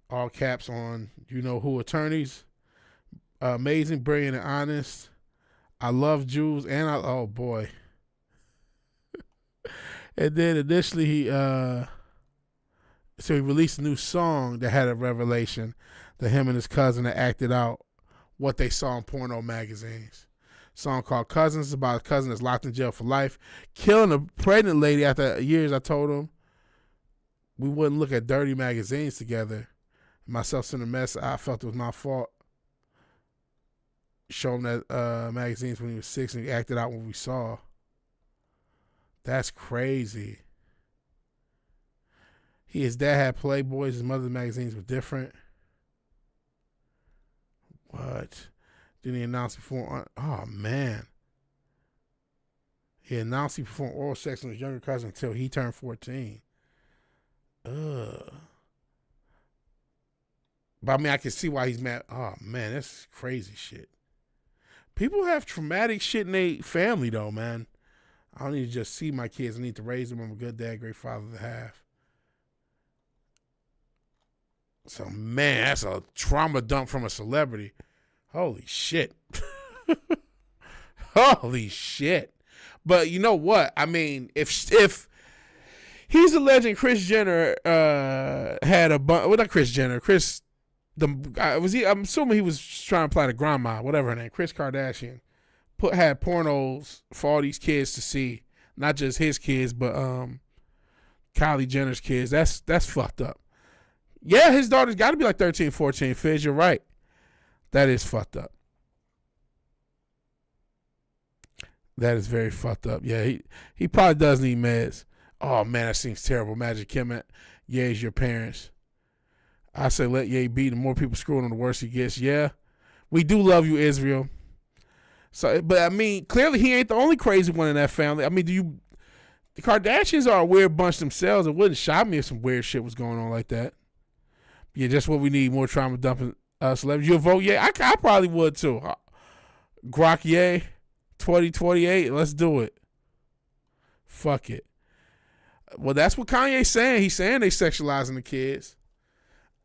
All caps on you-know-who attorneys. Amazing, brilliant, and honest. I love Jews, and oh, boy. And then initially, he released a new song that had a revelation that him and his cousin had acted out what they saw in porno magazines. Song called Cousins is about a cousin that's locked in jail for life, killing a pregnant lady after years. I told him we wouldn't look at dirty magazines together. Myself in a mess, I felt it was my fault. Show him that magazines when he was 6 and he acted out what we saw. That's crazy. His dad had Playboys. His mother's magazines were different. What? Then he announced before. Oh man. He announced he performed oral sex on his younger cousin until he turned 14. But I mean, I can see why he's mad. Oh man, that's crazy shit. People have traumatic shit in their family though, man. I don't need to just see my kids. I need to raise them. I'm a good dad, great father to have. So man, that's a trauma dump from a celebrity. Holy shit. Holy shit. But you know what? I mean, if he's alleging Kris Jenner had a bunch, well, not Kris Jenner, I'm assuming he was trying to apply to grandma, whatever her name, Kris Kardashian, had pornos for all these kids to see, not just his kids, but Kylie Jenner's kids. That's fucked up. Yeah, his daughter's got to be like 13, 14. Fizz, you're right. That is fucked up. That is very fucked up. Yeah, he probably does need meds. Oh man, that seems terrible. Imagine Kim at Ye's your parents. I say let Ye be. The more people screwing him, the worse he gets. Yeah, we do love you, Israel. So, but I mean, clearly he ain't the only crazy one in that family. I mean, the Kardashians are a weird bunch themselves. It wouldn't shock me if some weird shit was going on like that. Yeah, just what we need, more trauma dumping celebrities. You'll vote Ye? I probably would too. Grok Ye, 2028. Let's do it. Fuck it. Well, that's what Kanye's saying. He's saying they sexualizing the kids.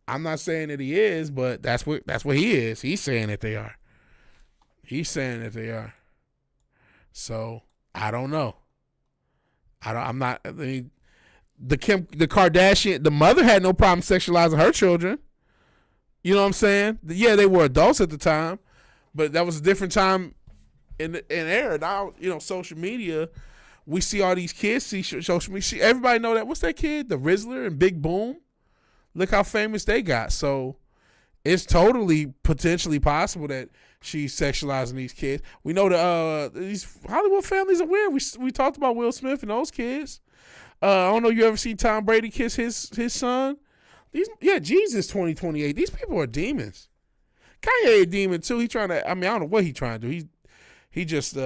I'm not saying that he is, but that's what he is. He's saying that they are. He's saying that they are. So I don't know. I'm not. I mean, the Kardashian, the mother had no problem sexualizing her children. You know what I'm saying? Yeah, they were adults at the time, but that was a different time in era. Now, you know, social media. We see all these kids see social media. Everybody know that. What's that kid? The Rizzler and Big Boom. Look how famous they got. So it's totally potentially possible that she's sexualizing these kids. We know these Hollywood families are weird. We talked about Will Smith and those kids. I don't know. You ever see Tom Brady kiss his son? Jesus 2028. These people are demons. Kanye a demon too. He trying to. I mean, I don't know what he trying to do. He just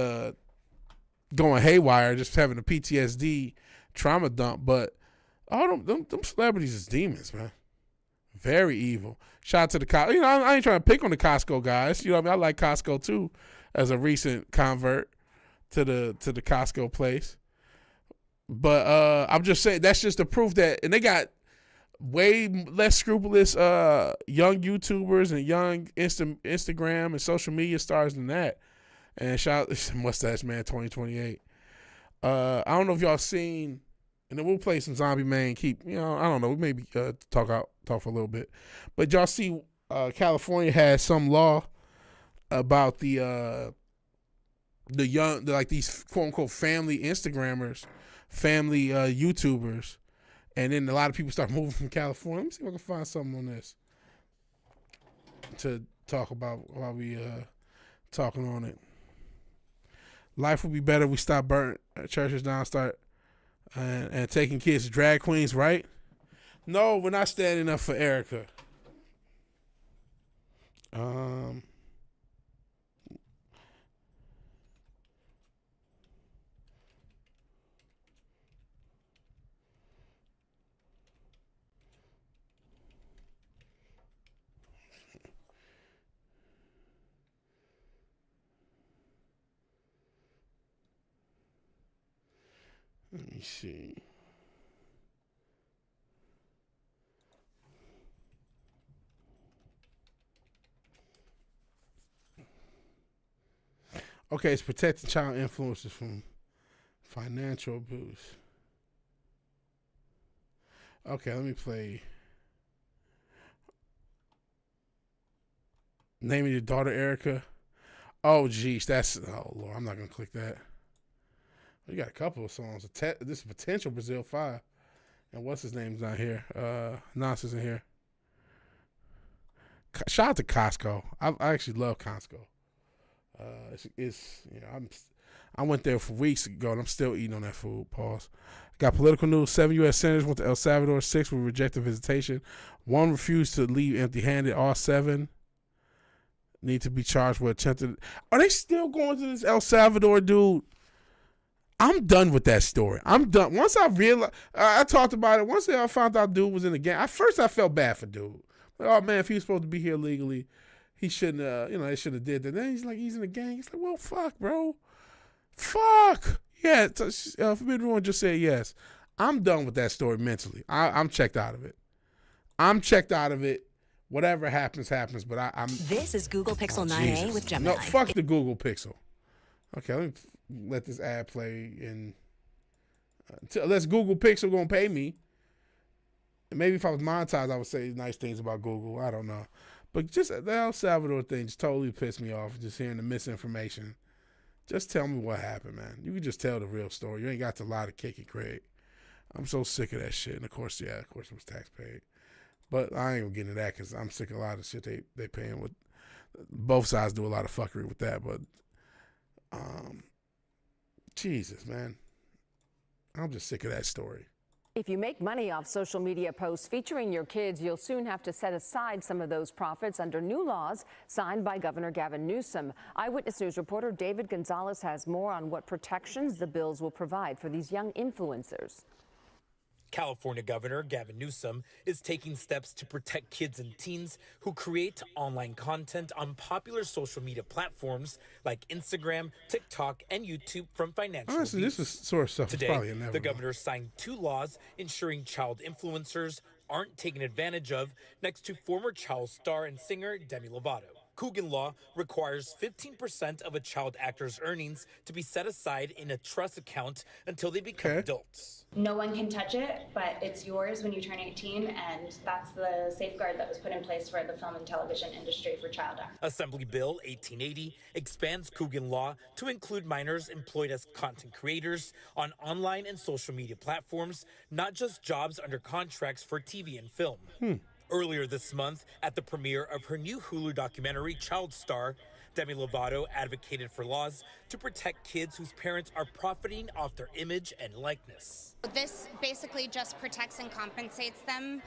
going haywire, just having a PTSD trauma dump. But all them celebrities is demons, man. Very evil. Shout out to the Costco. You know, I ain't trying to pick on the Costco guys. You know what I mean? I like Costco too, as a recent convert to the Costco place. But I'm just saying that's just the proof that, and they got way less scrupulous young YouTubers and young Instagram and social media stars than that. And shout out Mustache Man 2028. I don't know if y'all seen, and then we'll play some Zombie Man. Keep, you know, I don't know. We maybe talk for a little bit, but y'all see, California has some law about the young, like these quote unquote family Instagrammers, family YouTubers, and then a lot of people start moving from California. Let me see if I can find something on this to talk about while we talking on it. Life would be better if we stop burning churches down, start and taking kids to drag queens, right? No, we're not standing up for Erica. Let me see. Okay, it's protecting child influencers from financial abuse. Okay, let me play. Naming your daughter Erica. Oh, geez, oh Lord, I'm not gonna click that. We got a couple of songs. This is Potential Brazil 5. And what's his name's not here? Nas isn't here. Shout out to Costco. I actually love Costco. It's you know, I went there for weeks ago and I'm still eating on that food. Pause. Got political news. 7 U.S. senators went to El Salvador. 6 were rejected visitation. 1 refused to leave empty-handed. All 7 need to be charged with attempted. Are they still going to this El Salvador dude? I'm done with that story. I'm done. Once I realized, I talked about it. Once I found out dude was in the gang, at first I felt bad for dude. Like, oh man, if he was supposed to be here legally, he shouldn't. They should have did that. Then he's like, he's in the gang. He's like, well, fuck, bro, fuck. Yeah, Forbidden One just said yes. I'm done with that story mentally. I'm checked out of it. Whatever happens, happens. But I'm. This is Google Pixel 9a with Gemini. No, fuck the Google Pixel. Okay, let me let this ad play. And unless Google Pixel gonna pay me. And maybe if I was monetized, I would say nice things about Google. I don't know. But just the El Salvador thing just totally pissed me off. Just hearing the misinformation. Just tell me what happened, man. You can just tell the real story. You ain't got to lie to Kick It, Craig. I'm so sick of that shit. And of course, it was tax paid. But I ain't gonna get into that because I'm sick of a lot of shit they paying with. Both sides do a lot of fuckery with that. But, Jesus, man. I'm just sick of that story. If you make money off social media posts featuring your kids, you'll soon have to set aside some of those profits under new laws signed by Governor Gavin Newsom. Eyewitness News reporter David Gonzalez has more on what protections the bills will provide for these young influencers. California Governor Gavin Newsom is taking steps to protect kids and teens who create online content on popular social media platforms like Instagram, TikTok, and YouTube from financial abuse. This is sort of stuff Today, probably never the governor signed 2 laws ensuring child influencers aren't taken advantage of next to former child star and singer Demi Lovato. Coogan law requires 15% of a child actor's earnings to be set aside in a trust account until they become adults. No one can touch it, but it's yours when you turn 18, and that's the safeguard that was put in place for the film and television industry for child actors. Assembly Bill 1880 expands Coogan law to include minors employed as content creators on online and social media platforms, not just jobs under contracts for TV and film. Earlier this month, at the premiere of her new Hulu documentary, Child Star, Demi Lovato advocated for laws to protect kids whose parents are profiting off their image and likeness. This basically just protects and compensates them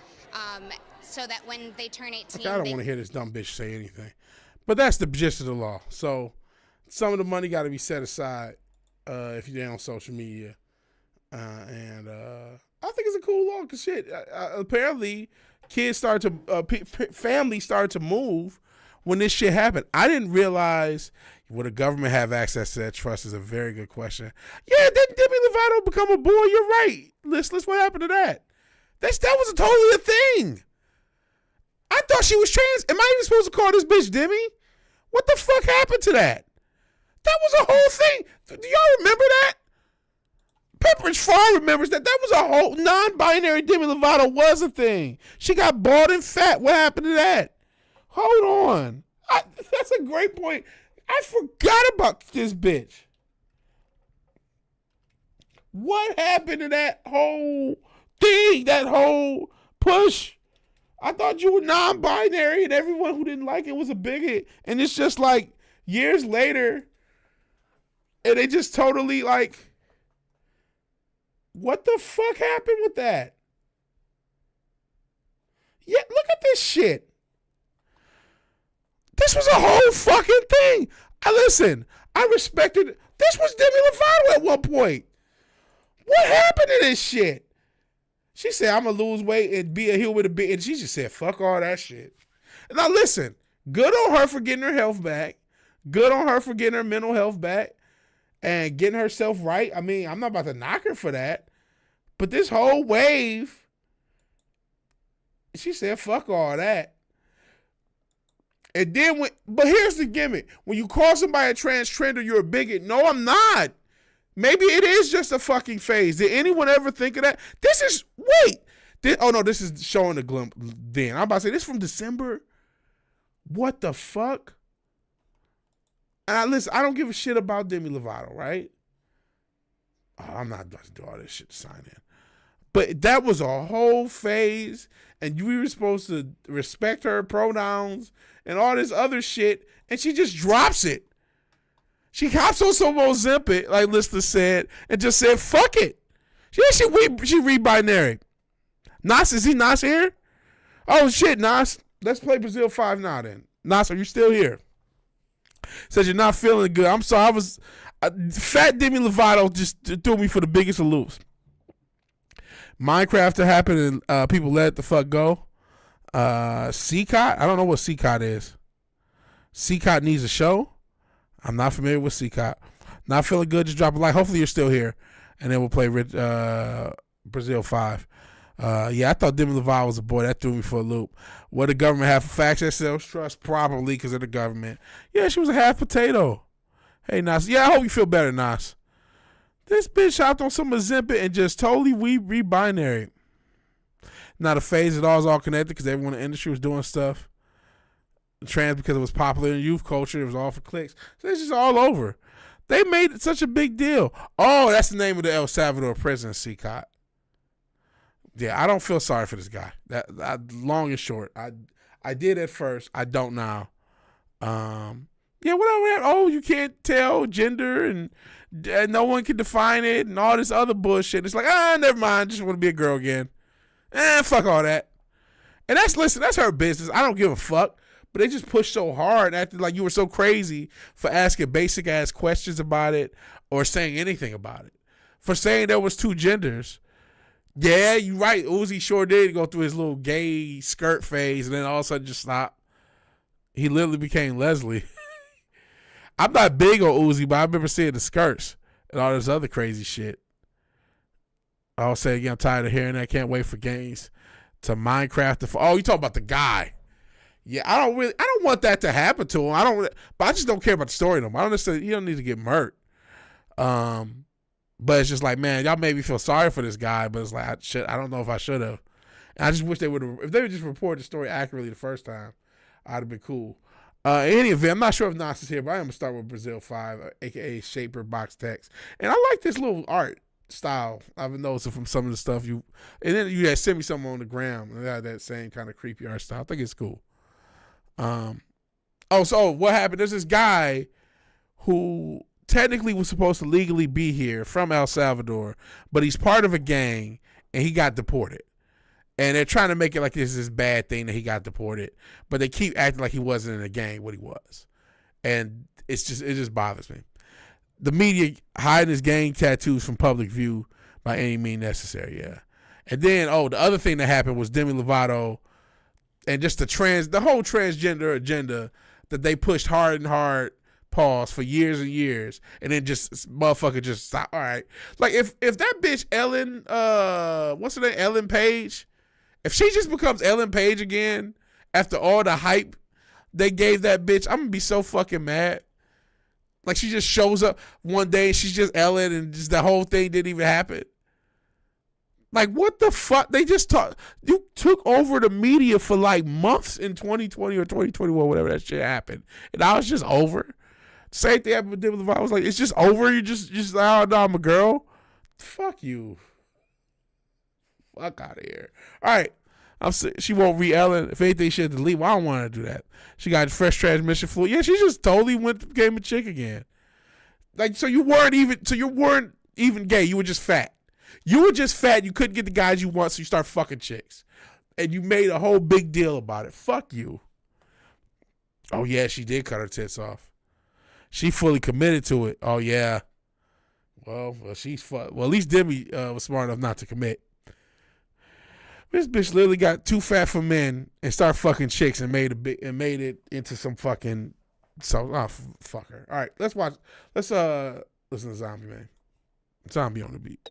so that when they turn 18... Okay, I don't want to hear this dumb bitch say anything. But that's the gist of the law. So some of the money got to be set aside if you're on social media. I think it's a cool law because shit, apparently... Kids started to, families started to move when this shit happened. I didn't realize, would the government have access to that trust is a very good question. Yeah, did Demi Lovato become a boy? You're right. Listless, what happened to that? That was totally a thing. I thought she was trans. Am I even supposed to call this bitch Demi? What the fuck happened to that? That was a whole thing. Do y'all remember that? Pepperidge Farm remembers that. That was a whole non-binary Demi Lovato was a thing. She got bald and fat. What happened to that? Hold on. That's a great point. I forgot about this bitch. What happened to that whole thing, that whole push? I thought you were non-binary and everyone who didn't like it was a bigot. And it's just like years later, and they just totally like... What the fuck happened with that? Yeah, look at this shit. This was a whole fucking thing. I respected. This was Demi Lovato at one point. What happened to this shit? She said, I'm going to lose weight and be a heel with a bit. And she just said, fuck all that shit. Now listen, good on her for getting her health back. Good on her for getting her mental health back. And getting herself right. I mean, I'm not about to knock her for that. But this whole wave, she said, fuck all that. And then, but here's the gimmick. When you call somebody a transgender, you're a bigot. No, I'm not. Maybe it is just a fucking phase. Did anyone ever think of that? This is showing a glimpse then. I'm about to say, this from December? What the fuck? And listen, I don't give a shit about Demi Lovato, right? Oh, I'm not about to do all this shit to sign in. But that was a whole phase, and you were supposed to respect her pronouns and all this other shit, and she just drops it. She hops on some Ozempic, like Lister said, and just said, fuck it. She re-binary. Nas, is he Nas here? Oh, shit, Nas. Let's play Brazil 5 now then. Nas, are you still here? Says you're not feeling good. I'm sorry. Fat Demi Lovato just threw me for the biggest of loops. Minecraft to happen and people let it the fuck go. CCOT? I don't know what CCOT is. CCOT needs a show. I'm not familiar with CCOT. Not feeling good. Just drop a like. Hopefully you're still here. And then we'll play Brazil 5. Yeah, I thought Demi Lovato was a boy. That threw me for a loop. What the government have for facts that sells trust? Probably because of the government. Yeah, she was a half potato. Hey, Nas. Yeah, I hope you feel better, Nas. This bitch hopped on some Ozempic and just totally re-binary. Not a phase at all. It's all connected because everyone in the industry was doing stuff. Trans because it was popular in youth culture. It was all for clicks. So it's just all over. They made it such a big deal. Oh, that's the name of the El Salvador prison, CCOT. Yeah, I don't feel sorry for this guy. That long and short. I did at first. I don't now. Yeah, whatever. Oh, you can't tell gender and no one can define it and all this other bullshit. It's like, never mind. Just want to be a girl again. Fuck all that. And that's her business. I don't give a fuck. But they just pushed so hard, acting like you were so crazy for asking basic ass questions about it or saying anything about it. For saying there was two genders. Yeah, you're right. Uzi sure did go through his little gay skirt phase and then all of a sudden just stopped. He literally became Leslie. I'm not big on Uzi, but I remember seeing the skirts and all this other crazy shit. I'll say again, I'm tired of hearing that. Can't wait for games to Minecraft. Oh, you talking about the guy. Yeah, I don't want that to happen to him. But I just don't care about the story no more. I don't necessarily, you don't need to get murked. But it's just like, man, y'all made me feel sorry for this guy, but it's like, I don't know if I should have. And I just wish they would have, if they would just report the story accurately the first time, I'd have been cool. In any event, I'm not sure if Nas is here, but I'm going to start with Brazil 5, aka Shaper Box Text. And I like this little art style. I've been noticing from some of the stuff and then you had sent me something on the gram, and they had that same kind of creepy art style. I think it's cool. So what happened? There's this guy who technically was supposed to legally be here from El Salvador, but he's part of a gang and he got deported. And they're trying to make it like this bad thing that he got deported, but they keep acting like he wasn't in a gang what he was. And it just bothers me. The media hiding his gang tattoos from public view by any means necessary, yeah. And then, the other thing that happened was Demi Lovato and just the whole transgender agenda that they pushed hard and hard, pause, for years and years, and then just motherfucker just stop. All right. Like if that bitch Ellen, what's her name? Ellen Page, if she just becomes Ellen Page again after all the hype they gave that bitch, I'm gonna be so fucking mad. Like she just shows up one day and she's just Ellen and just the whole thing didn't even happen. Like, what the fuck? They just you took over the media for like months in 2020 or 2021, whatever that shit happened. And now it's just over. Same thing happened with Demi Lovato. I was like, it's just over. You just oh, no, I'm a girl. Fuck you. Fuck out of here. All right. She won't re-Ellen. If anything, she had to leave. Well, I don't want her to do that. She got fresh transmission fluid. Yeah, she just totally became a chick again. Like, so you weren't even gay. You were just fat. You were just fat. You couldn't get the guys you want, so you start fucking chicks. And you made a whole big deal about it. Fuck you. Oh, yeah, she did cut her tits off. She fully committed to it. Oh, yeah. Well, at least Demi was smart enough not to commit. This bitch literally got too fat for men and started fucking chicks and made it into some fucking fuck her. All right, let's listen to Zombie, man. Zombie on the beat.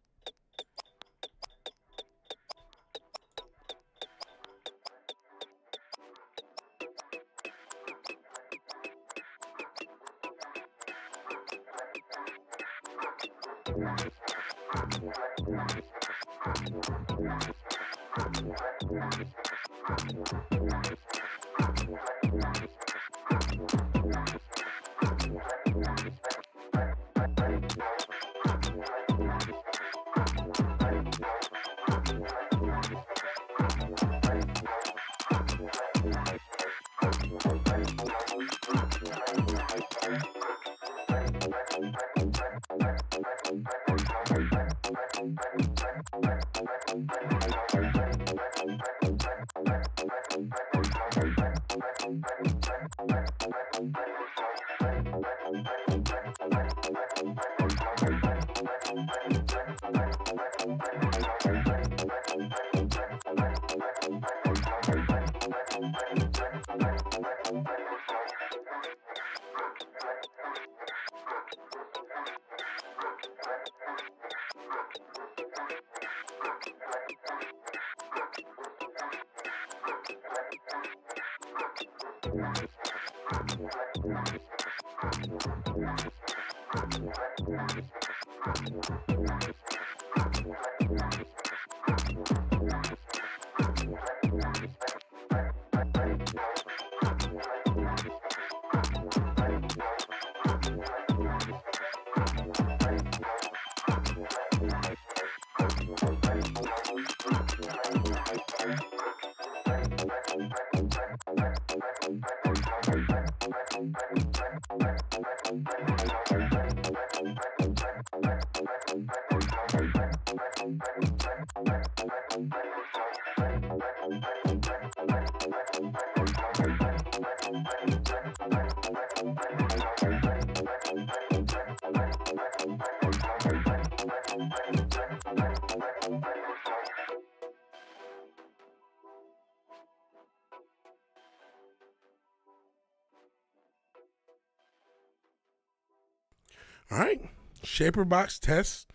All right. Shaper box test.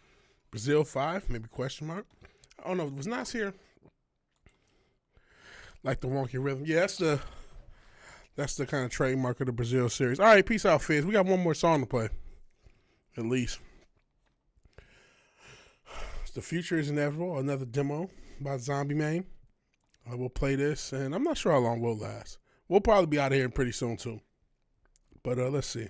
Brazil 5, maybe question mark. I don't know. Was Nas here? Like the wonky rhythm. Yeah, that's the kind of trademark of the Brazil series. All right, peace out, Fizz. We got one more song to play. At least. The Future is Inevitable. Another demo by Zombie Man. We'll play this, and I'm not sure how long we'll last. We'll probably be out of here pretty soon, too. But let's see.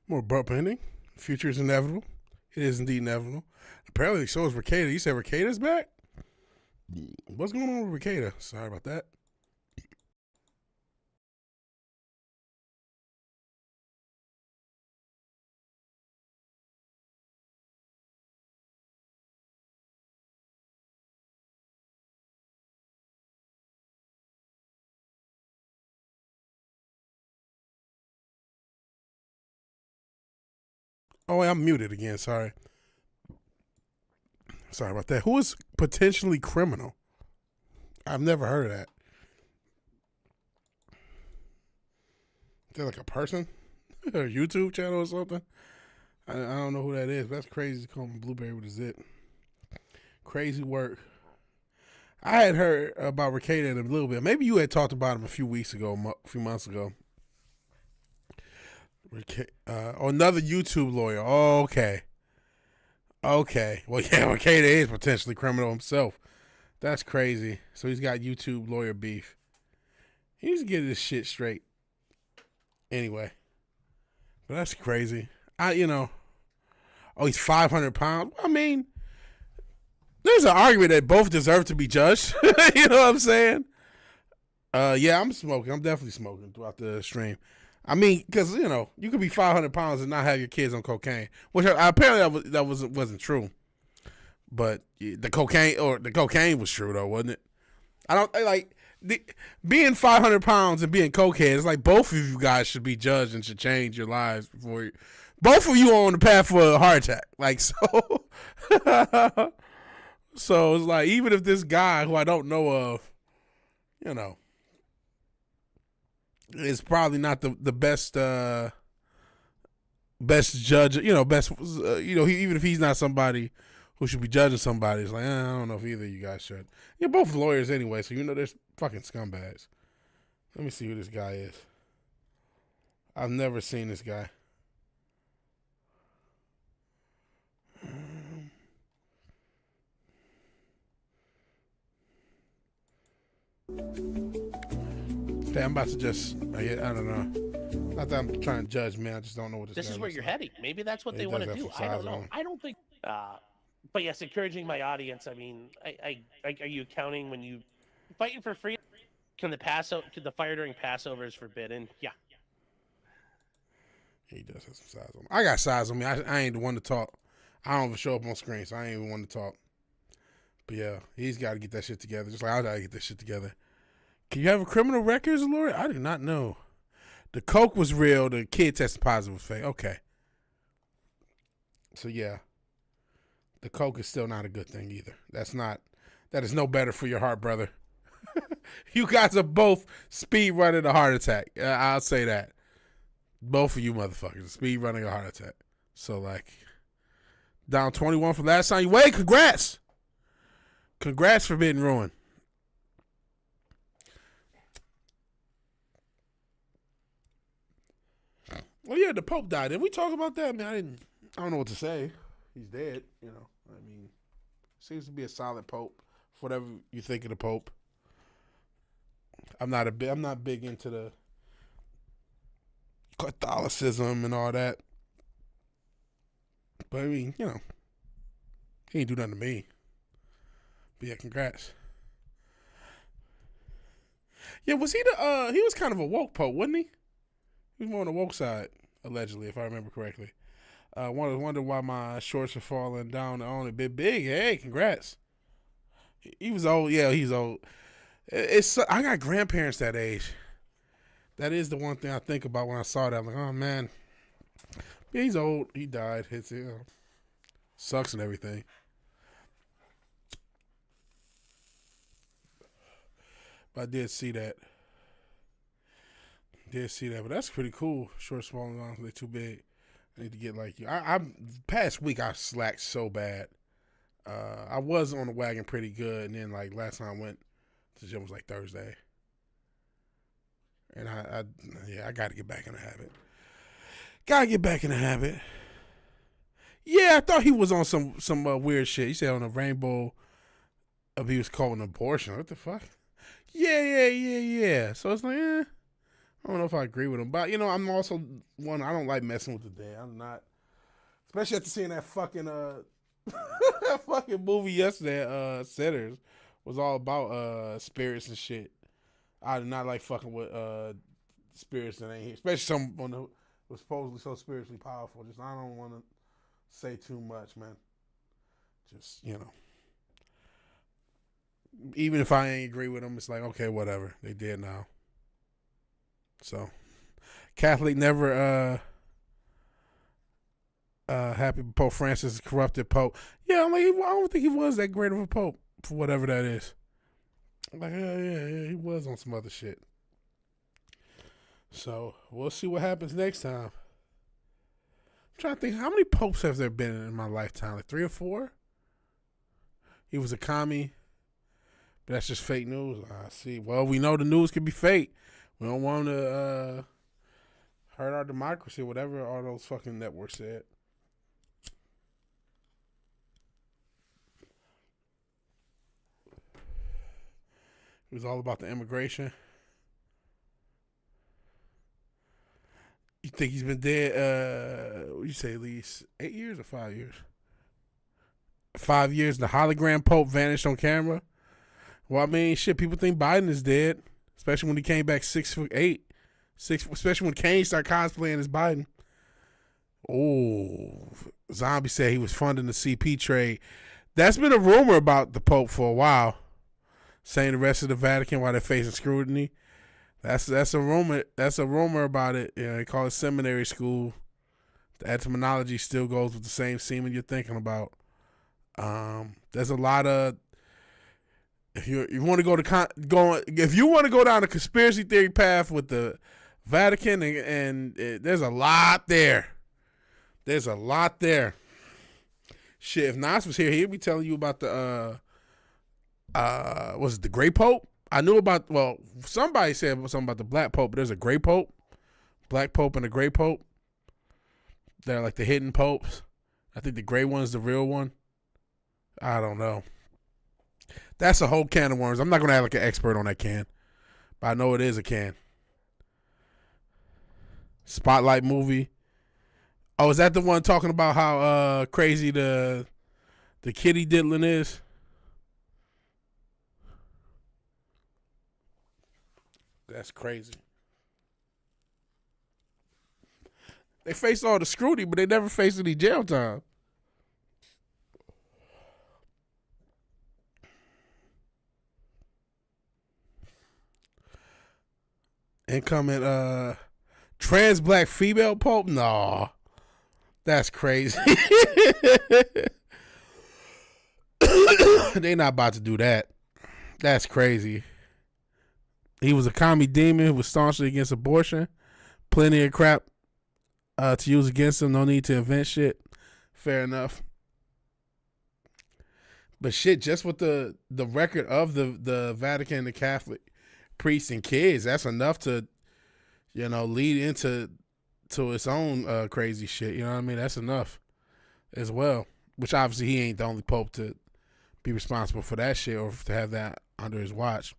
More burp ending. Future is inevitable. It is indeed inevitable. Apparently, so is Ricada. You said Ricada's back? What's going on with Ricada? Sorry about that. Oh, I'm muted again. Sorry. Sorry about that. Who is potentially criminal? I've never heard of that. Is that like a person? Or a YouTube channel or something? I don't know who that is. But that's crazy to call him Blueberry with a zit. Crazy work. I had heard about Ricada in a little bit. Maybe you had talked about him a few weeks ago, a few months ago. Another YouTube lawyer. Oh, okay. Okay. Well, yeah, Ricada is potentially criminal himself. That's crazy. So he's got YouTube lawyer beef. He needs to get this shit straight. Anyway. But that's crazy. Oh, he's 500 pounds. I mean, there's an argument that both deserve to be judged. You know what I'm saying? Yeah, I'm smoking. I'm definitely smoking throughout the stream. I mean, because you could be 500 pounds and not have your kids on cocaine, which apparently that wasn't true. But the cocaine was true though, wasn't it? Being 500 pounds and being cokehead. It's like both of you guys should be judged and should change your lives before both of you are on the path for a heart attack. Like so, so it's like even if this guy who I don't know of, is probably not the best judge. Even if he's not somebody who should be judging somebody, it's like I don't know if either of you guys should. You're both lawyers anyway, so there's fucking scumbags. Let me see who this guy is. I've never seen this guy. Okay, I'm about to just, I don't know. Not that I'm trying to judge, man. I just don't know what this guy is where looks you're like. heading. Maybe that's what Yeah, they he want to does do. have some I don't size know. on him. I don't think. But yes, encouraging my audience. I mean, are you accounting when you fighting for free? Can the fire during Passover is forbidden? Yeah. He does have some size on him. I got size on me. I ain't the one to talk. I don't even show up on screen, so I ain't even one to talk. But yeah, he's got to get that shit together. Just like I got to get that shit together. Can you have a criminal record as a lawyer? I did not know. The coke was real. The kid tested positive was fake. Okay. So yeah, the coke is still not a good thing either. That is no better for your heart, brother. You guys are both speed running a heart attack. I'll say that. Both of you motherfuckers, speed running a heart attack. So like, down 21 from last time you weighed. Congrats. Congrats for being ruined. Well, yeah, the Pope died. Did we talk about that? I don't know what to say. He's dead, I mean, seems to be a solid Pope. Whatever you think of the Pope. I'm not big into the Catholicism and all that. But I mean, he ain't do nothing to me. But yeah, congrats. Yeah, was he he was kind of a woke Pope, wasn't he? He was more on the woke side, allegedly, if I remember correctly. Wonder why my shorts are falling down on a bit big. Hey, congrats. He was old. Yeah, he's old. I got grandparents that age. That is the one thing I think about when I saw that. I'm like, oh man, yeah, he's old. He died. It's sucks and everything. But I did see that. But that's pretty cool. Shorts falling off, they're too big. I need to get like you. Past week I slacked so bad. I was on the wagon pretty good, and then like last time I went to the gym was like Thursday, and I got to get back in the habit. Yeah, I thought he was on some weird shit. He said on a rainbow abuse called an abortion. What the fuck? Yeah. So it's like, I don't know if I agree with him, but I'm also one. I don't like messing with the dead. I'm not, especially after seeing that fucking that fucking movie yesterday. Sinners was all about spirits and shit. I do not like fucking with spirits that ain't here, especially someone who was supposedly so spiritually powerful. Just I don't want to say too much, man. Just even if I ain't agree with them, it's like okay, whatever. They did now. So, Catholic never happy Pope Francis is corrupted Pope. Yeah, I'm like, I don't think he was that great of a Pope for whatever that is. I'm like, yeah, he was on some other shit. So, we'll see what happens next time. I'm trying to think, how many popes have there been in my lifetime? Like 3 or 4? He was a commie, but that's just fake news. I see. Well, we know the news can be fake. We don't want to hurt our democracy, whatever all those fucking networks said. It was all about the immigration. You think he's been dead, what do you say, at least 8 years or 5 years? 5 years, the hologram Pope vanished on camera. Well, I mean, shit, people think Biden is dead. especially when he came back 6'8", especially when Kane started cosplaying as Biden. Oh, Zombie said he was funding the CP trade. That's been a rumor about the Pope for a while, saying the rest of the Vatican while they're facing scrutiny. That's a rumor. That's a rumor about it. They call it seminary school. The etymology still goes with the same semen you're thinking about. There's a lot of if you want to if you want to go down the conspiracy theory path with the Vatican and there's a lot there. There's a lot there. Shit, if Nas was here, he'd be telling you about the was it the Gray Pope? I knew about, well, somebody said something about the Black Pope, but there's a Gray Pope. Black Pope and a Gray Pope. They're like the hidden popes. I think the gray one's the real one. I don't know. That's a whole can of worms. I'm not going to act like an expert on that can, but I know it is a can. Spotlight movie. Oh, is that the one talking about how crazy the kitty diddling is? That's crazy. They face all the scrutiny, but they never face any jail time. Incoming trans black female pope? No. That's crazy. They not about to do that. That's crazy. He was a commie demon who was staunchly against abortion. Plenty of crap to use against him. No need to invent shit. Fair enough. But shit, just with the record of the Vatican and the Catholic priests and kids, that's enough to, lead into its own crazy shit. You know what I mean? That's enough as well. Which obviously he ain't the only pope to be responsible for that shit or to have that under his watch.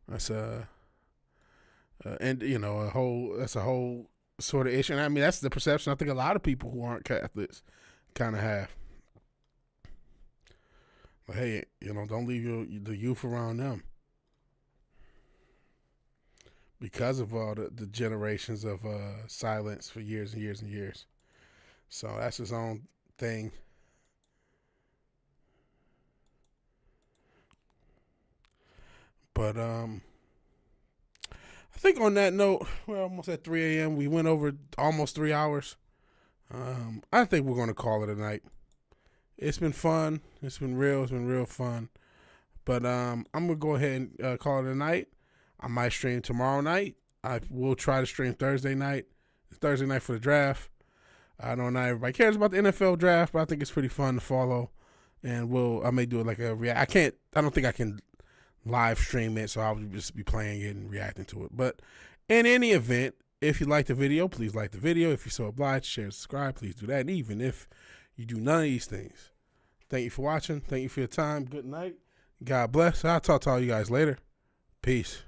That's a whole sort of issue. And I mean, that's the perception I think a lot of people who aren't Catholics kind of have. But hey, don't leave the youth around them because of all the generations of silence for years and years and years. So that's his own thing. But I think on that note, we're almost at 3 a.m. We went over almost 3 hours. I think we're going to call it a night. It's been fun. It's been real. It's been real fun. But I'm going to go ahead and call it a night. I might stream tomorrow night. I will try to stream Thursday night. It's Thursday night for the draft. I know not everybody cares about the NFL draft, but I think it's pretty fun to follow. And I may do it like a react. I don't think I can live stream it, so I'll just be playing it and reacting to it. But in any event, if you like the video, please like the video. If you're so obliged, share and subscribe, please do that. And even if you do none of these things, thank you for watching. Thank you for your time. Good night. God bless. I'll talk to all you guys later. Peace.